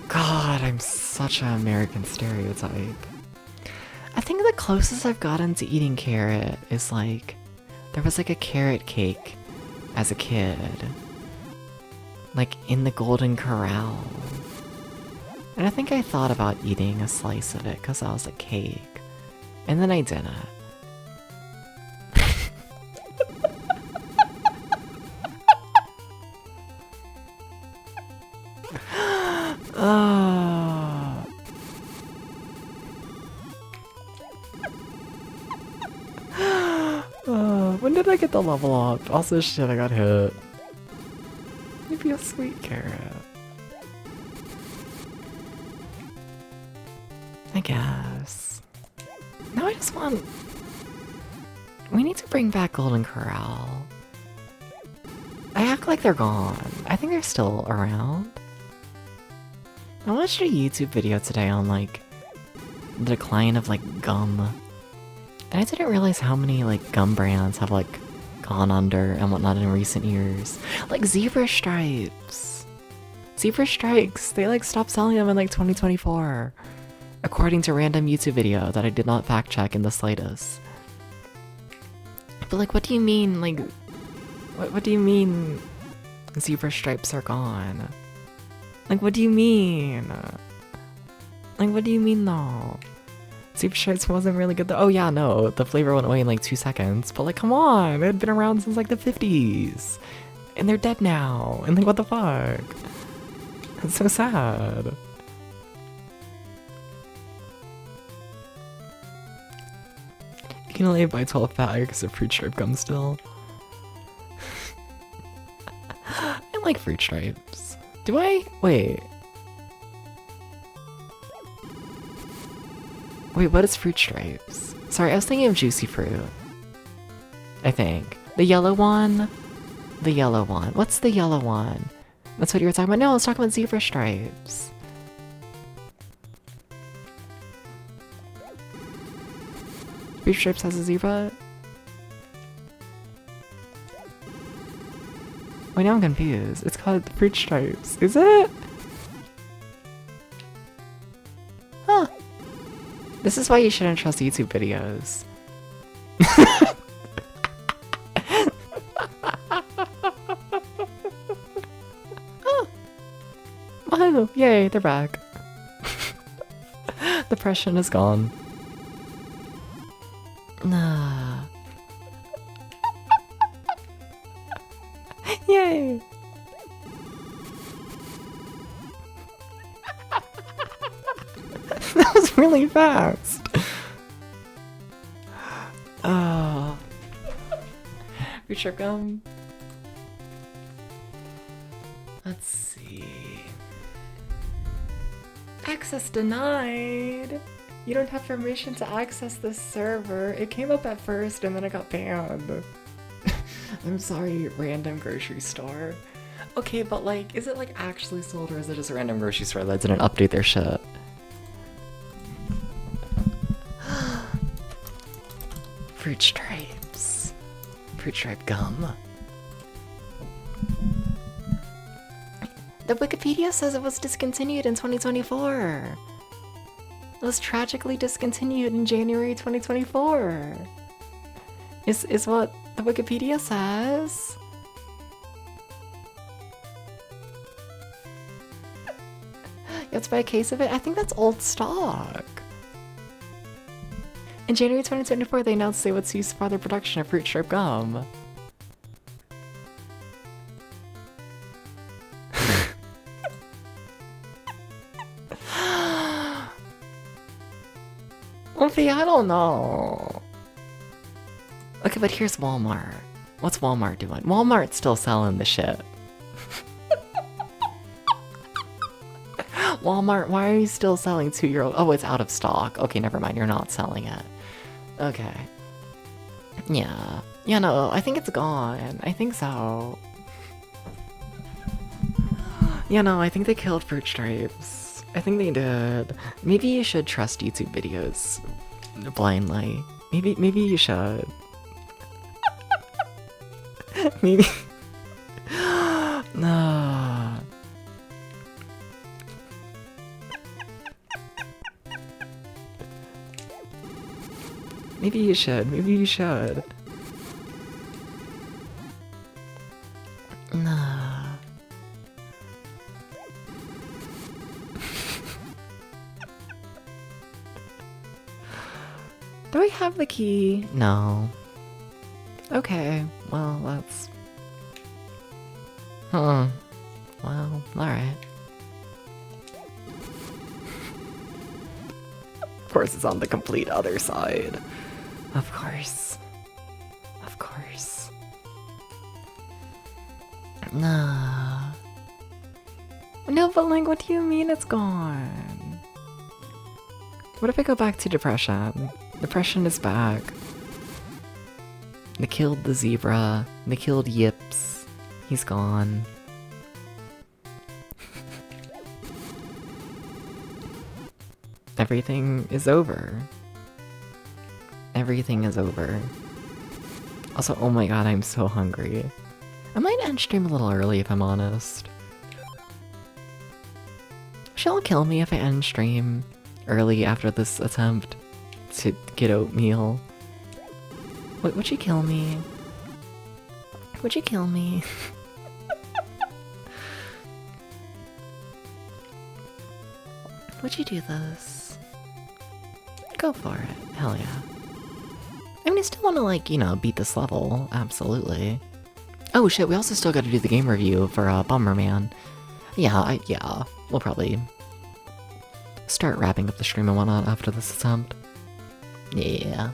God, I'm such an American stereotype. I think the closest I've gotten to eating carrot is like, there was like a carrot cake as a kid. Like in the Golden Corral. And I think I thought about eating a slice of it because I was a cake. And then I didn't. When did I get the level up? Also, shit, I got hit. Maybe a sweet carrot. I guess. Now I just want... We need to bring back Golden Corral. I act like they're gone. I think they're still around. I watched a YouTube video today on, like, the decline of, like, gum. And I didn't realize how many, like, gum brands have, like, gone under and whatnot in recent years. Like, Zebra Stripes. Zebra Strikes. They, like, stopped selling them in, like, 2024. According to a random YouTube video that I did not fact check in the slightest. But, like, what do you mean, like... What do you mean Zebra Stripes are gone? Like, what do you mean? Like, what do you mean, though? Zebra Stripes wasn't really good, though. Oh, yeah, no. The flavor went away in, like, 2 seconds. But, like, come on. It had been around since, like, the 50s. And they're dead now. And, like, what the fuck? It's so sad. You can only buy 12 bags of fruit stripe gum still. I like fruit stripes. Do I? Wait. Wait, what is fruit stripes? Sorry, I was thinking of juicy fruit. I think. The yellow one? The yellow one. What's the yellow one? That's what you were talking about? No, I was talking about zebra stripes. Fruit stripes has a zebra? Wait, now I'm confused. It's called fruit stripes. Is it? Huh. This is why you shouldn't trust YouTube videos. Oh. Wow, yay, they're back. Depression is gone. Nah. Yay! That was really fast. Oh. Future gum. Let's see. Access denied. You don't have permission to access this server. It came up at first and then it got banned. I'm sorry, random grocery store. Okay, but like, is it like actually sold or is it just a random grocery store that didn't update their shit? Fruit stripes. Fruit stripe gum. The Wikipedia says it was discontinued in 2024. It was tragically discontinued in January 2024. Is what the Wikipedia says. You have to buy a case of it? I think that's old stock. In January 2024, they announced they would cease further production of fruit stripe gum. Wolfie, I don't know. Okay, but here's Walmart. What's Walmart doing? Walmart's still selling the shit. Walmart, why are you still selling 2-year-old? Oh, it's out of stock. Okay, never mind. You're not selling it. Okay. Yeah. Yeah, no, I think it's gone. I think so. Yeah, no, I think they killed fruit stripes. I think they did. Maybe you should trust YouTube videos blindly. Maybe you should. Maybe. No. Maybe you should. Maybe you should. Nah. Do we have the key? No. Okay, well, that's... Huh. Well, alright. Of course, it's on the complete other side. Of course. Of course. Nah. No, but like, what do you mean it's gone? What if I go back to depression? Depression is back. They killed the zebra. They killed Yips. He's gone. Everything is over. Everything is over. Also, oh my god, I'm so hungry. I might end stream a little early if I'm honest. She'll kill me if I end stream early after this attempt to get oatmeal. Wait, would you kill me? Would you kill me? Would you do this? Go for it. Hell yeah. I mean, I still want to, like, you know, beat this level. Absolutely. Oh shit, we also still got to do the game review for Bomberman. Yeah, yeah. We'll probably start wrapping up the stream and whatnot after this attempt. Yeah.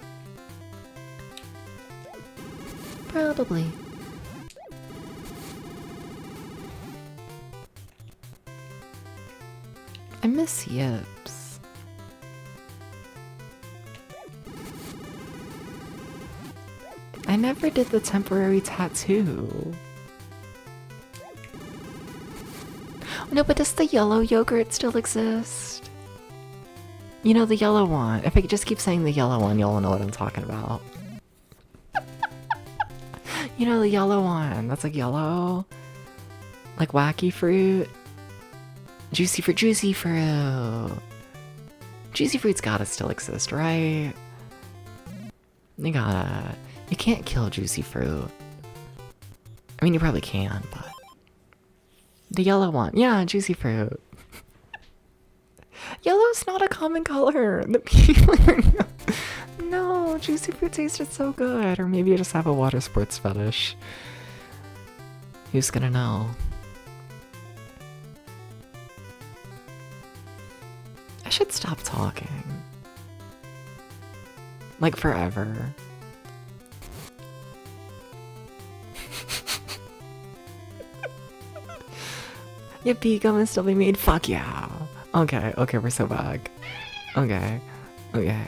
Probably. I miss Yips. I never did the temporary tattoo. No, but does the yellow yogurt still exist? You know, the yellow one. If I could just keep saying the yellow one, y'all know what I'm talking about. You know, the yellow one. That's like yellow. Like wacky fruit. Juicy fruit, juicy fruit. Juicy fruit's gotta still exist, right? You gotta. You can't kill juicy fruit. I mean, you probably can, but... The yellow one. Yeah, juicy fruit. Yellow's not a common color. The people are no, juicy fruit tasted so good. Or maybe I just have a water sports fetish. Who's gonna know? I should stop talking. Like forever. Yeah, pea gum is still being made. Fuck yeah. Okay, okay, we're so back. Okay, okay.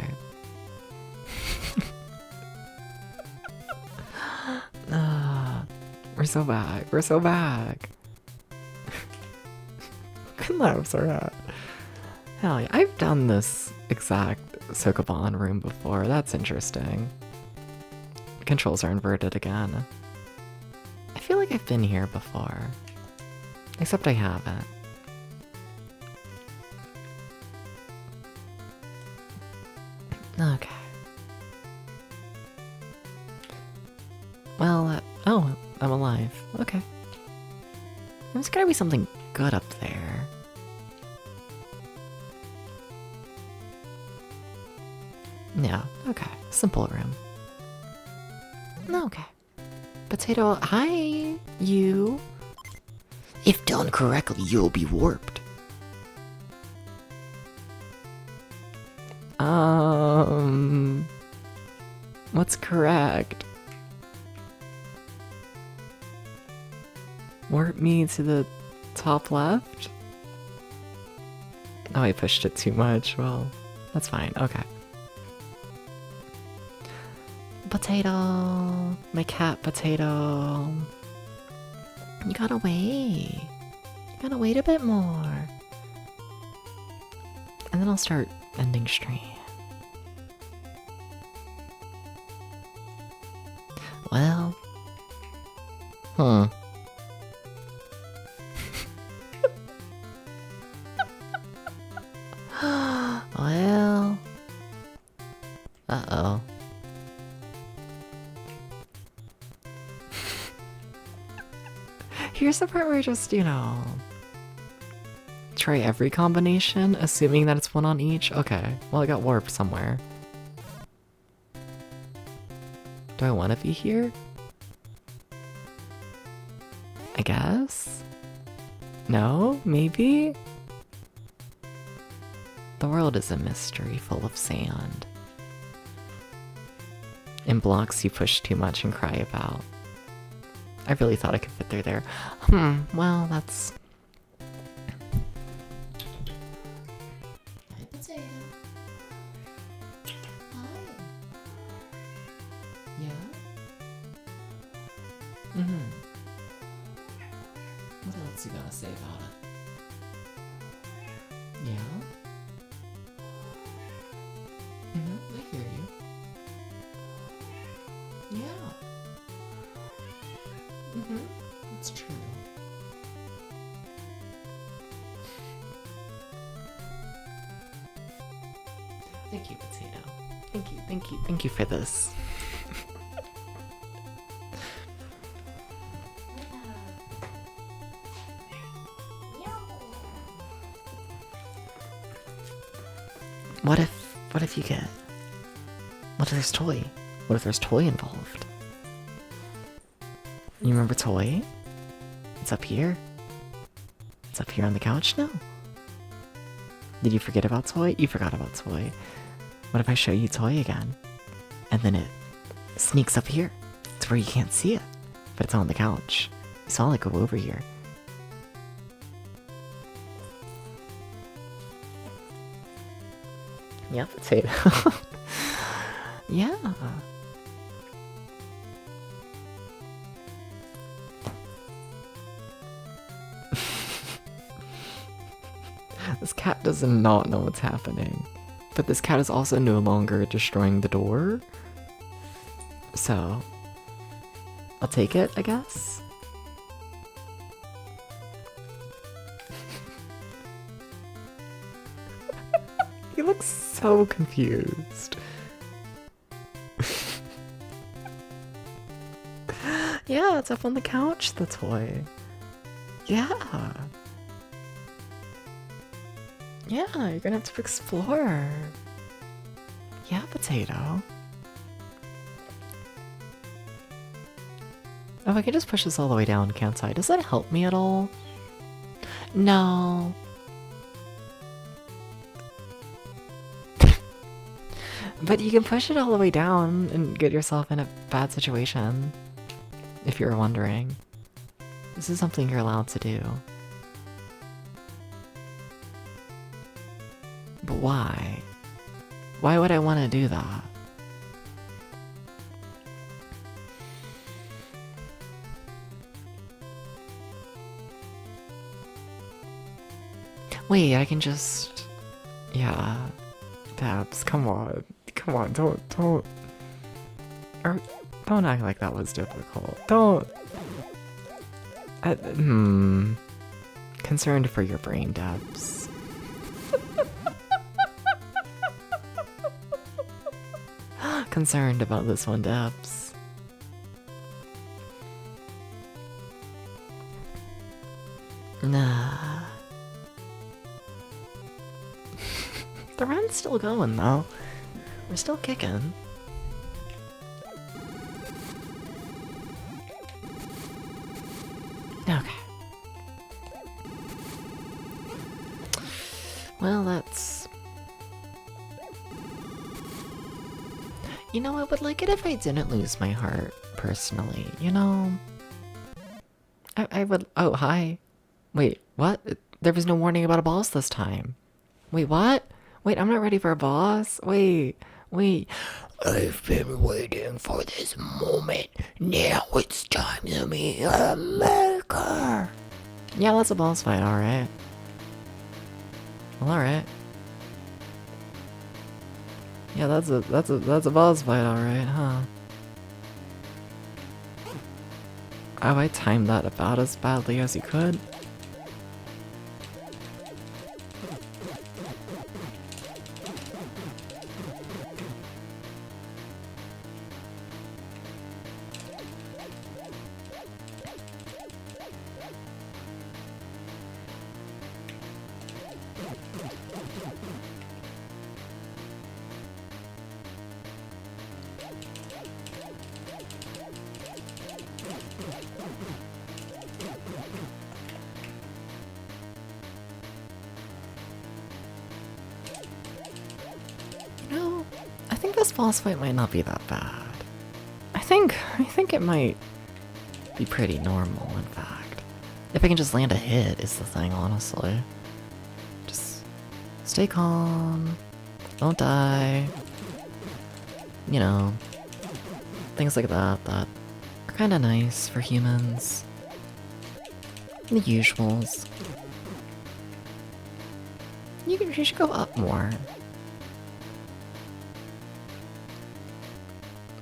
We're so back. We're so back. Streamlabs are at. Hell yeah, I've done this exact Sokoban room before. That's interesting. Controls are inverted again. I feel like I've been here before. Except I haven't. Okay. Well, oh, I'm alive. Okay. There's gotta be something good up there. Yeah, okay. Simple room. Okay. Potato, hi, you. If done correctly, you'll be warped. What's correct? Warp me to the top left? Oh, I pushed it too much. Well, that's fine. Okay. Potato. My cat potato. You gotta wait. You gotta wait a bit more. And then I'll start ending stream. Well. Well. Uh-oh. Here's the part where I just, try every combination, assuming that it's one on each. Okay, well, I got warped somewhere. Do I want to be here? I guess? No? Maybe? The world is a mystery full of sand. And blocks you push too much and cry about. I really thought I could fit through there. Well, that's... Hi, potato. Hi. Yeah? What else you gotta say about it? Yeah? I hear you. Yeah. It's true. Thank you, potato. Thank you for this. What if you get... What if there's toy? What if there's toy involved? You remember toy? It's up here. It's up here on the couch now. Did you forget about toy? You forgot about toy. What if I show you toy again? And then it sneaks up here. It's where you can't see it. But it's on the couch. You saw it go over here. Yeah, potato. Yeah. This cat does not know what's happening. But this cat is also no longer destroying the door. So, I'll take it, I guess. He looks so confused. Yeah, it's up on the couch, the toy. Yeah. Yeah, you're gonna have to explore. Yeah, potato. Oh, I can just push this all the way down, can't I? Does that help me at all? No. But you can push it all the way down and get yourself in a bad situation. If you're wondering. This is something you're allowed to do. But why? Why would I want to do that? Wait, I can just... Yeah. Dabs, come on. Come on, don't... Or, don't act like that was difficult. Don't... Concerned for your brain, Dabs. Concerned about this one, Dabs. Nah. The run's still going, though. We're still kicking. Okay. Well, that's... You know, I would like it if I didn't lose my heart, personally. You know? I would... Oh, hi. Wait, what? There was no warning about a boss this time. Wait, what? Wait, I'm not ready for a boss. Wait. I've been waiting for this moment. Now it's time to meet a maker. Yeah, that's a boss fight, alright. Well, alright. Yeah, that's a boss fight, alright, huh? Oh, I timed that about as badly as you could. No, I think this boss fight might not be that bad. I think it might be pretty normal, in fact. If I can just land a hit is the thing, honestly. Just stay calm, don't die. You know, things like that are kinda nice for humans. The usuals. You should go up more.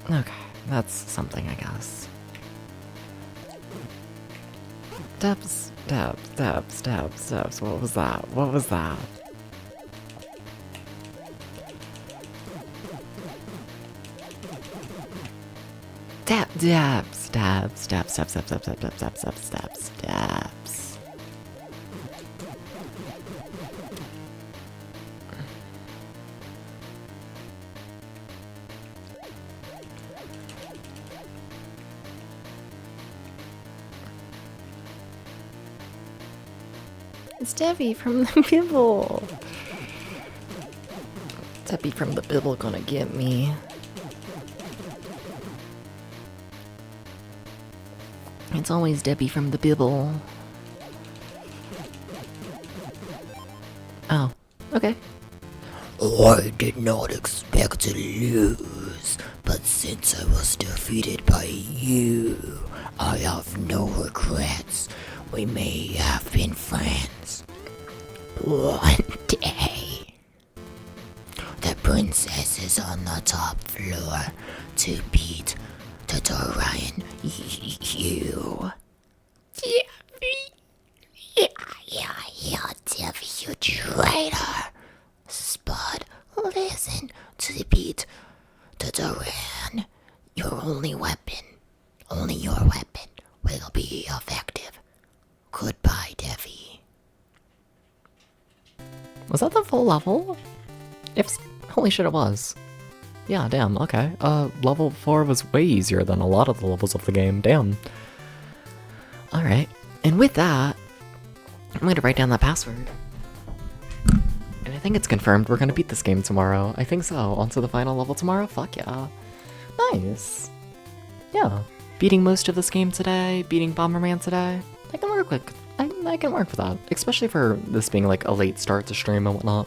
Okay, that's something, I guess. Dabs. What was that? What was that? Dabs. It's Debbie from the Bibble. Debbie from the Bibble gonna get me. It's always Debbie from the Bibble. Oh, okay. I did not expect to lose, but since I was defeated by you, I have no regrets. We may have been friends. One day. The princess is on the top floor to beat the Dorian. You. Yeah, Debbie, you traitor. Spud, listen to the beat. The Dorian. Your only your weapon will be effective. Goodbye, Debbie. Was that the full level? Holy shit, it was. Yeah, damn, okay. Level 4 was way easier than a lot of the levels of the game, damn. Alright, and with that, I'm going to write down that password. And I think it's confirmed we're going to beat this game tomorrow. I think so. On to the final level tomorrow? Fuck yeah. Nice. Yeah. Beating most of this game today, beating Bomberman today. I can work with I can work with that. Especially for this being like a late start to stream and whatnot.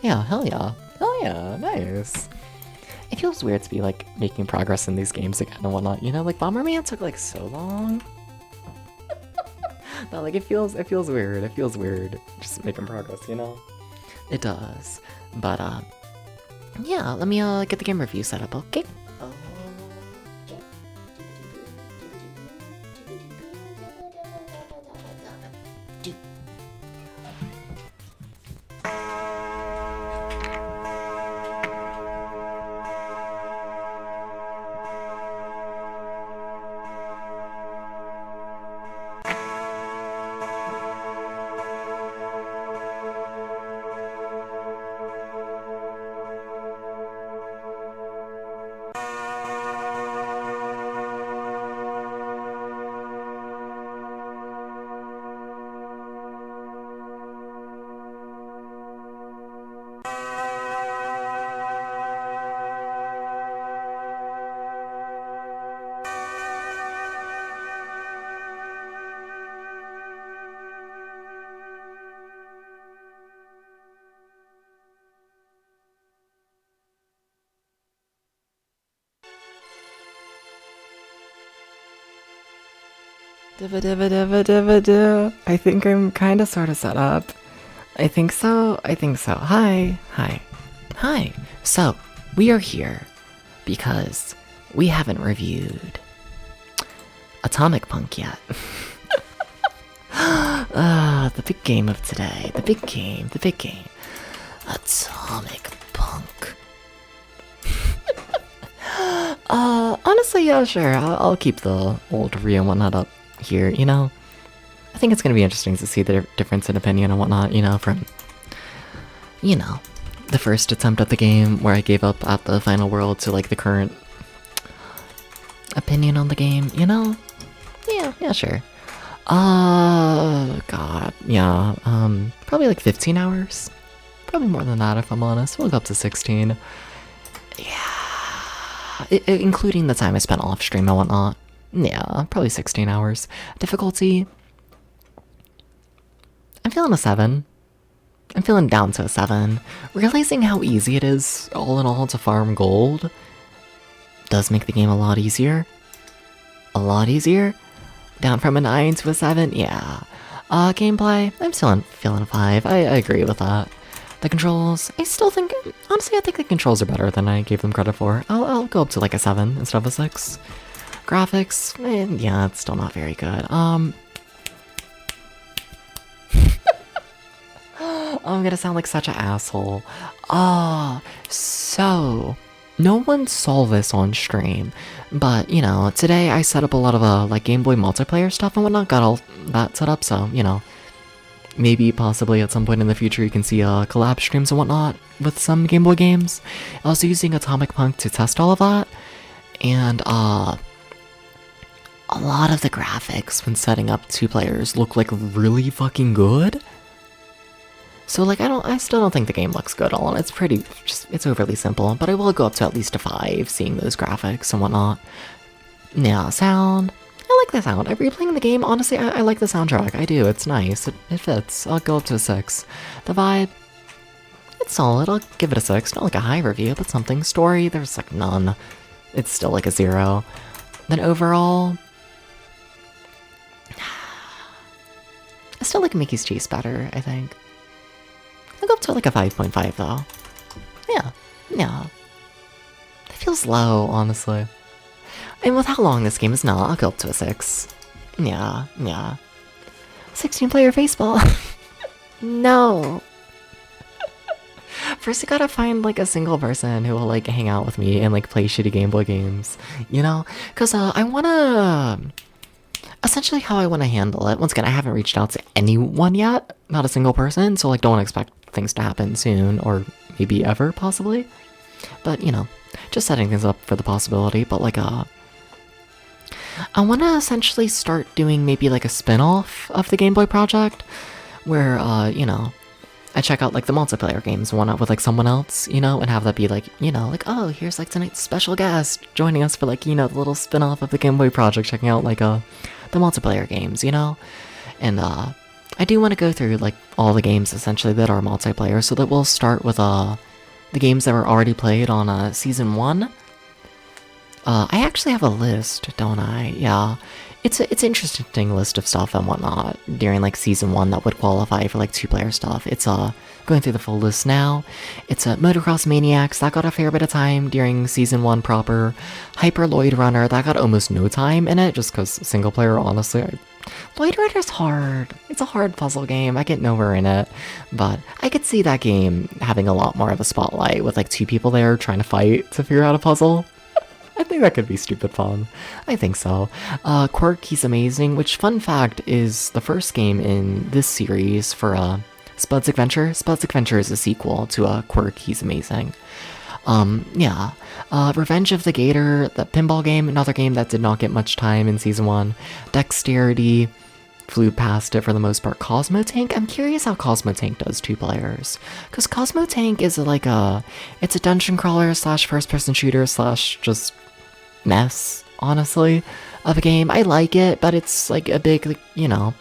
Yeah, hell yeah. Hell yeah, nice. It feels weird to be like making progress in these games again and whatnot, you know? Like Bomberman took like so long. No, like it feels weird. It feels weird. Just making progress, you know? It does. But yeah, let me get the game review set up, okay? I think I'm kind of sort of set up. I think so. Hi. So, we are here because we haven't reviewed Atomic Punk yet. The big game of today. The big game. Atomic Punk. Honestly, yeah, sure. I'll keep the old review and whatnot up here, you know? I think it's gonna be interesting to see the difference in opinion and whatnot, you know, from, you know, the first attempt at the game where I gave up at the final world to, like, the current opinion on the game, you know? Yeah, sure. God, yeah, probably like 15 hours? Probably more than that if I'm honest. We'll go up to 16. Yeah, including the time I spent off stream and whatnot. Yeah, probably 16 hours. Difficulty, I'm feeling a 7. I'm feeling down to a 7. Realizing how easy it is, all in all, to farm gold does make the game a lot easier. Down from a 9 to a 7, yeah. Gameplay, I'm still feeling a 5. I agree with that. The controls, I still think, honestly, I think the controls are better than I gave them credit for. I'll go up to like a 7 instead of a 6. Graphics, yeah, it's still not very good. I'm gonna sound like such an asshole. So, no one saw this on stream, but, you know, today I set up a lot of, like, Gameboy multiplayer stuff and whatnot, got all that set up, so, you know, maybe, possibly, at some point in the future you can see, collab streams and whatnot with some Gameboy games. I was using Atomic Punk to test all of that, and, a lot of the graphics when setting up 2 players look, like, really fucking good. So, like, I still don't think the game looks good all, and it's pretty, it's overly simple, but I will go up to at least a 5, seeing those graphics and whatnot. Yeah, sound, I like the sound. I'm replaying the game, honestly, I like the soundtrack, I do, it's nice, it fits. I'll go up to a 6. The vibe, it's solid, I'll give it a 6, not like a high review, but something. Story, there's like none. It's still like a 0. Then overall, I still like Mickey's Cheese better, I think. I'll go up to like a 5.5 though. Yeah. It feels low, honestly. And with how long this game is now, I'll go up to a 6. Yeah. 16-player baseball. No. First, you gotta find like a single person who will like hang out with me and like play shitty Game Boy games, you know? Cause I wanna... Essentially how I wanna handle it, once again, I haven't reached out to anyone yet, not a single person, so like don't expect things to happen soon, or maybe ever, possibly. But, you know, just setting things up for the possibility, but like I wanna essentially start doing maybe like a spin-off of the Game Boy project, where, you know, I check out like the multiplayer games and whatnot with like someone else, you know, and have that be like, you know, like, oh, here's like tonight's special guest joining us for like, you know, the little spin-off of the Game Boy project, checking out like the multiplayer games, you know? And I do want to go through like all the games essentially that are multiplayer, so that we'll start with the games that were already played on season 1, I actually have a list, don't I? Yeah. It's an interesting list of stuff and whatnot during like season 1 that would qualify for like 2-player stuff. It's going through the full list now. It's Motocross Maniacs, that got a fair bit of time during season 1 proper. Hyper Lloyd Runner, that got almost no time in it, just because single player, honestly. Lloyd Runner's hard. It's a hard puzzle game. I get nowhere in it. But I could see that game having a lot more of a spotlight with like 2 people there trying to fight to figure out a puzzle. I think that could be stupid fun. I think so. Quirk, he's amazing, which, fun fact, is the first game in this series for Spud's Adventure. Spud's Adventure is a sequel to Quirk, he's amazing. Yeah. Revenge of the Gator, the pinball game, another game that did not get much time in Season 1. Dexterity, flew past it for the most part. Cosmo Tank, I'm curious how Cosmo Tank does 2 players. Because Cosmo Tank is like it's a dungeon crawler slash first person shooter slash just mess, honestly, of a game. I like it, but it's like a big, like, you know,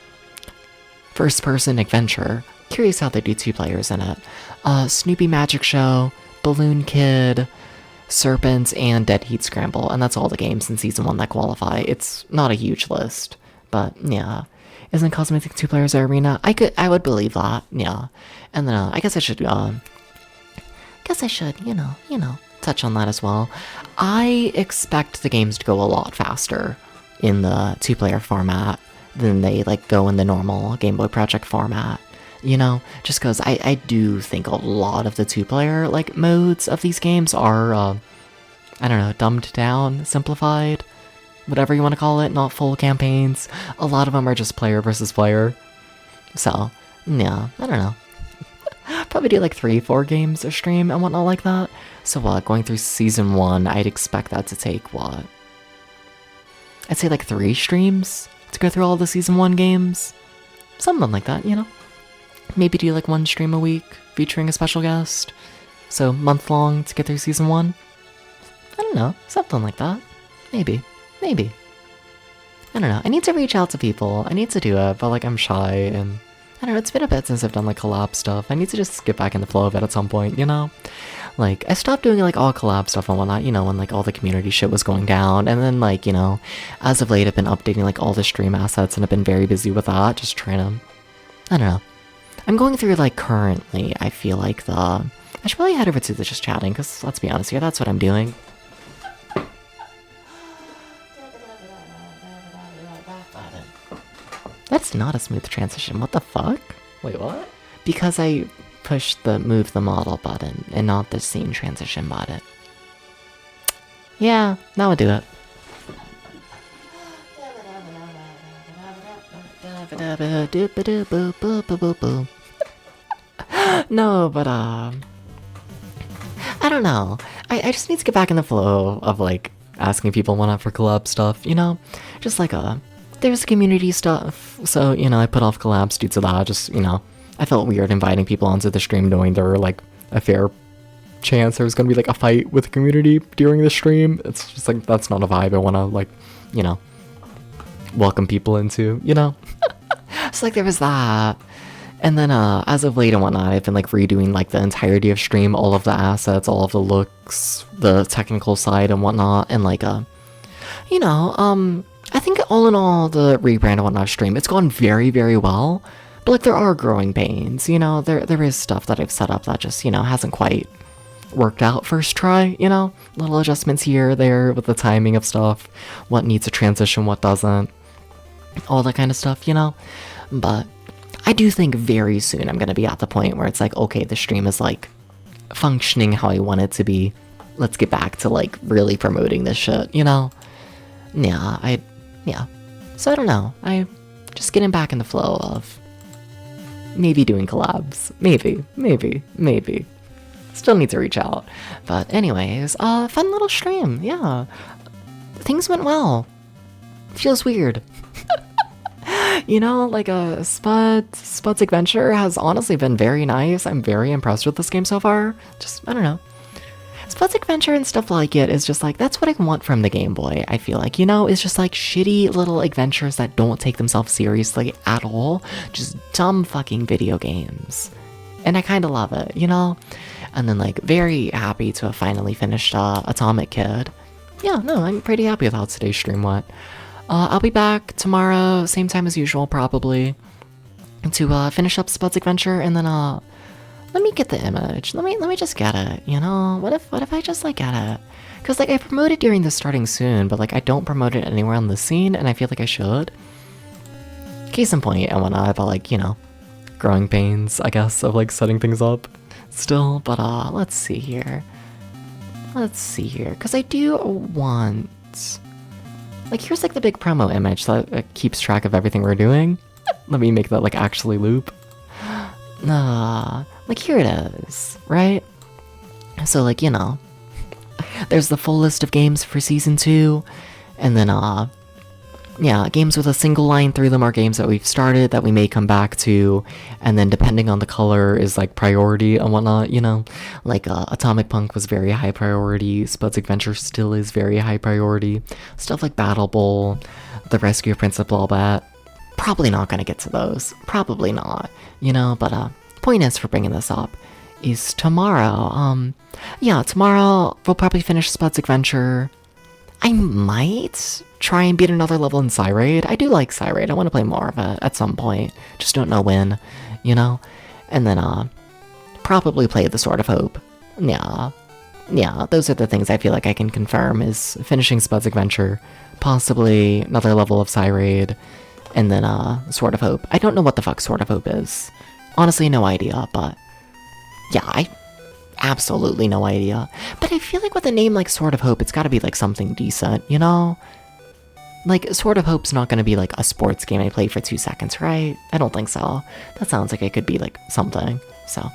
first person adventure. Curious how they do 2 players in it. Snoopy Magic Show, Balloon Kid, Serpents, and Dead Heat Scramble, and that's all the games in Season 1 that qualify. It's not a huge list, but yeah. Isn't Cosmetic 2 players arena? I would believe that, yeah. And then I guess I should, you know, touch on that as well. I expect the games to go a lot faster in the 2-player format than they like go in the normal Game Boy Project format. You know, just because I do think a lot of the 2-player like modes of these games are, I don't know, dumbed down, simplified, whatever you want to call it, not full campaigns. A lot of them are just player versus player. So, yeah, I don't know. Probably do like 3-4 games a stream and whatnot like that. So going through Season 1, I'd expect that to take, what? I'd say like 3 streams to go through all the Season 1 games. Something like that, you know? Maybe do like 1 stream a week featuring a special guest. So month long to get through Season 1. I don't know, something like that. Maybe. I don't know, I need to reach out to people. I need to do it, but like I'm shy and I don't know, it's been a bit since I've done like collab stuff. I need to just get back in the flow of it at some point, you know? Like, I stopped doing like all collab stuff and whatnot, you know, when like all the community shit was going down. And then like, you know, as of late I've been updating like all the stream assets and I've been very busy with that, just trying to, I don't know. I'm going through like currently, I feel like I should probably head over to the just chatting, because let's be honest here, that's what I'm doing. That's not a smooth transition, what the fuck? Wait, what? Because I pushed the move the model button and not the scene transition button. Yeah, that would do it. No, but I don't know. I just need to get back in the flow of like asking people what up for collab stuff, you know? Just like there's community stuff, so, you know, I put off collabs due to that. Just, you know, I felt weird inviting people onto the stream knowing there were like a fair chance there was gonna be like a fight with the community during the stream. It's just like, that's not a vibe I wanna like, you know, welcome people into, you know? So like there was that. And then as of late and whatnot, I've been like redoing like the entirety of stream, all of the assets, all of the looks, the technical side and whatnot, and like you know, I think all in all, the rebrand and whatnot stream, it's gone very, very well. But like there are growing pains, you know, there is stuff that I've set up that just, you know, hasn't quite worked out first try, you know? Little adjustments here, there, with the timing of stuff, what needs a transition, what doesn't, all that kind of stuff, you know? But I do think very soon I'm gonna be at the point where it's like, okay, the stream is like functioning how I want it to be. Let's get back to like really promoting this shit, you know? Yeah. So I don't know. I just getting back in the flow of maybe doing collabs. Maybe. Still need to reach out. But anyways, fun little stream, yeah. Things went well. Feels weird. You know, like Spud's Adventure has honestly been very nice. I'm very impressed with this game so far. Just, I don't know. Spud's Adventure and stuff like it is just like, that's what I want from the Game Boy, I feel like, you know? It's just like shitty little adventures that don't take themselves seriously at all. Just dumb fucking video games. And I kind of love it, you know? And then like very happy to have finally finished Atomic Kid. yeah, no, I'm pretty happy with how today's stream went. I'll be back tomorrow, same time as usual, probably, to finish up Spud's adventure, and then let me get the image. Let me just get it. You know, what if I just like get it? Cause like I promote it during the starting soon, but like I don't promote it anywhere on the scene, and I feel like I should. Case in point, and whatnot, but like, you know, growing pains, I guess, of like setting things up still. But let's see here. Cause I do want, like, here's like the big promo image that keeps track of everything we're doing. Let me make that like actually loop. Like here it is, right? So like, you know, there's the full list of games for season 2, and then yeah, games with a single line through them are games that we've started that we may come back to, and then depending on the color is like priority and whatnot, you know? Like Atomic Punk was very high priority, Spud's Adventure still is very high priority. Stuff like Battle Bowl, The Rescue of Principal Bat, probably not gonna get to those. Probably not, you know? But point is for bringing this up is tomorrow. Yeah, tomorrow we'll probably finish Spud's Adventure. I might try and beat another level in Cyrade. I do like Cyrade. I want to play more of it at some point. Just don't know when, you know? And then, probably play the Sword of Hope. Yeah, those are the things I feel like I can confirm is finishing Spud's Adventure, possibly another level of Cyrade, and then, Sword of Hope. I don't know what the fuck Sword of Hope is. Honestly, no idea, but yeah, I absolutely no idea. But I feel like with a name like Sword of Hope, it's gotta be like something decent, you know? Like, Sword of Hope's not gonna be like a sports game I play for 2 seconds, right? I don't think so. That sounds like it could be like something. So,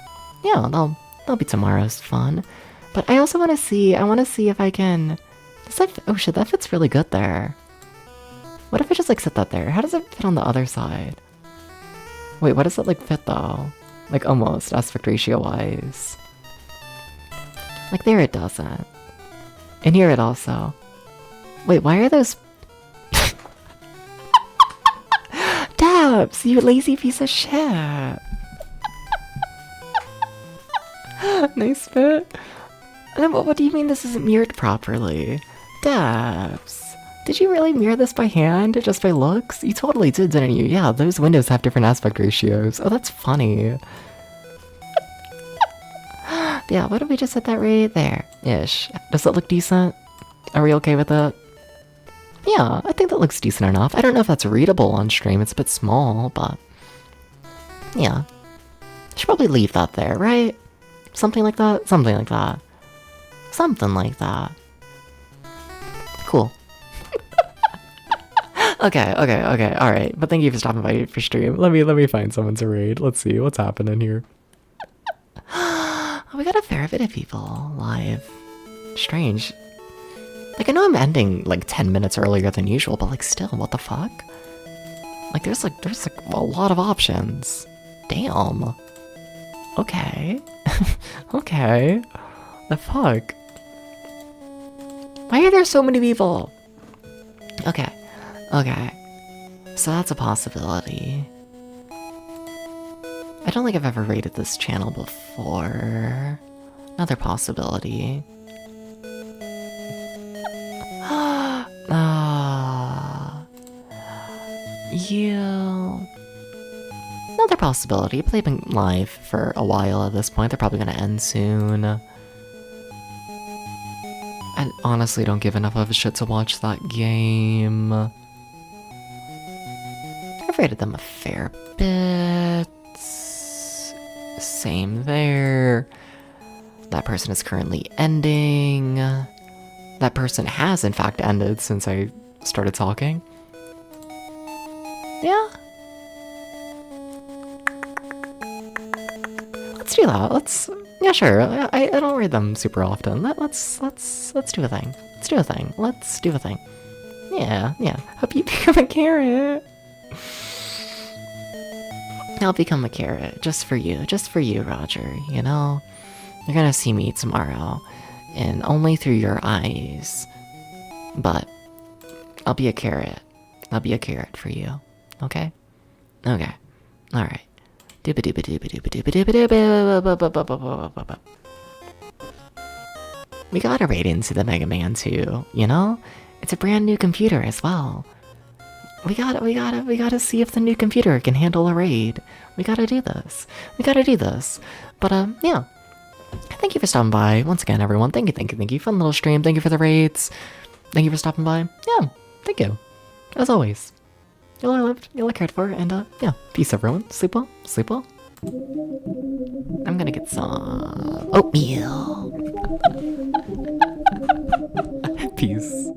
yeah, that'll be tomorrow's fun. But I also wanna see if I can... Does that, oh shit, that fits really good there. What if I just like set that there? How does it fit on the other side? Wait, what does it like fit though? Like almost, aspect ratio wise. Like there it doesn't. And here it also. Wait, why are those... Dabs, you lazy piece of shit. Nice fit. And then what do you mean this isn't mirrored properly? Dabs. Did you really mirror this by hand, just by looks? You totally did, didn't you? Yeah, those windows have different aspect ratios. Oh, that's funny. Yeah, what if we just set that right there? Ish. Does it look decent? Are we okay with it? Yeah, I think that looks decent enough. I don't know if that's readable on stream, it's a bit small, but... yeah. Should probably leave that there, right? Something like that? Something like that. Something like that. Cool. Okay, alright. But thank you for stopping by for stream. Let me find someone to raid. Let's see what's happening here. We got a fair bit of people live. Strange. Like, I know I'm ending like 10 minutes earlier than usual, but like still, what the fuck? Like there's like a lot of options. Damn. Okay. Okay. The fuck? Why are there so many people? Okay. So that's a possibility. I don't think I've ever rated this channel before. Another possibility. Another possibility. They've been live for a while at this point. They're probably gonna end soon. I honestly don't give enough of a shit to watch that game. I've rated them a fair bit. Same there. That person is currently ending. That person has in fact ended since I started talking. Yeah. Let's do that. Yeah, sure. I don't read them super often. Let's do a thing. Let's do a thing. Yeah. Hope you become a carrot. I'll become a carrot just for you, Roger. You know, you're gonna see me tomorrow, and only through your eyes. But I'll be a carrot. I'll be a carrot for you. Okay. All right. we gotta raid into the Mega Man 2, you know? It's a brand new computer as well. We gotta see if the new computer can handle a raid. We gotta do this. But, yeah. Thank you for stopping by. Once again, everyone. Thank you. Fun little stream. Thank you for the raids. Thank you for stopping by. Yeah, thank you. As always. You'll are loved, you'll are cared for, and, yeah. Peace, everyone. Sleep well. I'm gonna get some oatmeal. Peace.